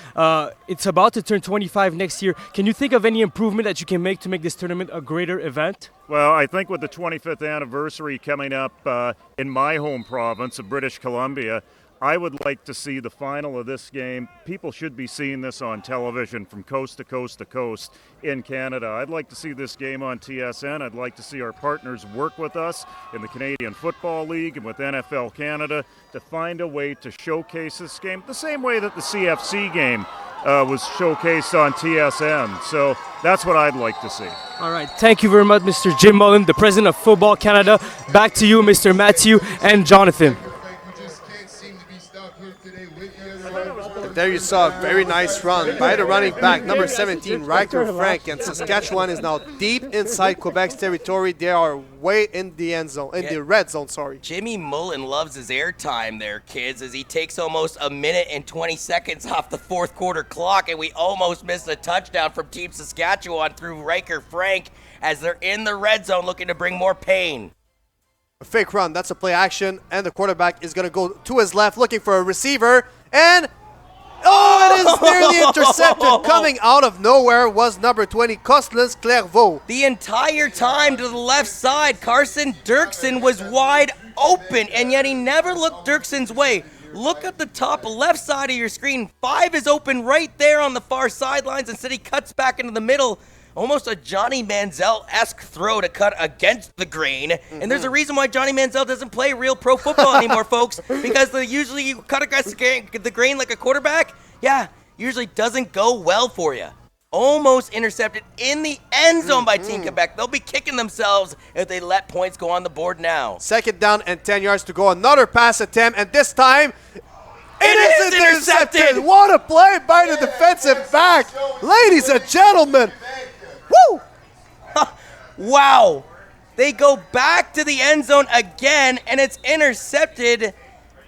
D: It's about to turn 25 next year. Can you think of any improvement that you can make to make this tournament a greater event?
K: Well, I think with the 25th anniversary coming up in my home province of British Columbia, I would like to see the final of this game. People should be seeing this on television from coast to coast to coast in Canada. I'd like to see this game on TSN. I'd like to see our partners work with us in the Canadian Football League and with NFL Canada to find a way to showcase this game the same way that the CFC game was showcased on TSN. So that's what I'd like to see.
D: All right. Thank you very much, Mr. Jim Mullen, the president of Football Canada. Back to you, Mr. Matthew and Jonathan.
B: There you saw a very nice run by the running back, number 17, Riker Frank, and Saskatchewan is now deep inside Quebec's territory. They are way in the end zone, in the red zone, sorry.
C: Jimmy Mullen loves his airtime there, kids, as he takes almost a minute and 20 seconds off the fourth quarter clock, and we almost missed a touchdown from Team Saskatchewan through Riker Frank as they're in the red zone looking to bring more pain.
B: A fake run, that's a play action, and the quarterback is going to go to his left looking for a receiver, and it is nearly intercepted. Coming out of nowhere was number 20, Costlins Clairvaux.
C: The entire time to the left side, Carson Dirksen was wide open, and yet he never looked Dirksen's way. Look at the top left side of your screen. 5 is open right there on the far sidelines. Instead, he cuts back into the middle. Almost a Johnny Manziel-esque throw to cut against the grain. And there's a reason why Johnny Manziel doesn't play real pro football anymore, folks. Because usually you cut against the grain like a quarterback. Yeah, usually doesn't go well for you. Almost intercepted in the end zone by Team Quebec. They'll be kicking themselves if they let points go on the board now.
B: Second down and 10 yards to go. Another pass attempt, and this time it is intercepted. What a play by the defensive back. Ladies and gentlemen. Woo!
C: Wow. They go back to the end zone again, and it's intercepted.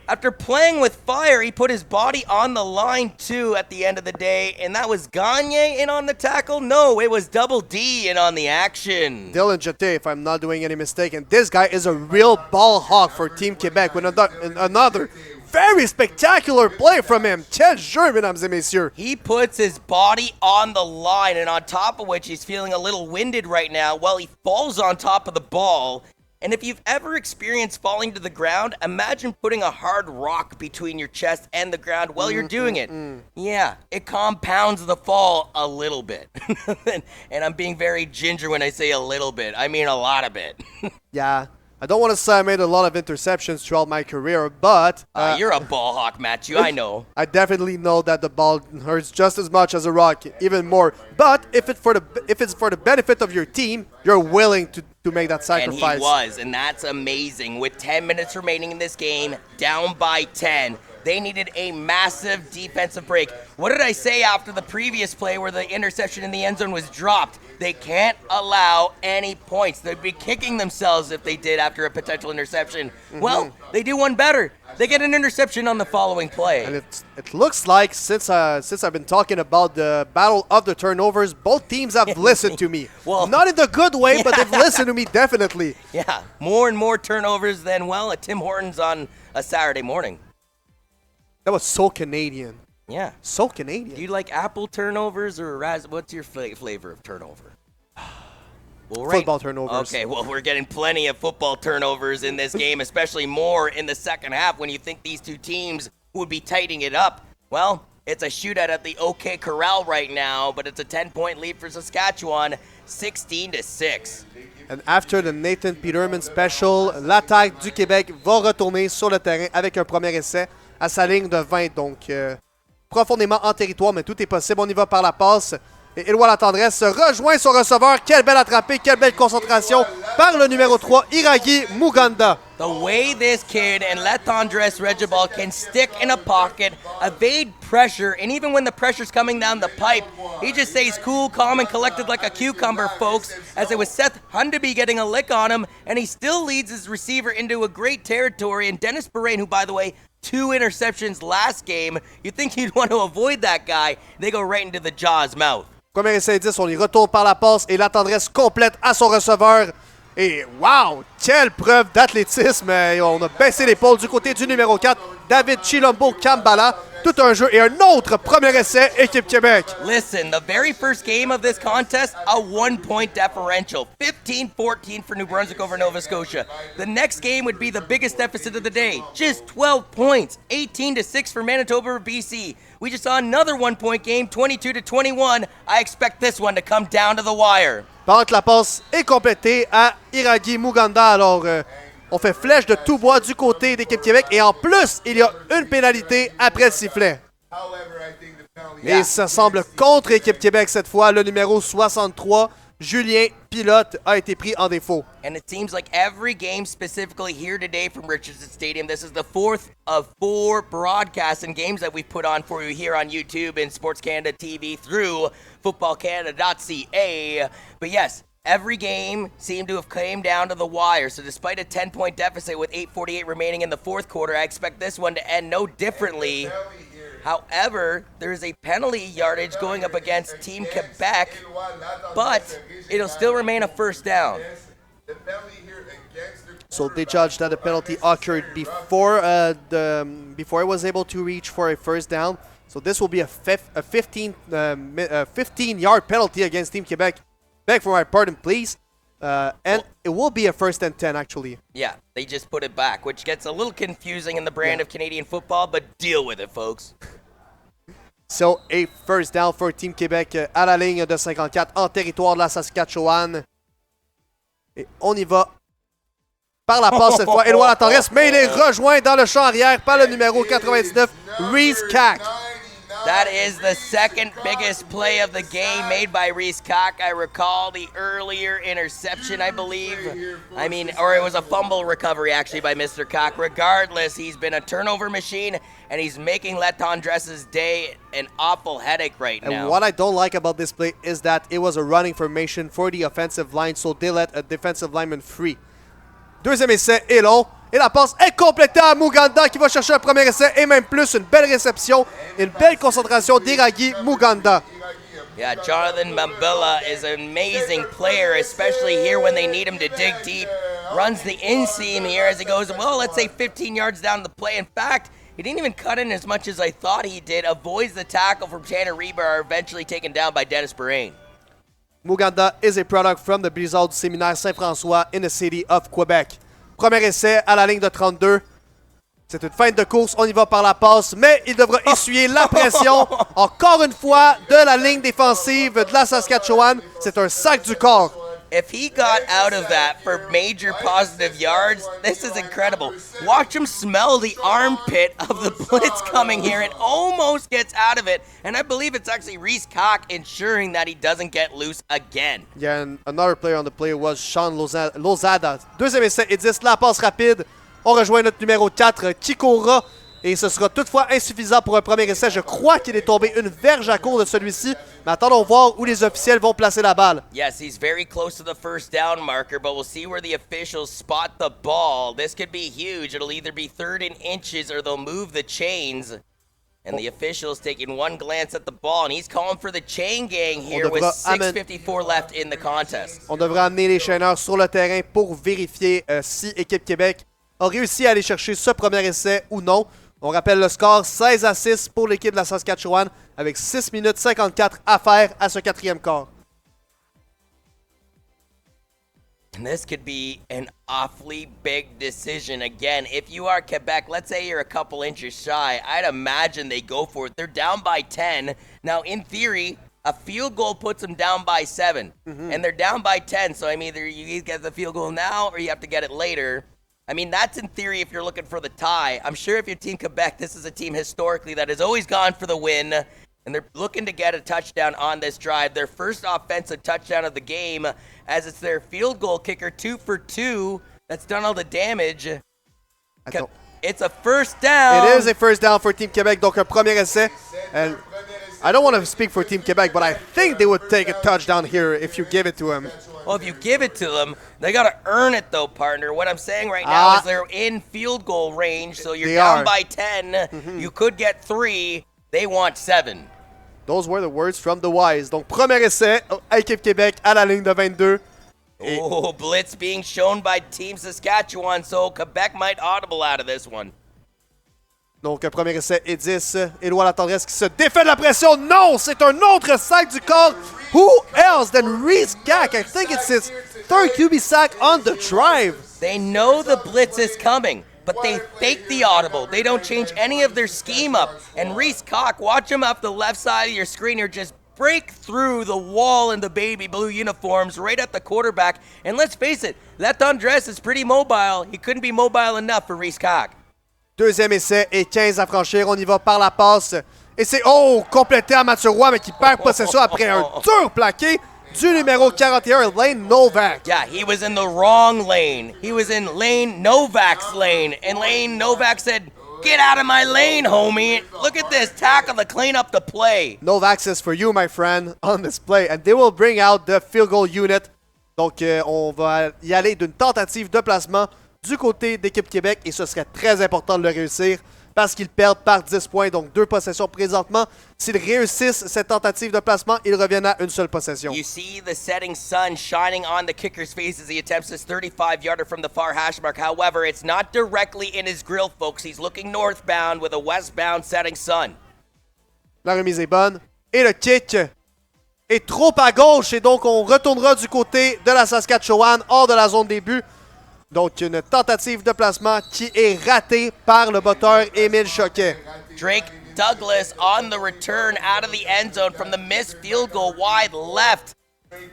C: After playing with fire, he put his body on the line, too, at the end of the day. And that was Gagne in on the tackle? No, it was Double D in on the action.
B: Dylan Jeté, if I'm not doing any mistake. And this guy is a real ball hawk for Team Quebec with another very spectacular play from him. Quel jeu, mesdames et messieurs.
C: He puts his body on the line, and on top of which he's feeling a little winded right now while he falls on top of the ball. And if you've ever experienced falling to the ground, imagine putting a hard rock between your chest and the ground while you're doing it. Yeah, it compounds the fall a little bit. And I'm being very ginger when I say a little bit. I mean a lot of it.
B: Yeah. I don't want to say I made a lot of interceptions throughout my career, but...
C: you're a ball hawk, Matthew, I know.
B: I definitely know that the ball hurts just as much as a rock, even more. But if it's for the benefit of your team, you're willing to make that sacrifice.
C: And he was, and that's amazing. With 10 minutes remaining in this game, down by 10, they needed a massive defensive break. What did I say after the previous play where the interception in the end zone was dropped? They can't allow any points. They'd be kicking themselves if they did after a potential interception. Well, they do one better. They get an interception on the following play.
B: And it looks like since I've been talking about the battle of the turnovers, both teams have listened to me. Well, not in the good way, but they've listened to me definitely.
C: Yeah, more and more turnovers than, well, at Tim Hortons on a Saturday morning.
B: That was so Canadian.
C: Yeah.
B: So Canadian.
C: Do you like apple turnovers or what's your flavor of turnover?
B: Football turnovers.
C: Okay, well, we're getting plenty of football turnovers in this game, especially more in the second half when you think these two teams would be tightening it up. Well, it's a shootout at the OK Corral right now, but it's a 10-point lead for Saskatchewan, 16-6.
B: And after the Nathan Peterman special, l'attaque du Québec va retourner sur le terrain avec un premier essai à sa ligne de 20. Donc, profondément en territoire, mais tout est possible. On y va par la passe. Et Éloi La Tendresse rejoint son receveur. Quelle belle attrapée, quelle belle concentration par le numéro 3, Iragi Muganda.
C: The way this kid and La Tendresse Regibald can stick in a pocket, evade pressure, and even when the pressure's coming down the pipe, he just stays cool, calm, and collected like a cucumber, folks, as it was Seth Hundeby getting a lick on him, and he still leads his receiver into a great territory, and Dennis Barain, who, by the way, 2 interceptions last game. You'd think you'd want to avoid that guy. They go right into the jaw's mouth.
B: Premier essai 10, on y retourne par la passe et la tendresse complète à son receveur. Et wow, quelle preuve d'athlétisme. On a baissé l'épaule du côté du numéro 4, David Chilombo Kambala. Tout un jeu et un autre premier essai, équipe Québec.
C: Listen, the very first game of this contest, a 1-point differential. 15-14 for New Brunswick over Nova Scotia. The next game would be the biggest deficit of the day. Just 12 points. 18-6 for Manitoba over BC. We just saw another 1-point game, 22-21. I expect this one to come down to the wire.
B: Pendant que la passe est complétée à Iragi Muganda, alors on fait flèche de tout bois du côté d'équipe Québec et en plus, il y a une pénalité après le sifflet. Et ça semble contre équipe Québec cette fois. Le numéro 63, Julien Pilote, a été pris en défaut.
C: And it seems like every game specifically here today from Richardson Stadium, this is the 4th of 4 broadcasts and games that we've put on for you here on YouTube and Sports Canada TV through footballcanada.ca. But yes, every game seemed to have came down to the wire. So despite a 10-point deficit with 8:48 remaining in the fourth quarter, I expect this one to end no differently. However, there's a penalty yardage going up against Team Quebec, but it'll still remain a first down.
B: So they judged that the penalty occurred before before it was able to reach for a first down. So this will be a 15-yard penalty against Team Quebec. Beg for my pardon, please. And it will be a 1st and 10, actually.
C: Yeah, they just put it back, which gets a little confusing in the brand of Canadian football, but deal with it, folks.
B: So, a first down for Team Québec à la ligne de 54 en territoire de la Saskatchewan. Et on y va par la passe cette fois. Éloi la tendresse, mais il est rejoint dans le champ arrière par le numéro 99, Reese Cack.
C: That is the second biggest play of the game made by Reese Cock. I recall the earlier interception, I believe. Or it was a fumble recovery, actually, by Mr. Cock. Regardless, he's been a turnover machine, and he's making Letondres's day an awful headache right now.
B: And what I don't like about this play is that it was a running formation for the offensive line, so they let a defensive lineman free. Deuxième essai est long. Et la passe est complétée à Muganda qui va chercher un premier essai et même plus une belle réception, une belle concentration d'Iragi Muganda.
C: Yeah, Jonathan Mambilla is an amazing player, especially here when they need him to dig deep. Runs the inseam here as he goes, well, let's say 15 yards down the play. In fact, he didn't even cut in as much as I thought he did. Avoids the tackle from Tanner Rebar, eventually taken down by Dennis Perrine.
B: Muganda is a product from the Blizzard du Séminaire Saint-François in the city of Quebec. Premier essai à la ligne de 32. C'est une feinte de course, on y va par la passe, mais il devra essuyer la pression, encore une fois, de la ligne défensive de la Saskatchewan. C'est un sac du corps.
C: If he got out of that for major positive yards, this is incredible. Watch him smell the armpit of the blitz coming here and almost gets out of it. And I believe it's actually Reese Cock ensuring that he doesn't get loose again.
B: Yeah, and another player on the play was Sean Lozada. Deuxième essai et 10, la passe rapide. On rejoint notre numéro 4, Kikora. Et ce sera toutefois insuffisant pour un premier essai. Je crois qu'il est tombé une verge à court de celui-ci. Mais attendons voir où les officiels vont placer la balle.
C: Yes, he's very close to the first down marker, but we'll see where the officials spot the ball. This could be huge. It'll either be 3rd and inches or they'll move the chains. And the official's taking one glance at the ball, and he's calling for the chain gang here with 6:54 left in the contest.
B: On devra amener les chaîneurs sur le terrain pour vérifier si Équipe Québec a réussi à aller chercher ce premier essai ou non. On rappelle le score 16-6 pour l'équipe de la Saskatchewan avec 6 minutes 54 à faire à ce 4e quart.
C: And this could be an awfully big decision. Again, if you are Quebec, let's say you're a couple inches shy, I'd imagine they go for it. They're down by 10. Now, in theory, a field goal puts them down by 7. And they're down by 10, so either you get the field goal now or you have to get it later. That's in theory if you're looking for the tie. I'm sure if you're Team Quebec, this is a team historically that has always gone for the win, and they're looking to get a touchdown on this drive. Their first offensive touchdown of the game, as it's their field goal kicker, 2 for 2, that's done all the damage. It's a first down.
B: It is a first down for Team Quebec, donc un premier essai. I don't want to speak for Team Quebec, but I think they would take a touchdown here if you give it to him.
C: Well, if you give it to them, they got to earn it, though, partner. What I'm saying right now is they're in field goal range, so you're down by 10. You could get 3. They want 7.
B: Those were the words from the wise. Donc, premier essai, équipe Québec à la ligne de 22.
C: Oh, blitz being shown by Team Saskatchewan, so Quebec might audible out of this one.
B: Donc, premier essai et 10. Éloi Latendresse qui se défait de la pression. Non, c'est un autre sac du corps. Who else than Reese Gack? I think it's his third QB sack on the drive.
C: They know the blitz is coming, but they fake the audible. They don't change any of their scheme up. And Reese Cock, watch him off the left side of your screen here, just break through the wall in the baby blue uniforms right at the quarterback. And let's face it, Latendresse is pretty mobile. He couldn't be mobile enough for Reese Cock.
B: Deuxième essai et 15 à franchir. On y va par la passe. Et c'est, complété à Mathieu Roy, mais qui perd possession après un dur plaqué du numéro 41, Lane Novak.
C: Yeah, he was in the wrong lane. He was in Lane Novak's lane. And Lane Novak said, "Get out of my lane, homie." Look at this tackle to clean up the play.
B: Novak says for you, my friend, on this play. And they will bring out the field goal unit. Donc, on va y aller d'une tentative de placement du côté d'équipe Québec. Et ce serait très important de le réussir parce qu'ils perdent par 10 points. Donc, 2 possessions présentement. S'ils réussissent cette tentative de placement, ils reviennent à une seule possession.
C: You see the setting sun shining on the kicker's face as he attempts his 35-yarder from the far hash mark. However, it's not directly in his grill, folks. He's looking northbound with a westbound setting sun.
B: La remise est bonne. Et le kick est trop à gauche. Et donc, on retournera du côté de la Saskatchewan, hors de la zone des buts. Donc, une tentative de placement qui est ratée par le botteur Émile Choquet.
C: Drake Douglas on the return out of the end zone from the missed field goal wide left.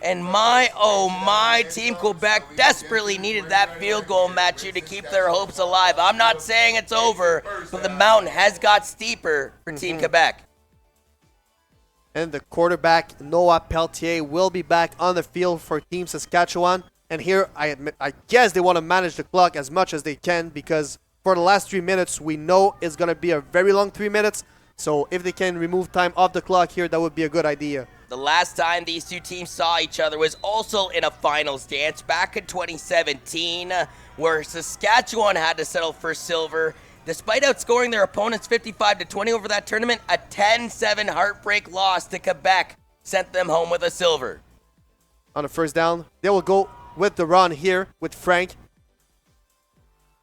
C: And my, oh my, Team Quebec desperately needed that field goal, Matthew, to keep their hopes alive. I'm not saying it's over, but the mountain has got steeper for Team Quebec.
B: And the quarterback, Noah Pelletier, will be back on the field for Team Saskatchewan. And here, I guess they want to manage the clock as much as they can because for the last 3 minutes, we know it's going to be a very long 3 minutes. So if they can remove time off the clock here, that would be a good idea.
C: The last time these two teams saw each other was also in a finals dance back in 2017, where Saskatchewan had to settle for silver. Despite outscoring their opponents 55-20 over that tournament, a 10-7 heartbreak loss to Quebec sent them home with a silver.
B: On the first down, they will go with the run here with Frank,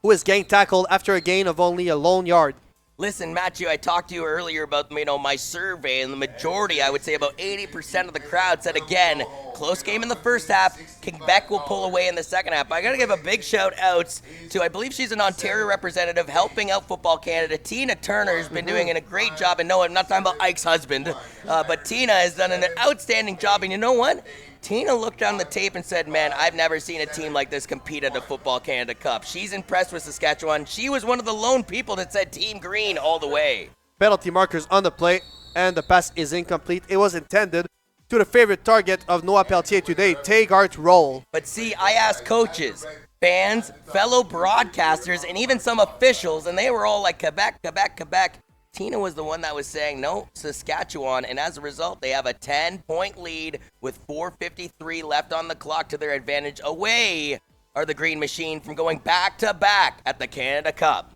B: who is getting tackled after a gain of only a lone yard.
C: Listen, Matthew, I talked to you earlier about, my survey, and the majority, I would say about 80% of the crowd said, again, close game in the first half, Quebec will pull away in the second half. I got to give a big shout out to, I believe she's an Ontario representative helping out Football Canada. Tina Turner has been doing a great job, and no, I'm not talking about Ike's husband, but Tina has done an outstanding job, and you know what? Tina looked down the tape and said, man, I've never seen a team like this compete at the Football Canada Cup. She's impressed with Saskatchewan. She was one of the lone people that said Team Green all the way.
B: Penalty markers on the play, and the pass is incomplete. It was intended to the favorite target of Noah Pelletier today, Taygart Roll.
C: But see, I asked coaches, fans, fellow broadcasters, and even some officials, and they were all like, Quebec, Quebec, Quebec. Tina was the one that was saying, no, Saskatchewan, and as a result, they have a 10-point lead with 4:53 left on the clock to their advantage. Away are the Green Machine from going back-to-back at the Canada Cup.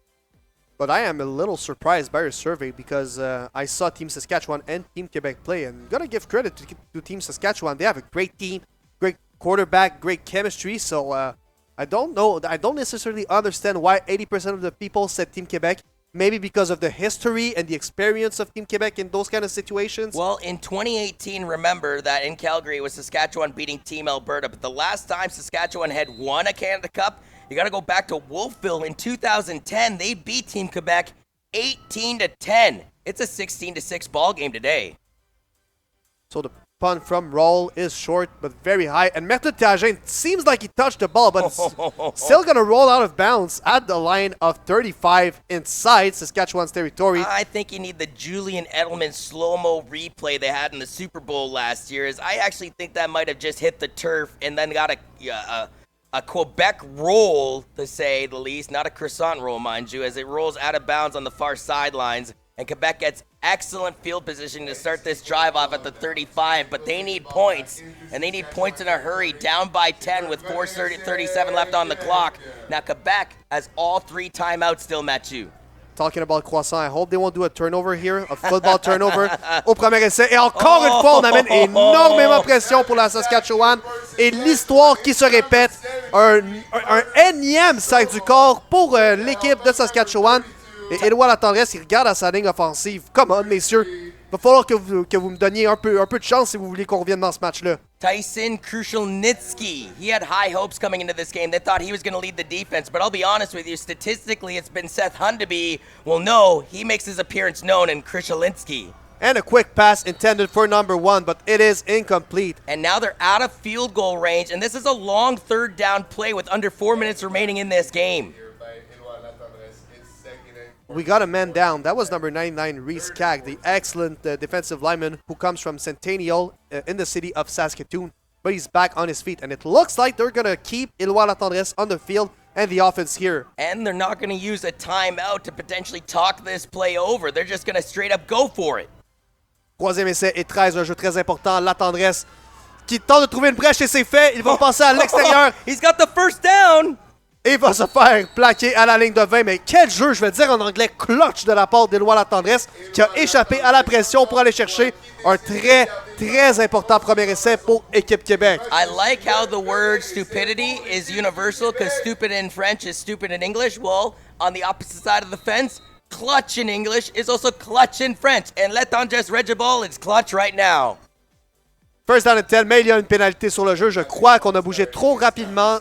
B: But I am a little surprised by your survey because I saw Team Saskatchewan and Team Quebec play, and I'm going to give credit to Team Saskatchewan. They have a great team, great quarterback, great chemistry, so I don't know. I don't necessarily understand why 80% of the people said Team Quebec. Maybe because of the history and the experience of Team Quebec in those kind of situations?
C: Well, in 2018, remember that in Calgary it was Saskatchewan beating Team Alberta. But the last time Saskatchewan had won a Canada Cup, you got to go back to Wolfville in 2010. They beat Team Quebec 18-10. It's a 16-6 ball game today.
B: So the punt from Roll is short but very high. And Method Tagin seems like he touched the ball, but it's still going to roll out of bounds at the line of 35 inside Saskatchewan's territory.
C: I think you need the Julian Edelman slow-mo replay they had in the Super Bowl last year. I actually think that might have just hit the turf and then got a Quebec roll, to say the least. Not a croissant roll, mind you, as it rolls out of bounds on the far sidelines. And Quebec gets Excellent field position to start this drive off at the 35, but they need points, and they need points in a hurry, down by 10 with 4:37 left on the clock. Now Quebec has all 3 timeouts still, Mathieu.
B: Talking about Croissant, I hope they won't do a turnover here, a football turnover au premier essai. Et encore une fois, on amène énormément de pression pour la Saskatchewan. Et l'histoire qui se répète, un énième sac du corps pour l'équipe de Saskatchewan. Et Éloi Latendresse, il regarde à sa ligne offensive. Come on, messieurs. Il va falloir que vous me donniez un peu de chance si vous voulez qu'on revienne dans ce match-là.
C: Tyson Krushelnitsky, he had high hopes coming into this game. They thought he was going to lead the defense, but I'll be honest with you, statistically it's been Seth Hundeby. Well, no, he makes his appearance known in Krushelnitsky.
B: And a quick pass intended for number 1, but it is incomplete.
C: And now they're out of field goal range, and this is a long third down play with under 4 minutes remaining in this game.
B: We got a man down. That was number 99, Reese Cag, the excellent defensive lineman who comes from Centennial in the city of Saskatoon. But he's back on his feet, and it looks like they're going to keep Éloi Latendresse on the field and the offense here.
C: And they're not going to use a timeout to potentially talk this play over. They're just going to straight up go for it.
B: Troisième essai et 13, un jeu très important. Latendresse qui tente de trouver une brèche et c'est fait. Il va passer à l'extérieur.
C: He's got the first down.
B: Et va se faire plaquer à la ligne de 20. Mais quel jeu, je vais dire en anglais, clutch de la part d'Éloi Latendresse qui a échappé à la pression pour aller chercher un très, très important premier essai pour Équipe Québec.
C: I like how the word stupidity is universal because stupid in French is stupid in English. Well, on the opposite side of the fence, clutch in English is also clutch in French. And Latendresse Regibald, it's clutch right now.
B: First down and 10, mais il y a une pénalité sur le jeu. Je crois qu'on a bougé trop rapidement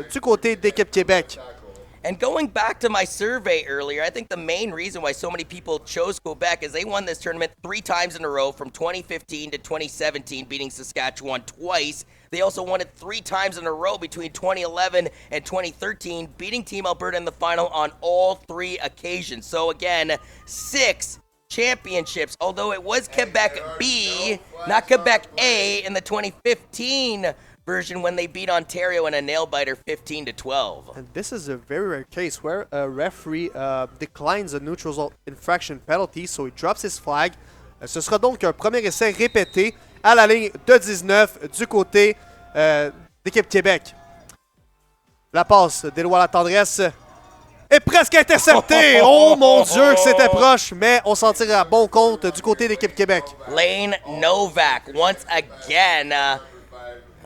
B: du côté d'Équipe Québec.
C: And going back to my survey earlier, I think the main reason why so many people chose Quebec is they won this tournament 3 times in a row from 2015 to 2017, beating Saskatchewan twice. They also won it 3 times in a row between 2011 and 2013, beating Team Alberta in the final on all 3 occasions. So again, 6 championships, although it was Quebec B, not Quebec A in the 2015 version when they beat Ontario in a nail-biter 15-12.
B: And this is a very rare case where a referee declines a neutral zone infraction penalty, so he drops his flag. Ce sera donc un premier essai répété à la ligne de 19 du côté d'équipe Québec. La passe d'Éloi Latendresse est presque interceptée. Oh mon Dieu que c'était proche, mais on s'en tire à bon compte du côté d'équipe Québec.
C: Lane Novak once again.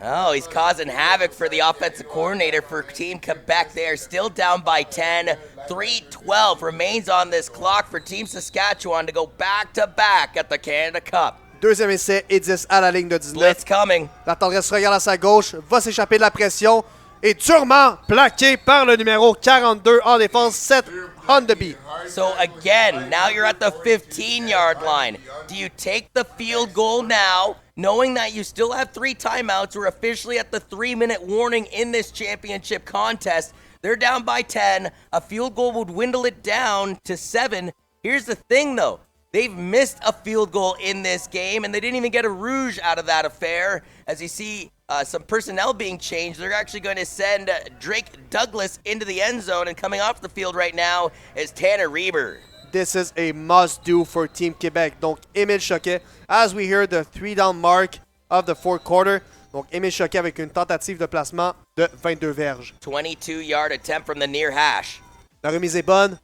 C: Oh, he's causing havoc for the offensive coordinator for Team Quebec. They are still down by 10. 3:12 remains on this clock for Team Saskatchewan to go back-to-back at the Canada Cup.
B: Deuxième essai et 10 à la ligne de 19.
C: Blitz coming.
B: Latendresse regarde à sa gauche, va s'échapper de la pression et durement plaqué par le numéro 42 en défense, Seth Hundeby.
C: So again, now you're at the 15-yard line. Do you take the field goal now, knowing that you still have 3 timeouts? We're officially at the 3-minute warning in this championship contest. They're down by 10. A field goal would dwindle it down to 7. Here's the thing, though. They've missed a field goal in this game, and they didn't even get a rouge out of that affair. As you see, some personnel being changed. They're actually going to send Drake Douglas into the end zone, and coming off the field right now is Tanner Reber.
B: This is a must-do for Team Québec. Donc, Émile Choquet, as we hear the 3-down mark of the fourth quarter. Donc, Émile Choquet avec une tentative de placement de 22 verges.
C: 22-yard attempt from the near hash.
B: La remise est bonne.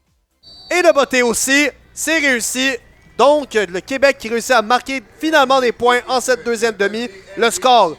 B: Et le botté aussi. C'est réussi. Donc, le Québec qui réussit à marquer finalement des points en cette deuxième demi. Le score,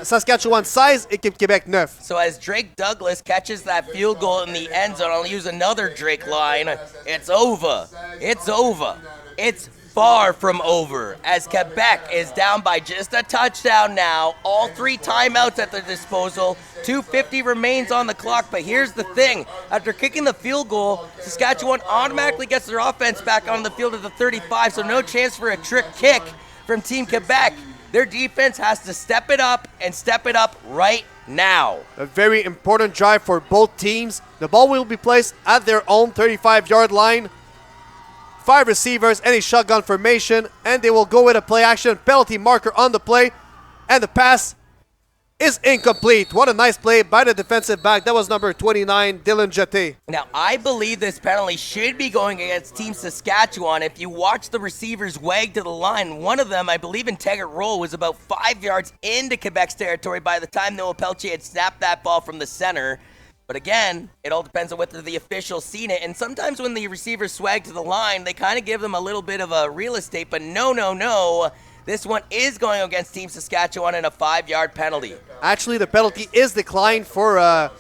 B: Saskatchewan 16, équipe Québec 9.
C: So as Drake Douglas catches that field goal in the end zone, I'll use another Drake line. It's over. It's over. It's far from over as Quebec is down by just a touchdown now. All 3 timeouts at their disposal. 2:50 remains on the clock, but here's the thing. After kicking the field goal, Saskatchewan automatically gets their offense back on the field at the 35, so no chance for a trick kick from Team Quebec. Their defense has to step it up and step it up right now.
B: A very important drive for both teams. The ball will be placed at their own 35-yard line. 5 receivers and a shotgun formation, and they will go with a play action penalty marker on the play, and the pass is incomplete. What a nice play by the defensive back. That was number 29, Dylan Jeté.
C: Now, I believe this penalty should be going against Team Saskatchewan. If you watch the receivers wag to the line, one of them, I believe in Taggart Roll, was about 5 yards into Quebec's territory by the time Noah Pelche had snapped that ball from the center. But again, it all depends on whether the official's seen it. And sometimes when the receivers swag to the line, they kind of give them a little bit of a real estate. But no. This one is going against Team Saskatchewan in a 5-yard penalty.
B: Actually, the penalty is declined for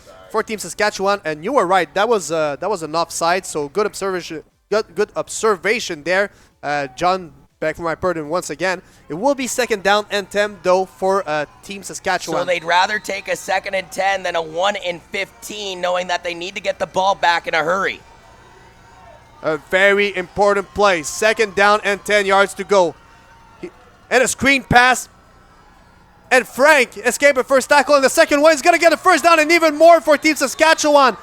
B: Team Saskatchewan, and you were right. That was an offside. So good observation. Good observation there, John. Back for my pardon once again. It will be 2nd down and 10 though for Team Saskatchewan.
C: So they'd rather take a 2nd and 10 than a 1 and 15, knowing that they need to get the ball back in a hurry.
B: A very important play. 2nd down and 10 yards to go. And a screen pass. And Frank escaped a first tackle in the second one. He's going to get a first down and even more for Team Saskatchewan.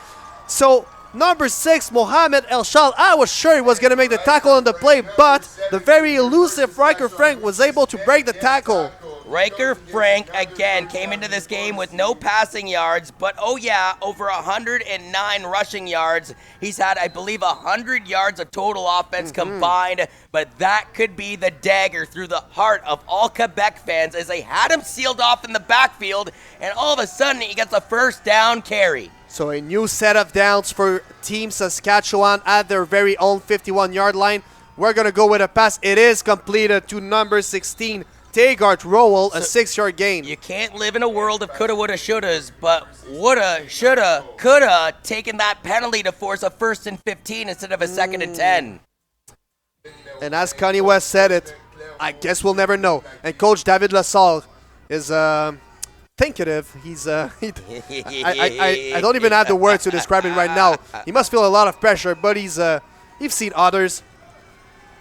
B: So number 6, Mohamed Elshal, I was sure he was going to make the tackle on the play, but the very elusive Riker Frank was able to break the tackle.
C: Riker Frank, again, came into this game with no passing yards, but oh yeah, over 109 rushing yards. He's had, I believe, 100 yards of total offense combined, but that could be the dagger through the heart of all Quebec fans as they had him sealed off in the backfield, and all of a sudden he gets a first down carry.
B: So a new set of downs for Team Saskatchewan at their very own 51-yard line. We're going to go with a pass. It is completed to number 16, Taggart Rowell, a 6-yard gain.
C: You can't live in a world of coulda, woulda, shouldas, but woulda, shoulda, coulda taken that penalty to force a 1st and 15 instead of a 2nd and 10.
B: And as Connie West said it, I guess we'll never know. And Coach David Lasalle is thinkative. He's I don't even have the words to describe it right now. He must feel a lot of pressure, but you've seen others.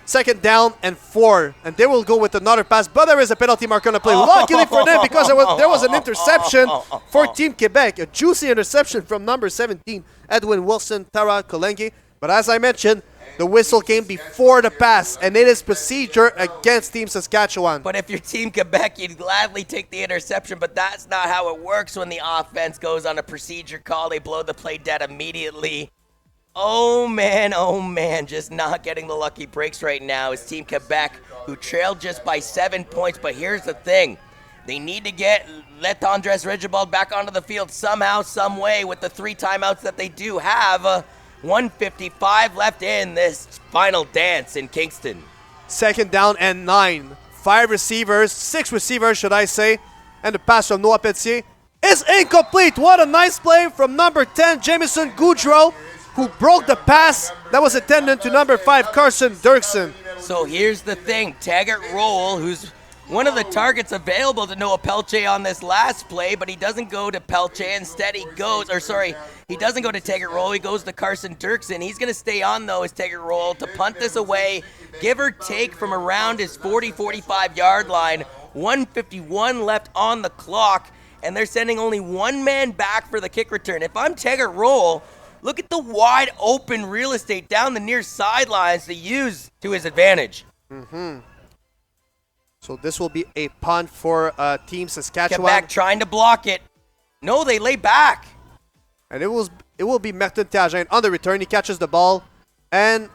B: 2nd down and 4, and they will go with another pass, but there is a penalty mark on the play. Luckily for them, because there was an interception for Team Quebec, a juicy interception from number 17, Edwin Wilson Tara Kolengi. But as I mentioned, the whistle came before the pass, and it is procedure against Team Saskatchewan.
C: But if you're Team Quebec, you'd gladly take the interception, but that's not how it works when the offense goes on a procedure call. They blow the play dead immediately. Oh man, just not getting the lucky breaks right now is Team Quebec, who trailed just by 7 points. But here's the thing. They need to get Letandres Regibald back onto the field somehow, some way with the 3 timeouts that they do have. 1:55 left in this final dance in Kingston.
B: 2nd down and 9. 6 receivers, should I say. And the pass from Noah Petier is incomplete. What a nice play from number 10, Jamison Goudreau, who broke the pass that was intended to number 5, Carson Dirksen.
C: So here's the thing. Taggart Roll, who's one of the targets available to Noah Pelche on this last play, but he doesn't go to Pelche. Instead, he doesn't go to Taggart Roll. He goes to Carson Dirksen. He's going to stay on, though, as Taggart Roll to punt this away, give or take from around his 45-yard line. 1:51 left on the clock, and they're sending only one man back for the kick return. If I'm Taggart Roll, look at the wide open real estate down the near sidelines to use to his advantage.
B: So this will be a punt for Team Saskatchewan.
C: Quebec trying to block it. No, they lay back.
B: And it will be Martin Théagène on the return. He catches the ball, and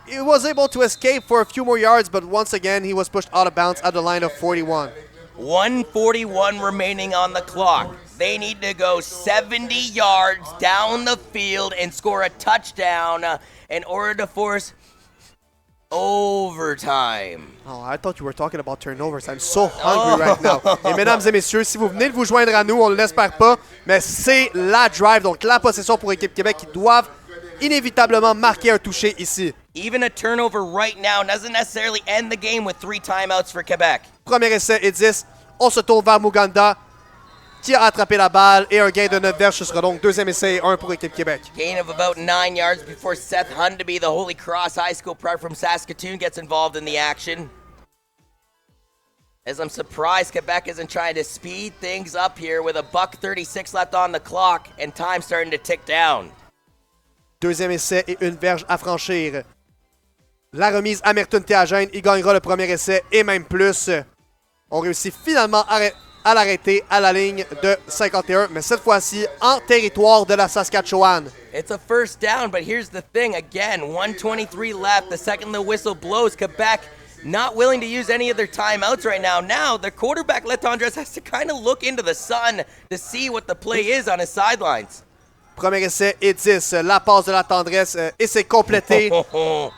B: he was able to escape for a few more yards, but once again, he was pushed out of bounds at the line of 41.
C: 1:41 remaining on the clock. They need to go 70 yards down the field and score a touchdown in order to force overtime.
B: Oh, I thought you were talking about turnovers. I'm so hungry right now. Et mesdames et messieurs, si vous venez de vous joindre à nous, on ne l'espère pas, mais c'est la drive, donc la possession pour l'équipe Québec qui doivent inévitablement marquer un touché ici.
C: Even a turnover right now doesn't necessarily end the game with 3 timeouts for Quebec.
B: Premier essai et 10. On se tourne vers Muganda, qui a attrapé la balle, et un gain de 9 verges. Ce sera donc 2e essai et 1 pour l'équipe Québec.
C: Gain of about 9 yards before Seth Hundaby, the Holy Cross High School prep from Saskatoon, gets involved in the action. As I'm surprised Quebec isn't trying to speed things up here with a $1:36 left on the clock and time starting to tick down.
B: 2e essai et 1 verge à franchir. La remise à Merton Théagène. Il gagnera le premier essai et même plus. On réussit finalement à l'arrêté à la ligne de 51, mais cette fois-ci en territoire de la Saskatchewan.
C: It's a first down, but here's the thing. Again, 1:23 left. The second the whistle blows, Quebec not willing to use any of their timeouts right now. Now, their quarterback, Letendres, has to kind of look into the sun to see what the play is on his sidelines.
B: Premier essai et 10. La passe de la tendresse et c'est complété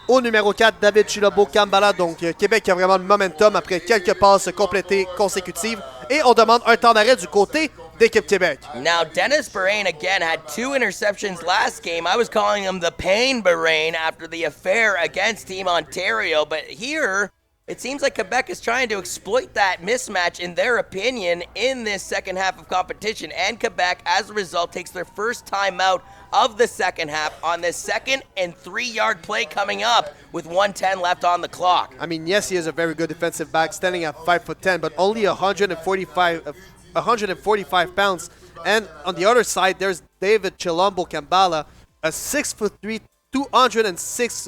B: au numéro 4, David Chilobo-Kambala. Donc, Québec a vraiment le momentum après quelques passes complétées consécutives. Et on demande un temps d'arrêt du côté d'équipe Québec.
C: Now, Dennis Barain again had 2 interceptions last game. I was calling him the Pain Barain after the affair against Team Ontario. But here, it seems like Quebec is trying to exploit that mismatch, in their opinion, in this second half of competition. And Quebec, as a result, takes their first timeout of the second half on this 2nd and 3-yard play coming up with 1:10 left on the clock.
B: I mean, yes, he is a very good defensive back, standing at 5'10", but only 145 pounds. And on the other side, there's David Chilombo-Kambala, a 6'3", 206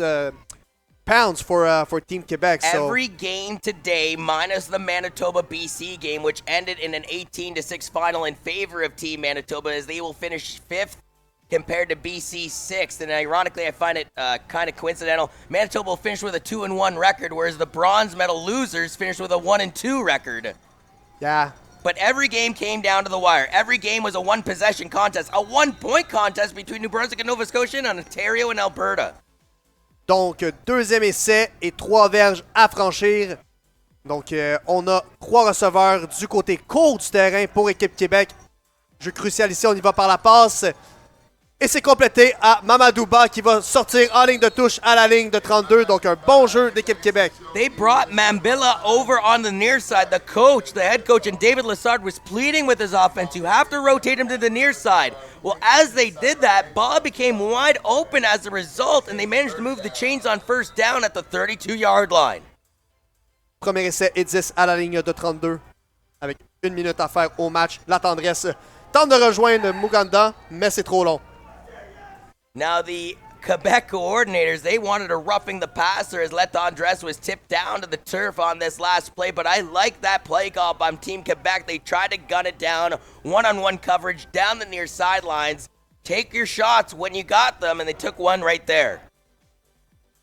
B: pounds for Team Quebec.
C: Every game today, minus the Manitoba-BC game, which ended in an 18-6 final in favor of Team Manitoba, as they will finish 5th compared to BC 6th. And ironically, I find it kind of coincidental. Manitoba will finish with a 2-1 record, whereas the bronze medal losers finished with a 1-2 record.
B: Yeah.
C: But every game came down to the wire. Every game was a one-possession contest, a one-point contest between New Brunswick and Nova Scotia and Ontario and Alberta.
B: Donc, 2e essai et 3 verges à franchir. Donc, on a 3 receveurs du côté court du terrain pour équipe Québec. Jeu crucial ici, on y va par la passe. Et c'est complété à Mamadouba qui va sortir en ligne de touche à la ligne de 32. Donc, un bon jeu d'équipe Québec.
C: They brought Mambilla over on the near side. The coach, the head coach, and David Lessard was pleading with his offense. You have to rotate him to the near side. Well, as they did that, Bob became wide open as a result, and they managed to move the chains on first down at the 32-yard line.
B: Premier essai et 10 à la ligne de 32. Avec 1 minute à faire au match. La tendresse tente de rejoindre Muganda, mais c'est trop long.
C: Now the Quebec coordinators, they wanted a roughing the passer as Letendres was tipped down to the turf on this last play, but I like that play call by Team Quebec. They tried to gun it down, one-on-one coverage down the near sidelines. Take your shots when you got them, and they took one right there.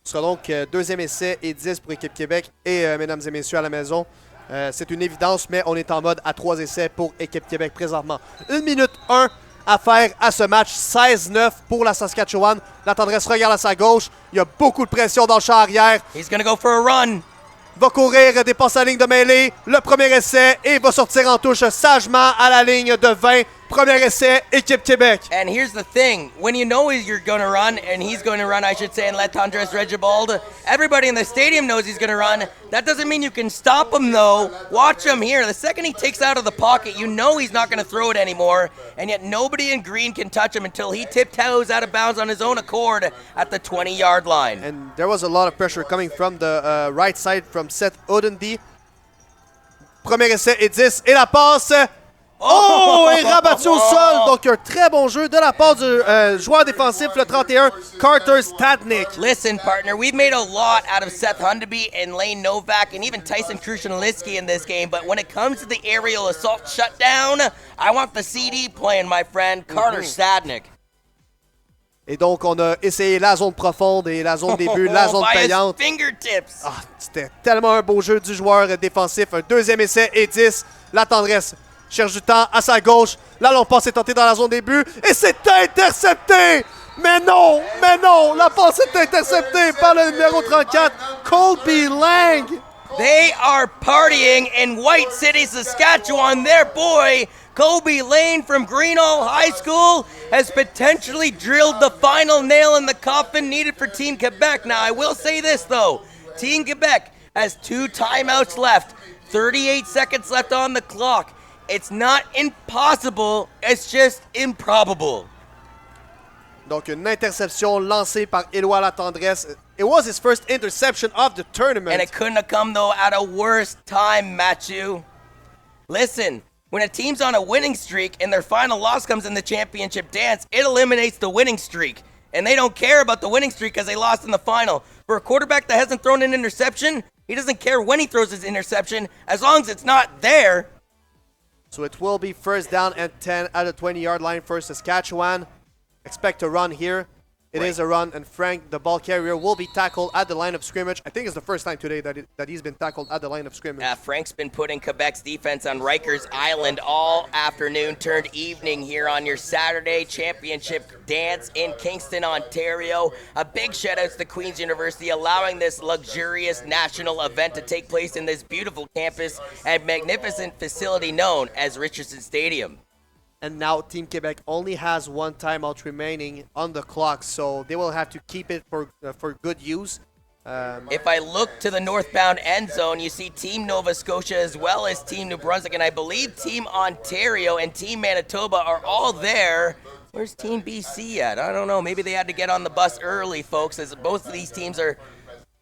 B: Ce sera donc 2e essai et 10 pour équipe Québec. Et mesdames et messieurs à la maison, c'est une évidence, mais on est en mode à 3 essais pour équipe Québec présentement. 1 minute 1 à faire à ce match, 16-9 pour la Saskatchewan. La tendresse regarde à sa gauche. Il y a beaucoup de pression dans le champ arrière.
C: He's gonna go for a run.
B: Va courir, dépasse la ligne de mêlée. Le premier essai et va sortir en touche sagement à la ligne de 20. Premier essai, équipe Québec.
C: And here's the thing, when you know you're going to run, and he's going to run, I should say, and Letendres Regibald, everybody in the stadium knows he's going to run. That doesn't mean you can stop him, though. Watch him here. The second he takes out of the pocket, you know he's not going to throw it anymore, and yet nobody in green can touch him until he tiptoes out of bounds on his own accord at the 20-yard line.
B: And there was a lot of pressure coming from the right side from Seth Odendy. Premier essai et 10, et la passe... Oh, et rabattu au sol. Donc, un très bon jeu de la part du joueur défensif, le 31, Carter Stadnik.
C: Listen, partner, we've made a lot out of Seth Hundeby and Lane Novak and even Tyson Krushenliski in this game, but when it comes to the aerial assault shutdown, I want the CD playing, my friend, Carter Stadnik.
B: Et donc, on a essayé la zone profonde et la zone début, la zone payante.
C: Fingertips.
B: Ah, c'était tellement un beau jeu du joueur défensif. Un 2e essai et 10. La tendresse cherche du temps à sa gauche. La longue passe est tentée dans la zone début. Et c'est intercepté! Mais non! La passe est interceptée par le numéro 34, Colby Lang.
C: They are partying in White City, Saskatchewan. Their boy, Colby Lane from Greenall High School, has potentially drilled the final nail in the coffin needed for Team Quebec. Now, I will say this, though. Team Quebec has 2 timeouts left, 38 seconds left on the clock. It's not impossible, it's just improbable.
B: Donc, une interception lancée par Éloi Latendresse. It was his first interception of the tournament.
C: And it couldn't have come, though, at a worse time, Matthew. Listen, when a team's on a winning streak and their final loss comes in the championship dance, it eliminates the winning streak. And they don't care about the winning streak because they lost in the final. For a quarterback that hasn't thrown an interception, he doesn't care when he throws his interception, as long as it's not there.
B: So it will be first down and 10 at the 20-yard line for Saskatchewan. Expect a run here. It is a run, and Frank, the ball carrier, will be tackled at the line of scrimmage. I think it's the first time today that he's been tackled at the line of scrimmage.
C: Frank's been putting Quebec's defense on Rikers Island all afternoon turned evening here on your Saturday championship dance in Kingston, Ontario. A big shout out to the Queen's University allowing this luxurious national event to take place in this beautiful campus and magnificent facility known as Richardson Stadium.
B: And now Team Quebec only has one timeout remaining on the clock, so they will have to keep it for good use.
C: If I look to the northbound end zone, you see Team Nova Scotia as well as Team New Brunswick, and I believe Team Ontario and Team Manitoba are all there. Where's Team BC at? I don't know. Maybe they had to get on the bus early, folks, as both of these teams are...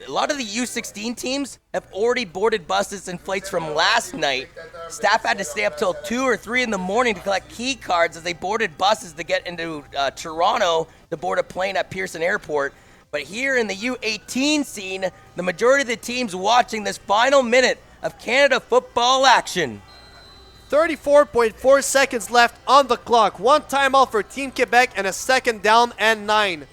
C: A lot of the U16 teams have already boarded buses and flights from last night. Staff had to stay up till 2 or 3 in the morning to collect key cards as they boarded buses to get into Toronto to board a plane at Pearson Airport. But here in the U18 scene, the majority of the teams watching this final minute of Canada football action.
B: 34.4 seconds left on the clock. One timeout for Team Quebec and a second down and 9.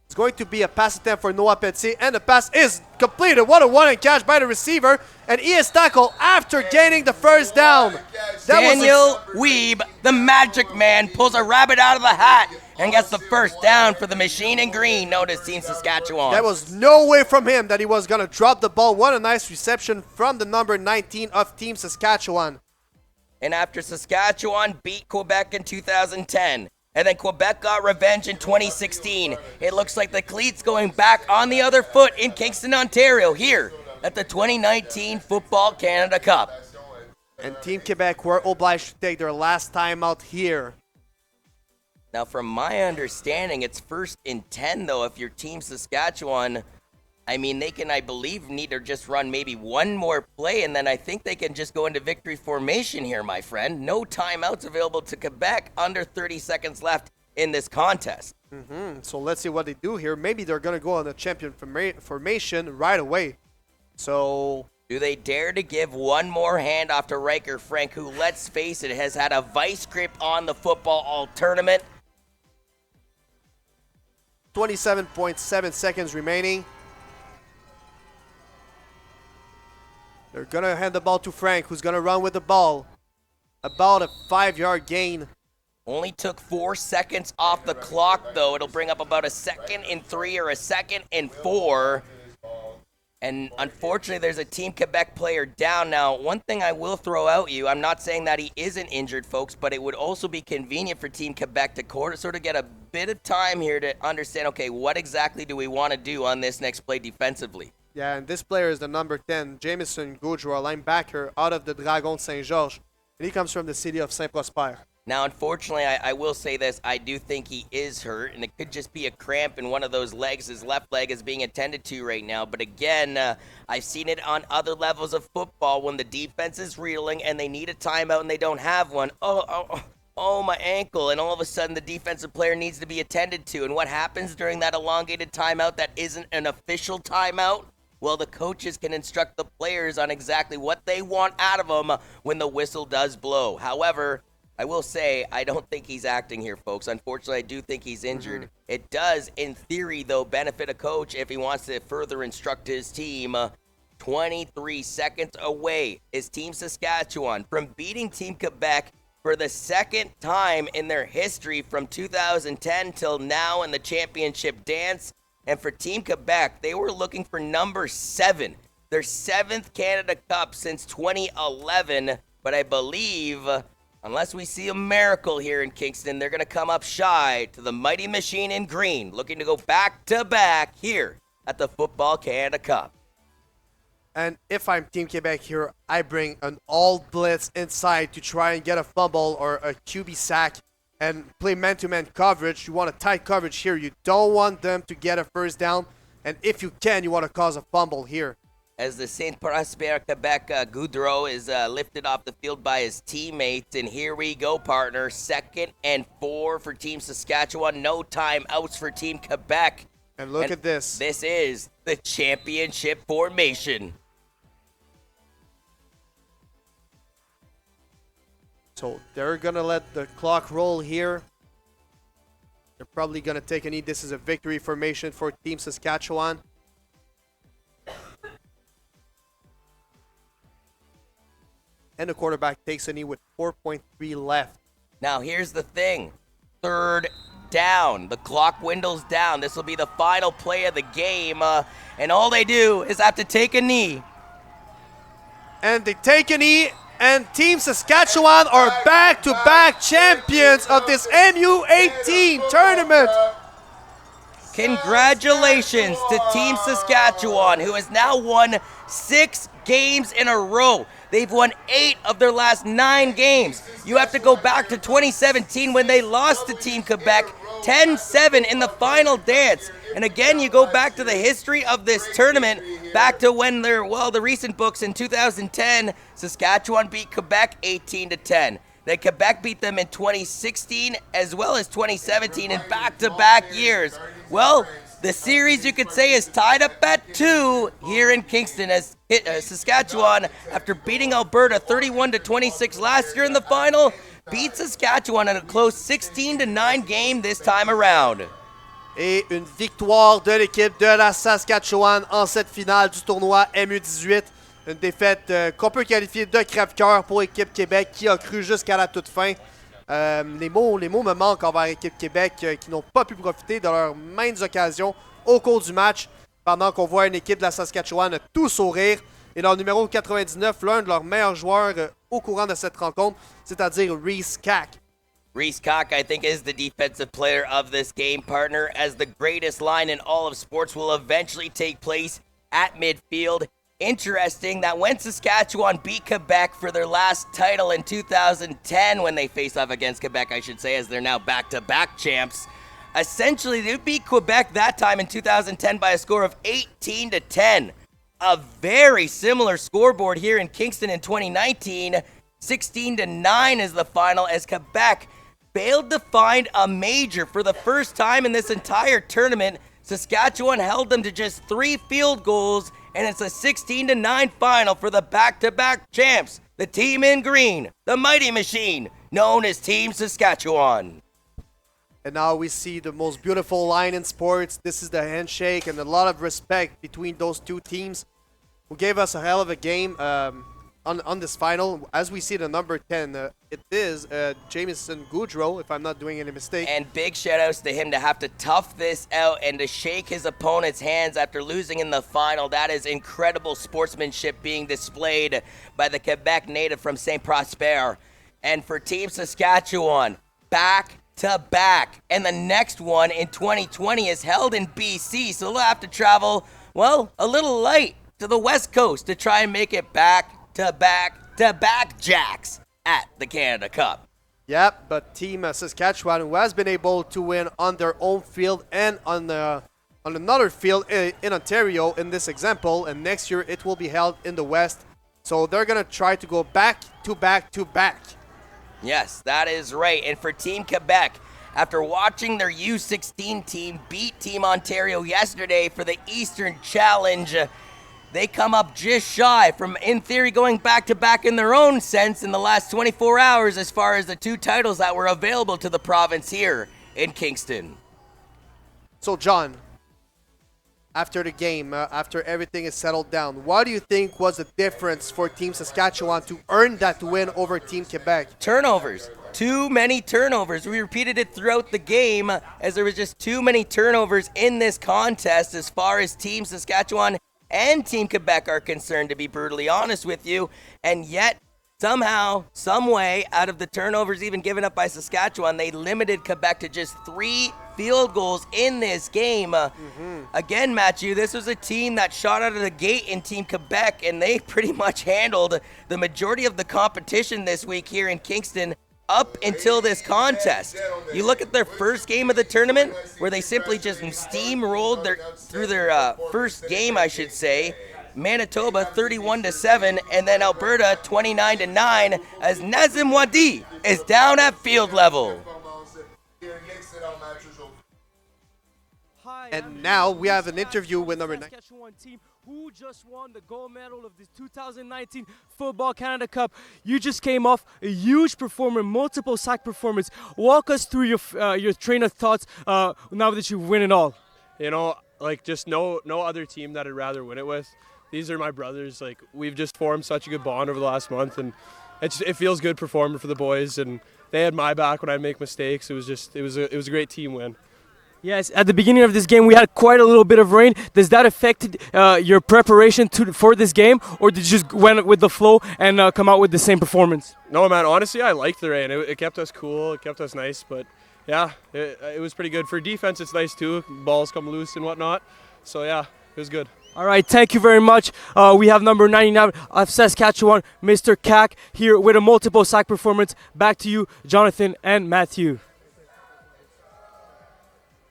B: It's going to be a pass attempt for Noah Petit, and the pass is completed. What a one-hand catch by the receiver, and he is tackled after gaining the first down.
C: Daniel Weeb, the magic man, pulls a rabbit out of the hat and gets the first down for the machine in green known as Team Saskatchewan.
B: There was no way from him that he was going to drop the ball. What a nice reception from the number 19 of Team Saskatchewan.
C: And after Saskatchewan beat Quebec in 2010, and then Quebec got revenge in 2016. It looks like the cleats going back on the other foot in Kingston, Ontario, here at the 2019 Football Canada Cup.
B: And Team Quebec were obliged to take their last time out here.
C: Now, from my understanding, it's first and 10, though, if your Team Saskatchewan... I mean, they can, I believe, need to just run maybe one more play, and then I think they can just go into victory formation here, my friend. No timeouts available to Quebec, under 30 seconds left in this contest.
B: So let's see what they do here. Maybe they're going to go on a champion formation right away. So...
C: do they dare to give one more handoff to Riker Frank, who, let's face it, has had a vice grip on the football all tournament?
B: 27.7 seconds remaining. They're going to hand the ball to Frank, who's going to run with the ball. About a 5-yard gain.
C: Only took 4 seconds off the clock, though. It'll bring up about a 2nd and 3 or a 2nd and 4. And unfortunately, there's a Team Quebec player down. Now, one thing I will throw out you, I'm not saying that he isn't injured, folks, but it would also be convenient for Team Quebec to sort of get a bit of time here to understand, okay, what exactly do we want to do on this next play defensively?
B: Yeah, and this player is the number 10, Jameson Gaudreau, a linebacker out of the Dragons Saint-Georges. And he comes from the city of Saint-Prosper.
C: Now, unfortunately, I will say this. I do think he is hurt, and it could just be a cramp in one of those legs. His left leg is being attended to right now. But again, I've seen it on other levels of football when the defense is reeling and they need a timeout and they don't have one. Oh, my ankle. And all of a sudden, the defensive player needs to be attended to. And what happens during that elongated timeout that isn't an official timeout? Well, the coaches can instruct the players on exactly what they want out of them when the whistle does blow. However, I will say, I don't think he's acting here, folks. Unfortunately, I do think he's injured. It does, in theory, though, benefit a coach if he wants to further instruct his team. 23 seconds away is Team Saskatchewan from beating Team Quebec for the second time in their history from 2010 till now in the championship dance. And for Team Quebec, they were looking for number 7, their 7th Canada Cup since 2011. But I believe, unless we see a miracle here in Kingston, they're going to come up shy to the mighty machine in green, looking to go back-to-back here at the Football Canada Cup.
B: And if I'm Team Quebec here, I bring an all blitz inside to try and get a fumble or a QB sack and play man-to-man coverage. You want a tight coverage here. You don't want them to get a first down. And if you can, you want to cause a fumble here.
C: As the Saint Prosper Quebec Gaudreau is lifted off the field by his teammates. And here we go, partner. 2nd and 4 for Team Saskatchewan. No timeouts for Team Quebec.
B: And look at this.
C: This is the championship formation.
B: So they're going to let the clock roll here. They're probably going to take a knee. This is a victory formation for Team Saskatchewan. And the quarterback takes a knee with 4.3 left.
C: Now here's the thing. 3rd down. The clock windows down. This will be the final play of the game. And all they do is have to take a knee.
B: And they take a knee. And Team Saskatchewan are back-to-back champions of this MU18 tournament.
C: Congratulations to Team Saskatchewan, who has now won 6 games in a row. They've won 8 of their last 9 games. You have to go back to 2017 when they lost to Team Quebec 10-7 in the final dance. And again, you go back to the history of this tournament, back to when the recent books in 2010, Saskatchewan beat Quebec 18-10. Then Quebec beat them in 2016 as well as 2017 in back-to-back years. Well, the series, you could say, is tied up at 2 here in Kingston as Saskatchewan, after beating Alberta 31-26 last year in the final, beat Saskatchewan in a close 16-9 game this time around.
B: Et une victoire de l'équipe de la Saskatchewan en cette finale du tournoi MU18. Une défaite qu'on peut qualifier de crève-cœur pour l'équipe Québec qui a cru jusqu'à la toute fin. Les mots me manquent envers l'équipe Québec qui n'ont pas pu profiter de leurs maintes occasions au cours du match, pendant qu'on voit une équipe de la Saskatchewan tout sourire. Et leur numéro 99, l'un de leurs meilleurs joueurs au courant de cette rencontre, c'est-à-dire Reese Cack.
C: Reese Cock, I think, is the defensive player of this game, partner, as the greatest line in all of sports will eventually take place at midfield. Interesting that when Saskatchewan beat Quebec for their last title in 2010, when they faced off against Quebec, I should say, as they're now back-to-back champs, essentially they beat Quebec that time in 2010 by a score of 18-10. A very similar scoreboard here in Kingston in 2019. 16-9 is the final as Quebec failed to find a major for the first time in this entire tournament. Saskatchewan held them to just 3 field goals, and it's a 16-9 final for the back-to-back champs, the team in green, the mighty machine, known as Team Saskatchewan.
B: And now we see the most beautiful line in sports. This is the handshake and a lot of respect between those two teams who gave us a hell of a game on this final. As we see the number 10, it is Jamison Goudreau, if I'm not doing any mistake.
C: And big shout-outs to him to have to tough this out and to shake his opponent's hands after losing in the final. That is incredible sportsmanship being displayed by the Quebec native from St. Prosper. And for Team Saskatchewan, back-to-back. And the next one in 2020 is held in BC, so they'll have to travel, well, a little light to the West Coast to try and make it back-to-back Jacks at the Canada Cup.
B: Yep, but Team Saskatchewan, who has been able to win on their own field and on another field in Ontario in this example, and next year it will be held in the West. So they're going to try to go back-to-back-to-back.
C: Yes, that is right. And for Team Quebec, after watching their U16 team beat Team Ontario yesterday for the Eastern Challenge, they come up just shy from, in theory, going back-to-back in their own sense in the last 24 hours as far as the 2 titles that were available to the province here in Kingston.
B: So, John, after the game, after everything is settled down, what do you think was the difference for Team Saskatchewan to earn that win over Team Quebec?
C: Turnovers. Too many turnovers. We repeated it throughout the game as there was just too many turnovers in this contest as far as Team Saskatchewan and Team Quebec are concerned, to be brutally honest with you. And yet, somehow, some way, out of the turnovers even given up by Saskatchewan, they limited Quebec to just 3 field goals in this game. Again, Matthew, this was a team that shot out of the gate in Team Quebec, and they pretty much handled the majority of the competition this week here in Kingston up until this contest. You look at their first game of the tournament, where they simply just steamrolled through their first game, I should say. Manitoba 31-7, and then Alberta 29-9, as Nazem Wadi is down at field level.
B: And now we have an interview with number 9.
D: Saskatchewan team who just won the gold medal of the 2019 Football Canada Cup. You just came off a huge performance, multiple sack performance. Walk us through your train of thoughts now that you win it all.
L: You know, like just no other team that I'd rather win it with. These are my brothers. Like we've just formed such a good bond over the last month, and it feels good performing for the boys. And they had my back when I make mistakes. It was a great team win.
D: Yes, at the beginning of this game, we had quite a little bit of rain. Does that affect your preparation for this game, or did you just went with the flow and come out with the same performance?
L: No, man, honestly, I liked the rain. It kept us cool, it kept us nice, but yeah, it was pretty good. For defense, it's nice too. Balls come loose and whatnot. So yeah, it was good.
D: All right, thank you very much. We have number 99 of Saskatchewan, Mr. Cack, here with a multiple sack performance. Back to you, Jonathan and Matthew.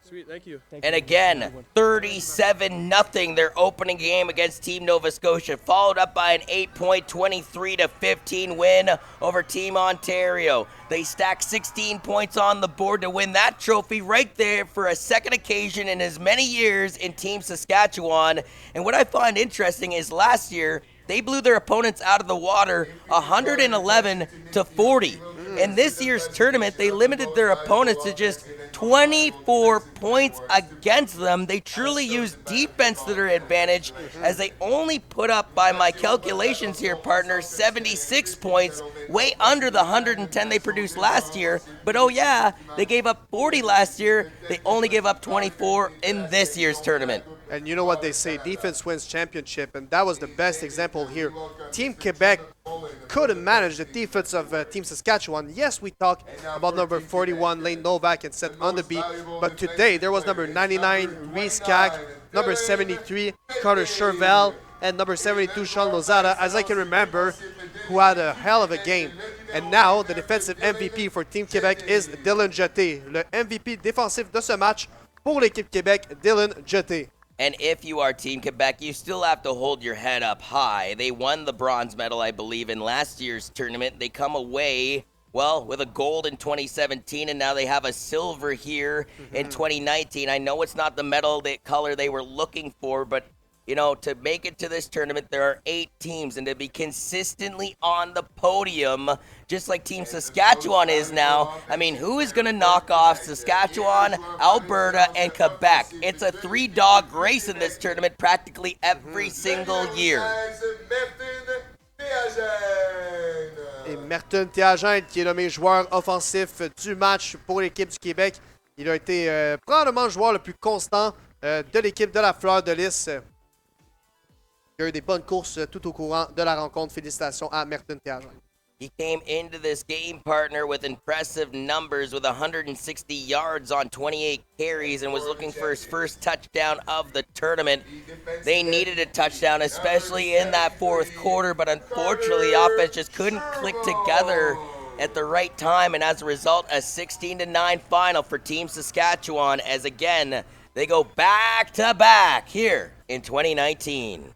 L: Sweet, thank you.
C: And again, 37-0 their opening game against Team Nova Scotia, followed up by an 8-point 23-15 win over Team Ontario. They stacked 16 points on the board to win that trophy right there for a second occasion in as many years in Team Saskatchewan. And what I find interesting is last year, they blew their opponents out of the water 111-40. In this year's tournament, they limited their opponents to just 24 points against them. They truly used defense to their advantage, as they only put up, by my calculations here, partner, 76 points, way under the 110 they produced last year. But oh yeah, they gave up 40 last year. They only gave up 24 in this year's tournament.
B: And you know what they say, defense wins championship, and that was the best example here. Team Quebec couldn't manage the defense of Team Saskatchewan. Yes, we talk about number 41, Lane Novak, and set on the beat, but today there was number 99, Reese Cack, number 73, Carter Chervel, and number 72, Sean Lozada, as I can remember, who had a hell of a game. And now, the defensive MVP for Team Quebec is Dylan Jeté, le MVP défensif de ce match pour l'équipe Québec, Dylan Jeté.
C: And if you are Team Quebec, you still have to hold your head up high. They won the bronze medal, I believe, in last year's tournament. They come away, well, with a gold in 2017, and now they have a silver here in 2019. I know it's not the medal color they were looking for, but you know, to make it to this tournament, there are 8 teams, and to be consistently on the podium, just like Team Saskatchewan is now, I mean, who is going to knock off Saskatchewan, Alberta, and Quebec? It's a 3-dog race in this tournament practically every single year.
B: Et Merton Théagène, qui est nommé joueur offensif du match pour l'équipe du Québec. Il a été probablement le joueur le plus constant de l'équipe de la Fleur de Lys. Il y a eu des bonnes courses tout au courant de la rencontre. Félicitations à Merton Théagène.
C: He came into this game, partner, with impressive numbers with 160 yards on 28 carries and was looking for his first touchdown of the tournament. They needed a touchdown, especially in that fourth quarter, but unfortunately the offense just couldn't click together at the right time, and as a result, a 16-9 final for Team Saskatchewan, as again, they go back-to-back here in 2019.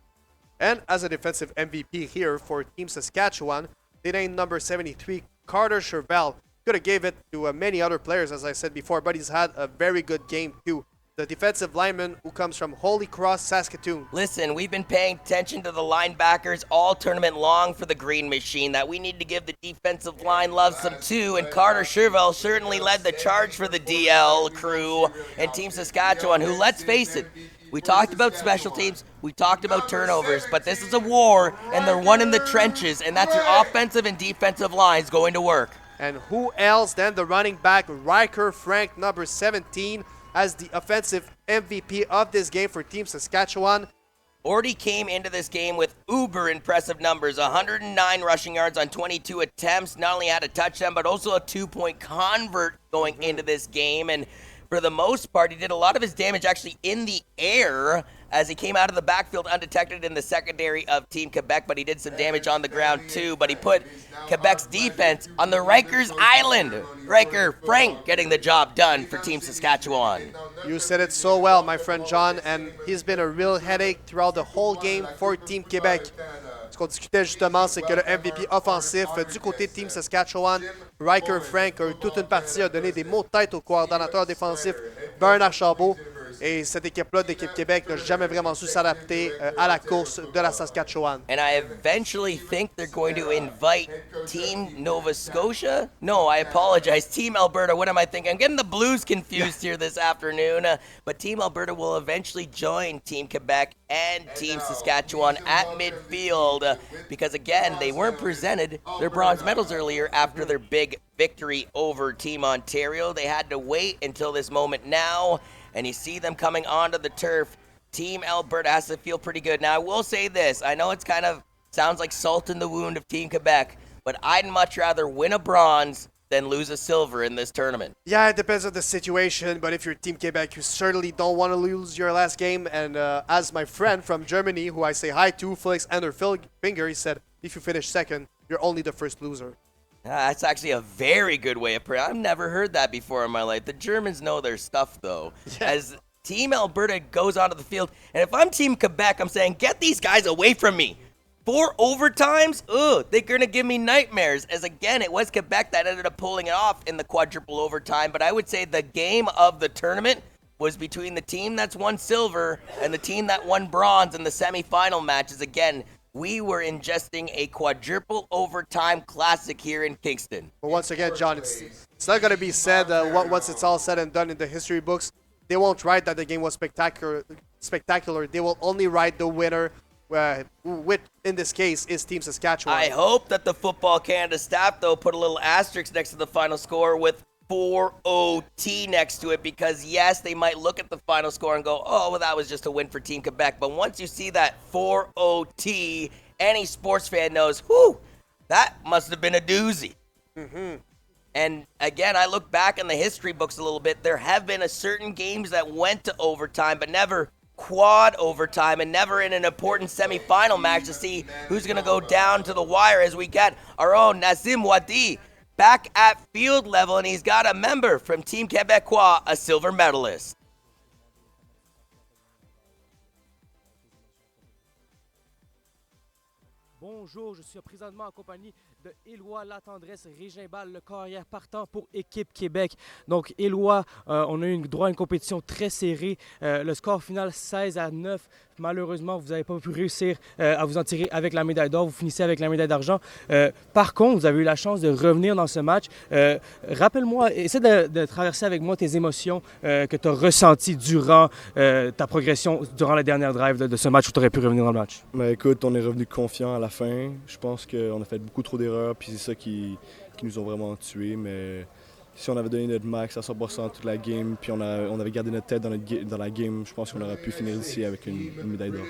B: And as a defensive MVP here for Team Saskatchewan, they named number 73, Carter Chervel. Could have gave it to many other players, as I said before, but he's had a very good game too. The defensive lineman who comes from Holy Cross, Saskatoon.
C: Listen, we've been paying attention to the linebackers all tournament long for the Green Machine, that we need to give the defensive line love some too, and Carter Chervel certainly led the charge for the DL crew and Team Saskatchewan, who, let's face it, we talked about special teams, we talked about turnovers, but this is a war, and they're one in the trenches, and that's your offensive and defensive lines going to work.
B: And who else than the running back, Riker Frank, number 17, as the offensive MVP of this game for Team Saskatchewan.
C: Already came into this game with uber impressive numbers, 109 rushing yards on 22 attempts, not only had a touchdown, but also a 2-point convert going into this game, and for the most part, he did a lot of his damage actually in the air as he came out of the backfield undetected in the secondary of Team Quebec, but he did some damage on the ground too, but he put Quebec's defense on the Rikers Island. Riker Frank getting the job done for Team Saskatchewan.
B: You said it so well, my friend John, and he's been a real headache throughout the whole game for Team Quebec. Ce qu'on discutait justement, c'est que le MVP offensif du côté de Team Saskatchewan, Riker Frank, a eu toute une partie, a donné des mots de tête au coordonnateur défensif Bernard Chabot. Et cette équipe-là d'équipe Québec n'a jamais vraiment su s'adapter à la course de la Saskatchewan.
C: And I eventually think they're going to invite Team Nova Scotia. No, I apologize. Team Alberta. What am I thinking? I'm getting the Blues confused here this afternoon. But Team Alberta will eventually join Team Quebec and Team Saskatchewan at midfield because, again, they weren't presented their bronze medals earlier after their big victory over Team Ontario. They had to wait until this moment now, and you see them coming onto the turf. Team Alberta has to feel pretty good. Now, I will say this. I know it's kind of sounds like salt in the wound of Team Quebec, but I'd much rather win a bronze than lose a silver in this tournament.
B: Yeah, it depends on the situation, but if you're Team Quebec, you certainly don't want to lose your last game. And as my friend from Germany, who I say hi to, Felix Anderfinger, he said, if you finish second, you're only the first loser.
C: That's actually a very good way of putting it. I've never heard that before in my life. The Germans know their stuff, though. Yeah. As Team Alberta goes onto the field, and if I'm Team Quebec, I'm saying, get these guys away from me. 4 overtimes? Ugh, they're going to give me nightmares. As again, it was Quebec that ended up pulling it off in the quadruple overtime, but I would say the game of the tournament was between the team that's won silver and the team that won bronze in the semifinal matches. Again, we were ingesting a quadruple overtime classic here in Kingston.
B: But once again, John, it's not going to be said once it's all said and done in the history books. They won't write that the game was spectacular. They will only write the winner, which in this case is Team Saskatchewan.
C: I hope that the Football Canada staff, though, put a little asterisk next to the final score with 4 OT next to it, because yes, they might look at the final score and go, oh, well, that was just a win for Team Quebec. But once you see that 4 OT, any sports fan knows, whew, that must have been a doozy.
B: Mm-hmm.
C: And again, I look back in the history books a little bit. There have been certain games that went to overtime, but never quad overtime, and never in an important semifinal match to see who's going to go down to the wire, as we got our own Nazim Wadi back at field level, and he's got a member from Team Québécois, a silver medalist.
D: Bonjour, je suis présentement en compagnie de Éloi Latendresse Régimbal, le carrière partant pour Équipe Québec. Donc, Éloi, on a eu droit à une compétition très serrée. Le score final 16-9. Malheureusement, vous n'avez pas pu réussir à vous en tirer avec la médaille d'or. Vous finissez avec la médaille d'argent. Par contre, vous avez eu la chance de revenir dans ce match. Rappelle-moi, essaie de traverser avec moi tes émotions que tu as ressenties durant ta progression, durant la dernière drive de ce match où tu aurais pu revenir dans le match.
M: Ben, écoute, on est revenu confiant à la fin. Je pense qu'on a fait beaucoup trop d'erreurs, puis c'est ça qui nous ont vraiment tués. Mais si on avait donné notre max à 100% toute la game, puis on avait gardé notre tête dans la game, je pense qu'on aurait pu finir ici avec une médaille d'or.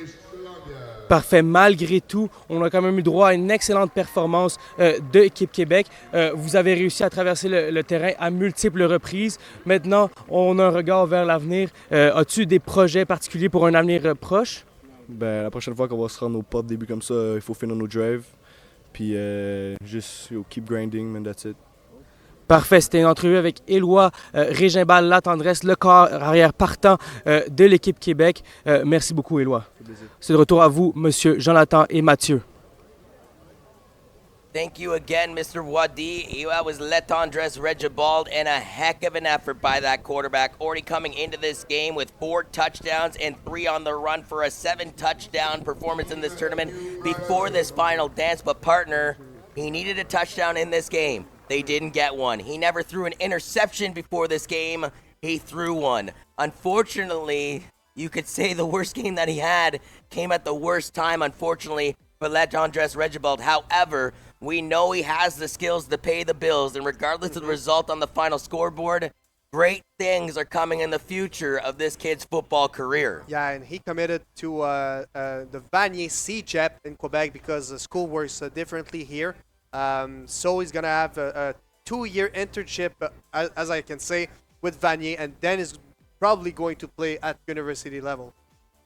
D: Parfait. Malgré tout, on a quand même eu droit à une excellente performance de Équipe Québec. Vous avez réussi à traverser le terrain à multiples reprises. Maintenant, on a un regard vers l'avenir. As-tu des projets particuliers pour un avenir proche?
M: Ben, la prochaine fois qu'on va se rendre au pas de début comme ça, il faut finir nos drives. Puis juste keep grinding, man, that's it.
D: Parfait, c'était une entrevue avec Éloi Régimbal Latendresse, le corps arrière partant de l'équipe Québec. Merci beaucoup, Éloi. C'est de retour à vous, Monsieur Jonathan et Mathieu.
C: Thank you again, Mr. Wadi. That was Latendresse Regibald, and a heck of an effort by that quarterback. Already coming into this game with 4 touchdowns and 3 on the run for a 7-touchdown performance in this tournament before this final dance. But partner, he needed a touchdown in this game. They didn't get one. He never threw an interception before this game. He threw one. Unfortunately, you could say the worst game that he had came at the worst time, unfortunately, for Latendresse Regibald. However, we know he has the skills to pay the bills, and regardless of the result on the final scoreboard, great things are coming in the future of this kid's football career.
B: Yeah, and he committed to the Vanier CJEP in Quebec because the school works differently here. So he's going to have a 2-year internship, as I can say, with Vanier, and then is probably going to play at university level.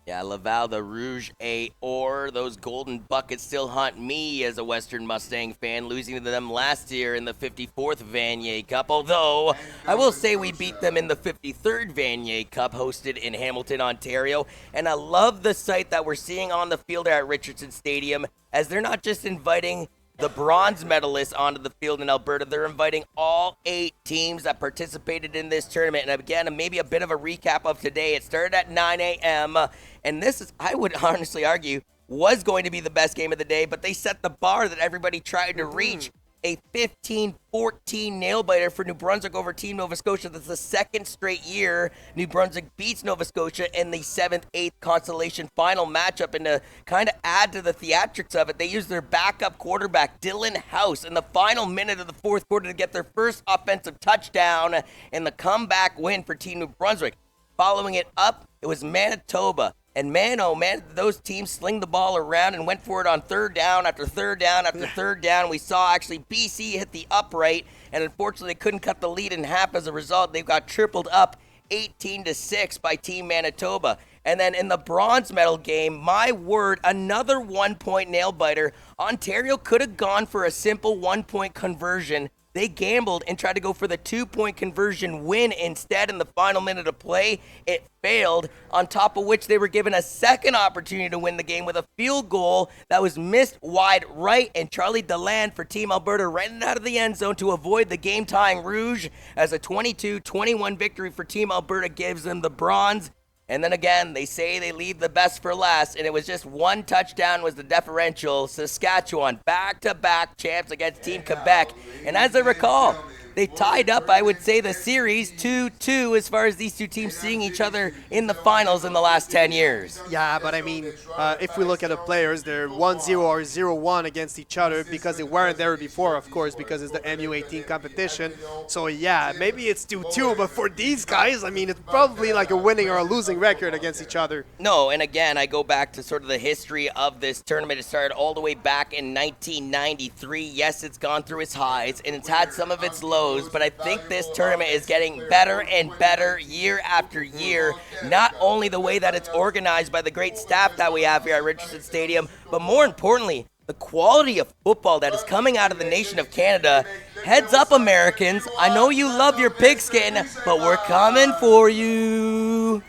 C: Yeah, Laval, the Rouge et Or, those golden buckets still haunt me as a Western Mustang fan, losing to them last year in the 54th Vanier Cup. Although, I will say we beat them in the 53rd Vanier Cup, hosted in Hamilton, Ontario. And I love the sight that we're seeing on the field at Richardson Stadium, as they're not just inviting the bronze medalists onto the field in Alberta. They're inviting all 8 teams that participated in this tournament. And again, maybe a bit of a recap of today. It started at 9 a.m. And this is, I would honestly argue, was going to be the best game of the day, but they set the bar that everybody tried to reach. A 15-14 nail-biter for New Brunswick over Team Nova Scotia. That's the second straight year New Brunswick beats Nova Scotia in the 7th-8th consolation final matchup. And to kind of add to the theatrics of it, they used their backup quarterback, Dylan House, in the final minute of the 4th quarter to get their first offensive touchdown in the comeback win for Team New Brunswick. Following it up, it was Manitoba. And man, oh man, those teams sling the ball around and went for it on 3rd down after 3rd down after 3rd down. We saw actually BC hit the upright, and unfortunately they couldn't cut the lead in half as a result. They've got tripled up 18-6 by Team Manitoba. And then in the bronze medal game, my word, another 1-point nail-biter. Ontario could have gone for a simple 1-point conversion. They gambled and tried to go for the 2-point conversion win instead in the final minute of play. It failed, on top of which they were given a second opportunity to win the game with a field goal that was missed wide right, and Charlie Deland for Team Alberta ran it out of the end zone to avoid the game-tying Rouge, as a 22-21 victory for Team Alberta gives them the bronze. And then again, they say they leave the best for last, and it was just one touchdown was the differential. Saskatchewan, back-to-back champs against Team Quebec. And as I recall, they tied up, I would say, the series 2-2 as far as these two teams seeing each other in the finals in the last 10 years.
B: Yeah, but I mean, if we look at the players, they're 1-0 or 0-1 against each other because they weren't there before, of course, because it's the MU18 competition. So yeah, maybe it's 2-2, but for these guys, I mean, it's probably like a winning or a losing record against each other.
C: No, and again, I go back to sort of the history of this tournament. It started all the way back in 1993. Yes, it's gone through its highs, and it's had some of its lows. But I think this tournament is getting better and better year after year. Not only the way that it's organized by the great staff that we have here at Richardson Stadium, but more importantly, the quality of football that is coming out of the nation of Canada. Heads up, Americans. I know you love your pigskin, but we're coming for you.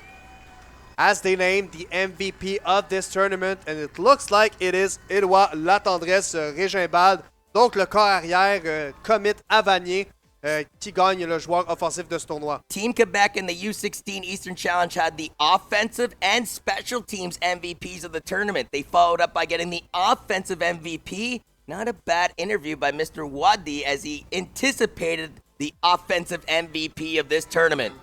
B: As they named the MVP of this tournament, and it looks like it is Éloi Latendresse Régimbald, donc le corps arrière Commit Avanier, qui gagne le joueur offensif de ce tournoi.
C: Team Quebec in the U16 Eastern Challenge had the offensive and special teams MVPs of the tournament. They followed up by getting the offensive MVP. Not a bad interview by Mr. Wadi as he anticipated the offensive MVP of this tournament.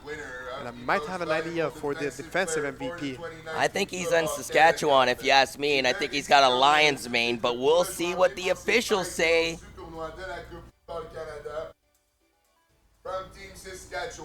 B: And I might have an idea for the defensive MVP.
C: I think he's in Saskatchewan, if you ask me, and I think he's got a lion's mane, but we'll see what the officials say.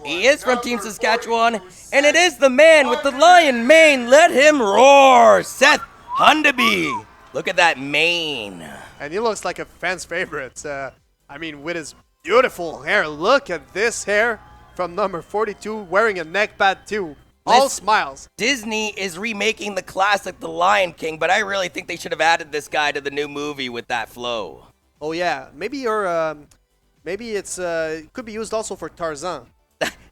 C: He is from Team Saskatchewan, and it is the man with the lion mane. Let him roar, Seth Hundaby. Look at that mane.
B: And he looks like a fan's favorite. I mean, with his beautiful hair. Look at this hair from number 42, wearing a neck pad too. All smiles. Disney
C: is remaking the classic The Lion King, but I really think they should have added this guy to the new movie with that flow.
B: Oh yeah, maybe it's it could be used also for Tarzan.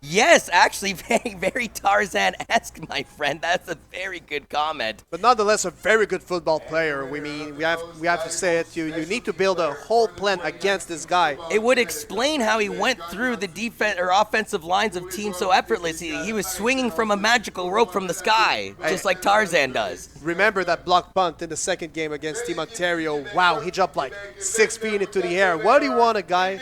C: Yes, actually, very, very Tarzan-esque, my friend. That's a very good comment.
B: But nonetheless, a very good football player. We have to say it. You need to build a whole plan against this guy.
C: It would explain how he went through the defense or offensive lines of teams so effortlessly. He was swinging from a magical rope from the sky, just like Tarzan does.
B: Remember that block punt in the second game against Team Ontario? Wow, he jumped like 6 feet into the air. What do you want a guy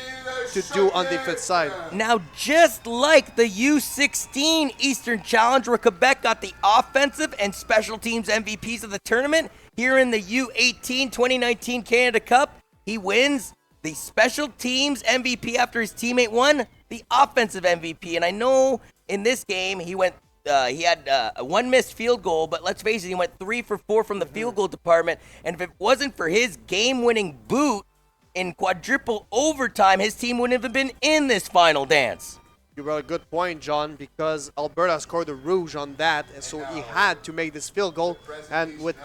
B: to do on the defense side?
C: Now, just like the U16 Eastern Challenge, where Quebec got the offensive and special teams MVPs of the tournament, here in the U18 2019 Canada Cup, he wins the special teams MVP after his teammate won the offensive MVP. And I know in this game he had one missed field goal, but let's face it, he went 3 for 4 from the field goal department. And if it wasn't for his game-winning boot in quadruple overtime, his team wouldn't have been in this final dance.
B: You brought a good point, John, because Alberta scored a rouge on that, and so he had to make this field goal. And with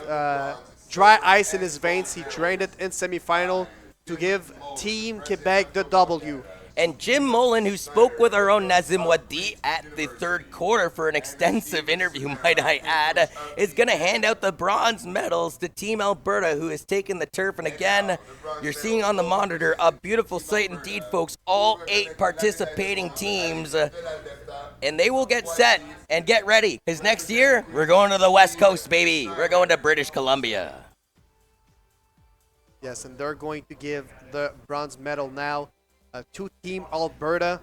B: dry ice in his veins, he drained it in semifinal to give Team Quebec the W.
C: And Jim Mullen, who spoke with our own Nazim Wadi at the third quarter for an extensive interview, might I add, is going to hand out the bronze medals to Team Alberta, who has taken the turf. And again, you're seeing on the monitor a beautiful sight indeed, folks. All 8 participating teams, and they will get set and get ready, because next year, we're going to the West Coast, baby. We're going to British Columbia.
B: Yes, and they're going to give the bronze medal now to Team Alberta,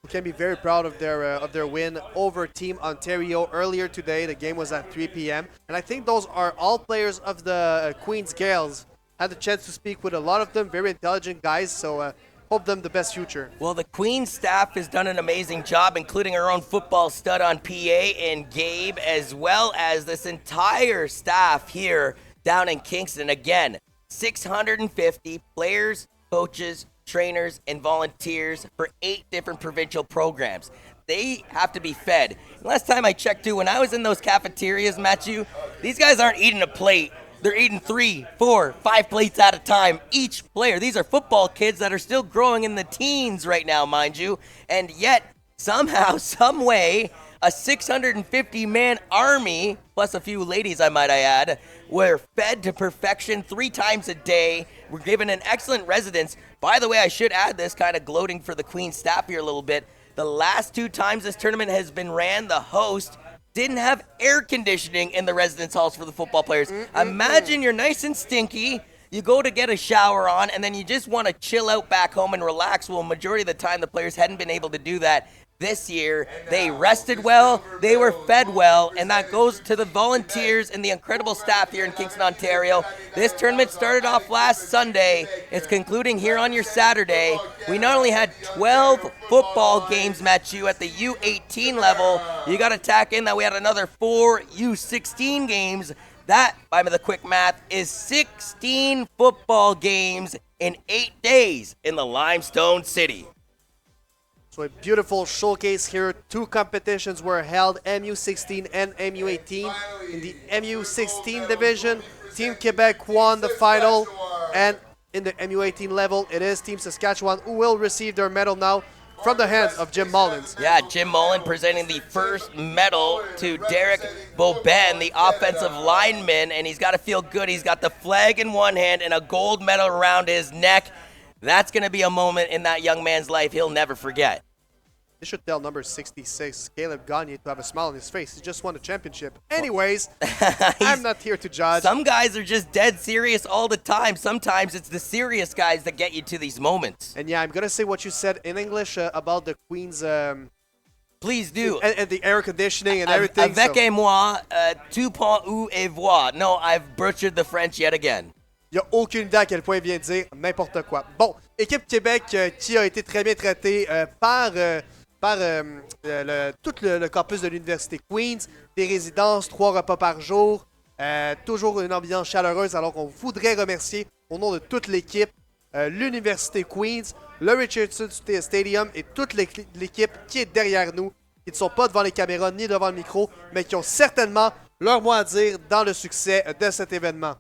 B: who can be very proud of their win over Team Ontario earlier today. The game was at 3 p.m. And I think those are all players of the Queen's Gales. Had the chance to speak with a lot of them, very intelligent guys, so hope them the best future.
C: Well, the Queen's staff has done an amazing job, including our own football stud on PA and Gabe, as well as this entire staff here down in Kingston. Again, 650 players, coaches, trainers, and volunteers for 8 different provincial programs. They have to be fed. Last time I checked, too, when I was in those cafeterias, Matthew, these guys aren't eating a plate. They're eating 3, 4, 5 plates at a time, each player. These are football kids that are still growing in the teens right now, mind you. And yet, somehow, some way, a 650-man army, plus a few ladies, I might add, were fed to perfection 3 times a day. We're given an excellent residence. By the way, I should add this, kind of gloating for the Queen's staff here a little bit. The last 2 times this tournament has been ran, the host didn't have air conditioning in the residence halls for the football players. Imagine you're nice and stinky. You go to get a shower on, and then you just want to chill out back home and relax. Well, majority of the time, the players hadn't been able to do that. This year, they rested well, they were fed well, and that goes to the volunteers and the incredible staff here in Kingston, Ontario. This tournament started off last Sunday. It's concluding here on your Saturday. We not only had 12 football games, Matthew, at the U18 level, you got to tack in that we had another 4 U16 games. That, by the quick math, is 16 football games in 8 days in the Limestone City.
B: So a beautiful showcase here. 2 competitions were held, MU16 and MU18. In the MU16 division, Team Quebec won the final. And in the MU18 level, it is Team Saskatchewan who will receive their medal now from the hands of Jim Mullins.
C: Yeah, Jim Mullen presenting the first medal to Derek Boben, the offensive lineman. And he's got to feel good. He's got the flag in one hand and a gold medal around his neck. That's going to be a moment in that young man's life he'll never forget.
B: They should tell number 66, Caleb Gagne, to have a smile on his face. He just won a championship. Anyways, I'm not here to judge.
C: Some guys are just dead serious all the time. Sometimes it's the serious guys that get you to these moments.
B: And yeah, I'm going to say what you said in English about the Queen's...
C: Please do.
B: And the air conditioning and everything.
C: Avec moi, tu prends où et vois. No, I've butchered the French yet again.
B: Il n'y a aucune idée à quel point il vient de dire n'importe quoi. Bon, équipe Québec qui a été très bien traitée par tout le campus de l'Université Queen's, des résidences, 3 repas par jour, toujours une ambiance chaleureuse, alors qu'on voudrait remercier au nom de toute l'équipe, l'Université Queen's, le Richardson Stadium et toute l'équipe qui est derrière nous, qui ne sont pas devant les caméras ni devant le micro, mais qui ont certainement leur mot à dire dans le succès de cet événement.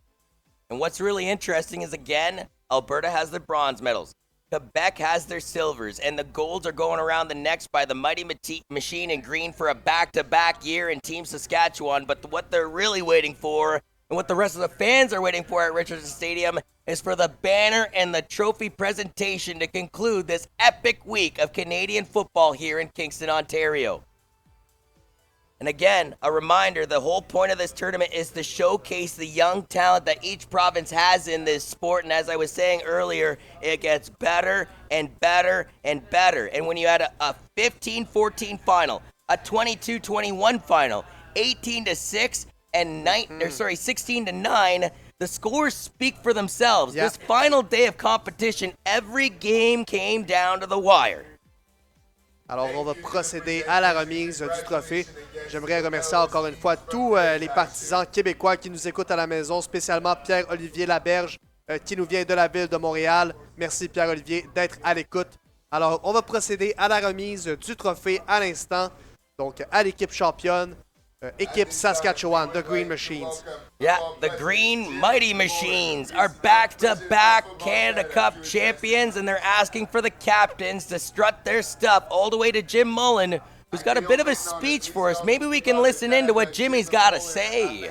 C: And what's really interesting is, again, Alberta has their bronze medals. Quebec has their silvers, and the golds are going around the necks by the Mighty Machine in green for a back-to-back year in Team Saskatchewan. But what they're really waiting for, and what the rest of the fans are waiting for at Richardson Stadium, is for the banner and the trophy presentation to conclude this epic week of Canadian football here in Kingston, Ontario. And again, a reminder, the whole point of this tournament is to showcase the young talent that each province has in this sport. And as I was saying earlier, it gets better and better and better. And when you had a 15-14 final, a 22-21 final, 18-6 and 16-9, the scores speak for themselves.
B: Yeah.
C: This final day of competition, every game came down to the wire.
B: Alors, on va procéder à la remise du trophée. J'aimerais remercier encore une fois tous les partisans québécois qui nous écoutent à la maison, spécialement Pierre-Olivier Laberge, qui nous vient de la ville de Montréal. Merci Pierre-Olivier d'être à l'écoute. Alors, on va procéder à la remise du trophée à l'instant. Donc, à l'équipe championne, Équipe Saskatchewan, the Green Machines.
C: Yeah, the Green Mighty Machines are back-to-back Canada Cup champions, and they're asking for the captains to strut their stuff all the way to Jim Mullen, who's got a bit of a speech for us. Maybe we can listen in to what Jimmy's got to say.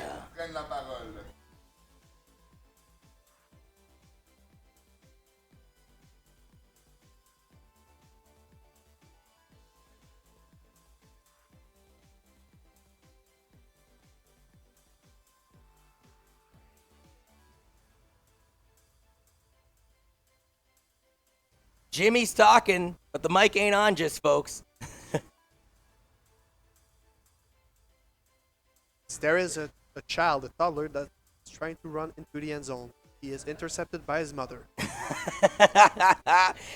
C: Jimmy's talking, but the mic ain't on just, folks.
B: There is a child, a toddler, that's trying to run into the end zone. He is intercepted by his mother.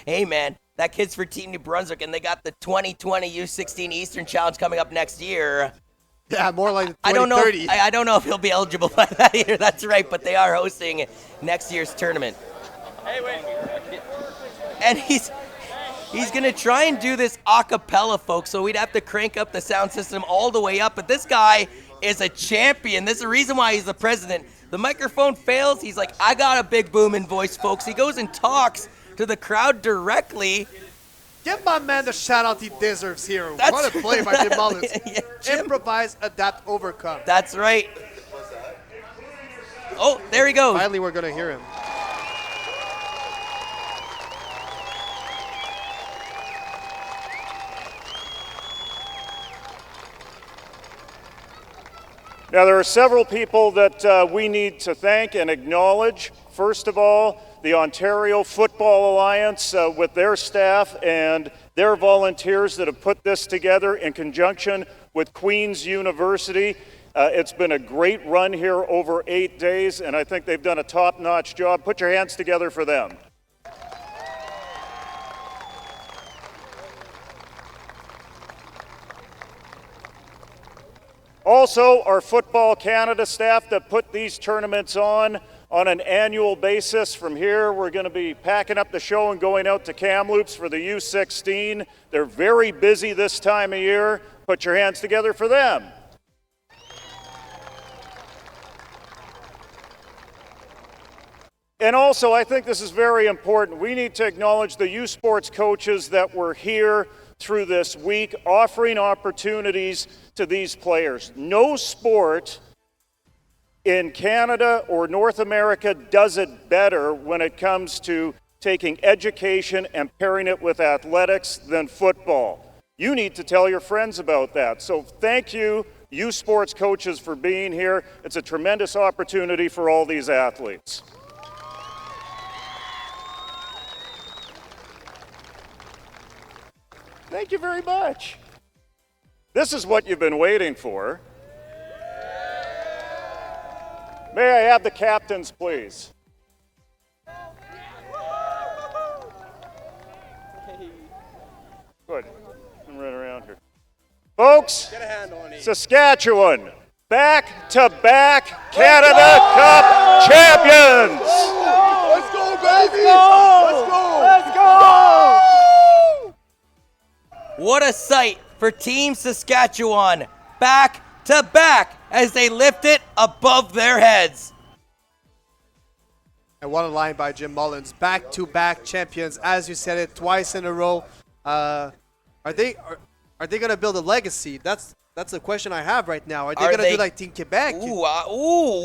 C: Hey, man, that kid's for Team New Brunswick, and they got the 2020 U16 Eastern Challenge coming up next year.
B: Yeah, more like 2030.
C: I don't know if he'll be eligible by that year. That's right, but they are hosting next year's tournament.
L: Hey, wait.
C: And he's going to try and do this a cappella, folks, so we'd have to crank up the sound system all the way up. But this guy is a champion. This is the reason why he's the president. The microphone fails. He's like, I got a big booming voice, folks. He goes and talks to the crowd directly.
B: Give my man the shout-out he deserves here.
C: That's
B: What a play by Jim Mullins.
C: Yeah, Jim.
B: Improvise, adapt, overcome.
C: That's right. Oh, there he goes.
B: Finally, we're going to hear him.
K: Now, there are several people that we need to thank and acknowledge. First of all, the Ontario Football Alliance with their staff and their volunteers that have put this together in conjunction with Queen's University. It's been a great run here over 8 days, and I think they've done a top-notch job. Put your hands together for them. Also, our Football Canada staff that put these tournaments on an annual basis. From here, we're going to be packing up the show and going out to Kamloops for the U16. They're very busy this time of year. Put your hands together for them. And also, I think this is very important. We need to acknowledge the youth sports coaches that were here through this week, offering opportunities to these players. No sport in Canada or North America does it better when it comes to taking education and pairing it with athletics than football. You need to tell your friends about that. So thank you, youth sports coaches, for being here. It's a tremendous opportunity for all these athletes. Thank you very much. This is what you've been waiting for. May I have the captains, please? Good. I'm right around here. Folks,
L: Get a handle on it.
K: Saskatchewan, back-to-back Canada Cup champions!
A: Let's go, baby! Let's go!
L: Let's go!
C: What a sight for Team Saskatchewan, back to back as they lift it above their heads.
B: And what a line by Jim Mullins. Back-to-back champions, as you said it, twice in a row. Are they going to build a legacy? That's the question I have right now. Are they going to do like Team Quebec?
C: Whoa,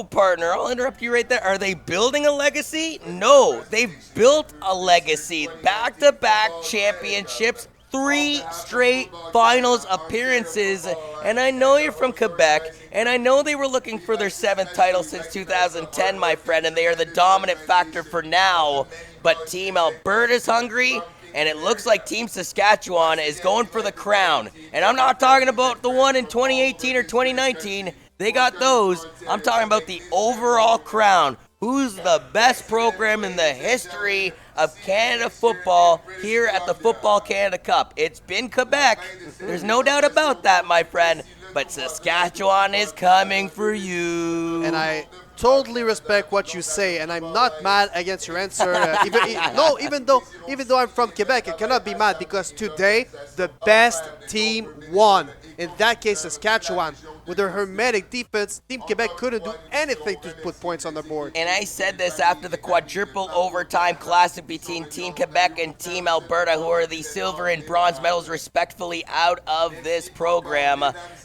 C: partner. I'll interrupt you right there. Are they building a legacy? No, they've built a legacy. Back-to-back championships, 3 straight finals appearances. And I know you're from Quebec, and I know they were looking for their 7th title since 2010, my friend, and they are the dominant factor for now. But Team Alberta's hungry, and it looks like Team Saskatchewan is going for the crown. And I'm not talking about the one in 2018 or 2019. They got those. I'm talking about the overall crown. Who's the best program in the history of Canada football here at the Football Canada Cup? It's been Quebec. There's no doubt about that, my friend. But Saskatchewan is coming for you.
B: And I totally respect what you say, and I'm not mad against your answer. Even though I'm from Quebec, I cannot be mad because today the best team won. In that case, Saskatchewan, with their hermetic defense, Team Quebec couldn't do anything to put points on the board.
C: And I said this after the quadruple overtime classic between Team Quebec and Team Alberta, who are the silver and bronze medals respectively out of this program.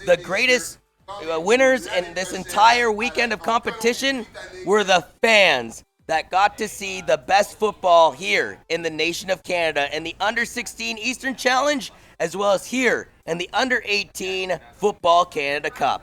C: The greatest winners in this entire weekend of competition were the fans that got to see the best football here in the nation of Canada in the Under-16 Eastern Challenge, as well as here in the Under-18 Football Canada Cup.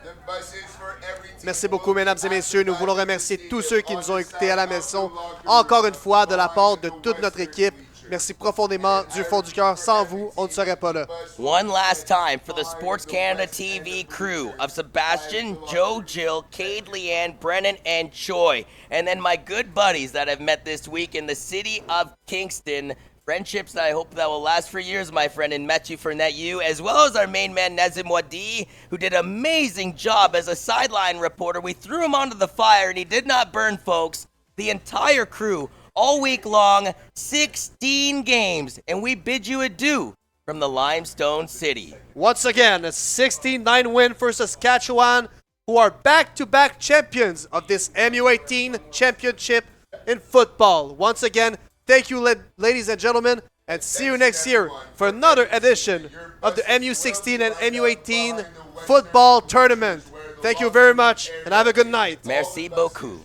B: Merci beaucoup, mesdames et messieurs. Nous voulons remercier tous ceux qui nous ont écoutés à la maison. Encore une fois, de la part de toute notre équipe, merci profondément du fond du cœur. Sans vous, on ne serait pas là.
C: One last time for the Sports Canada TV crew of Sebastian, Joe, Jill, Cade, Leanne, Brennan, and Choi. And then my good buddies that I've met this week in the city of Kingston. Friendships that I hope that will last for years, my friend, and Mathieu Fournette, you, as well as our main man, Nazim Wadi, who did an amazing job as a sideline reporter. We threw him onto the fire, and he did not burn, folks. The entire crew, all week long, 16 games, and we bid you adieu from the Limestone City.
B: Once again, a 16-9 win for Saskatchewan, who are back-to-back champions of this MU18 championship in football. Once again, thank you, ladies and gentlemen, and see you next year for another edition of the MU16 and MU18 football tournament. Thank you very much, and have a good night.
C: Merci beaucoup.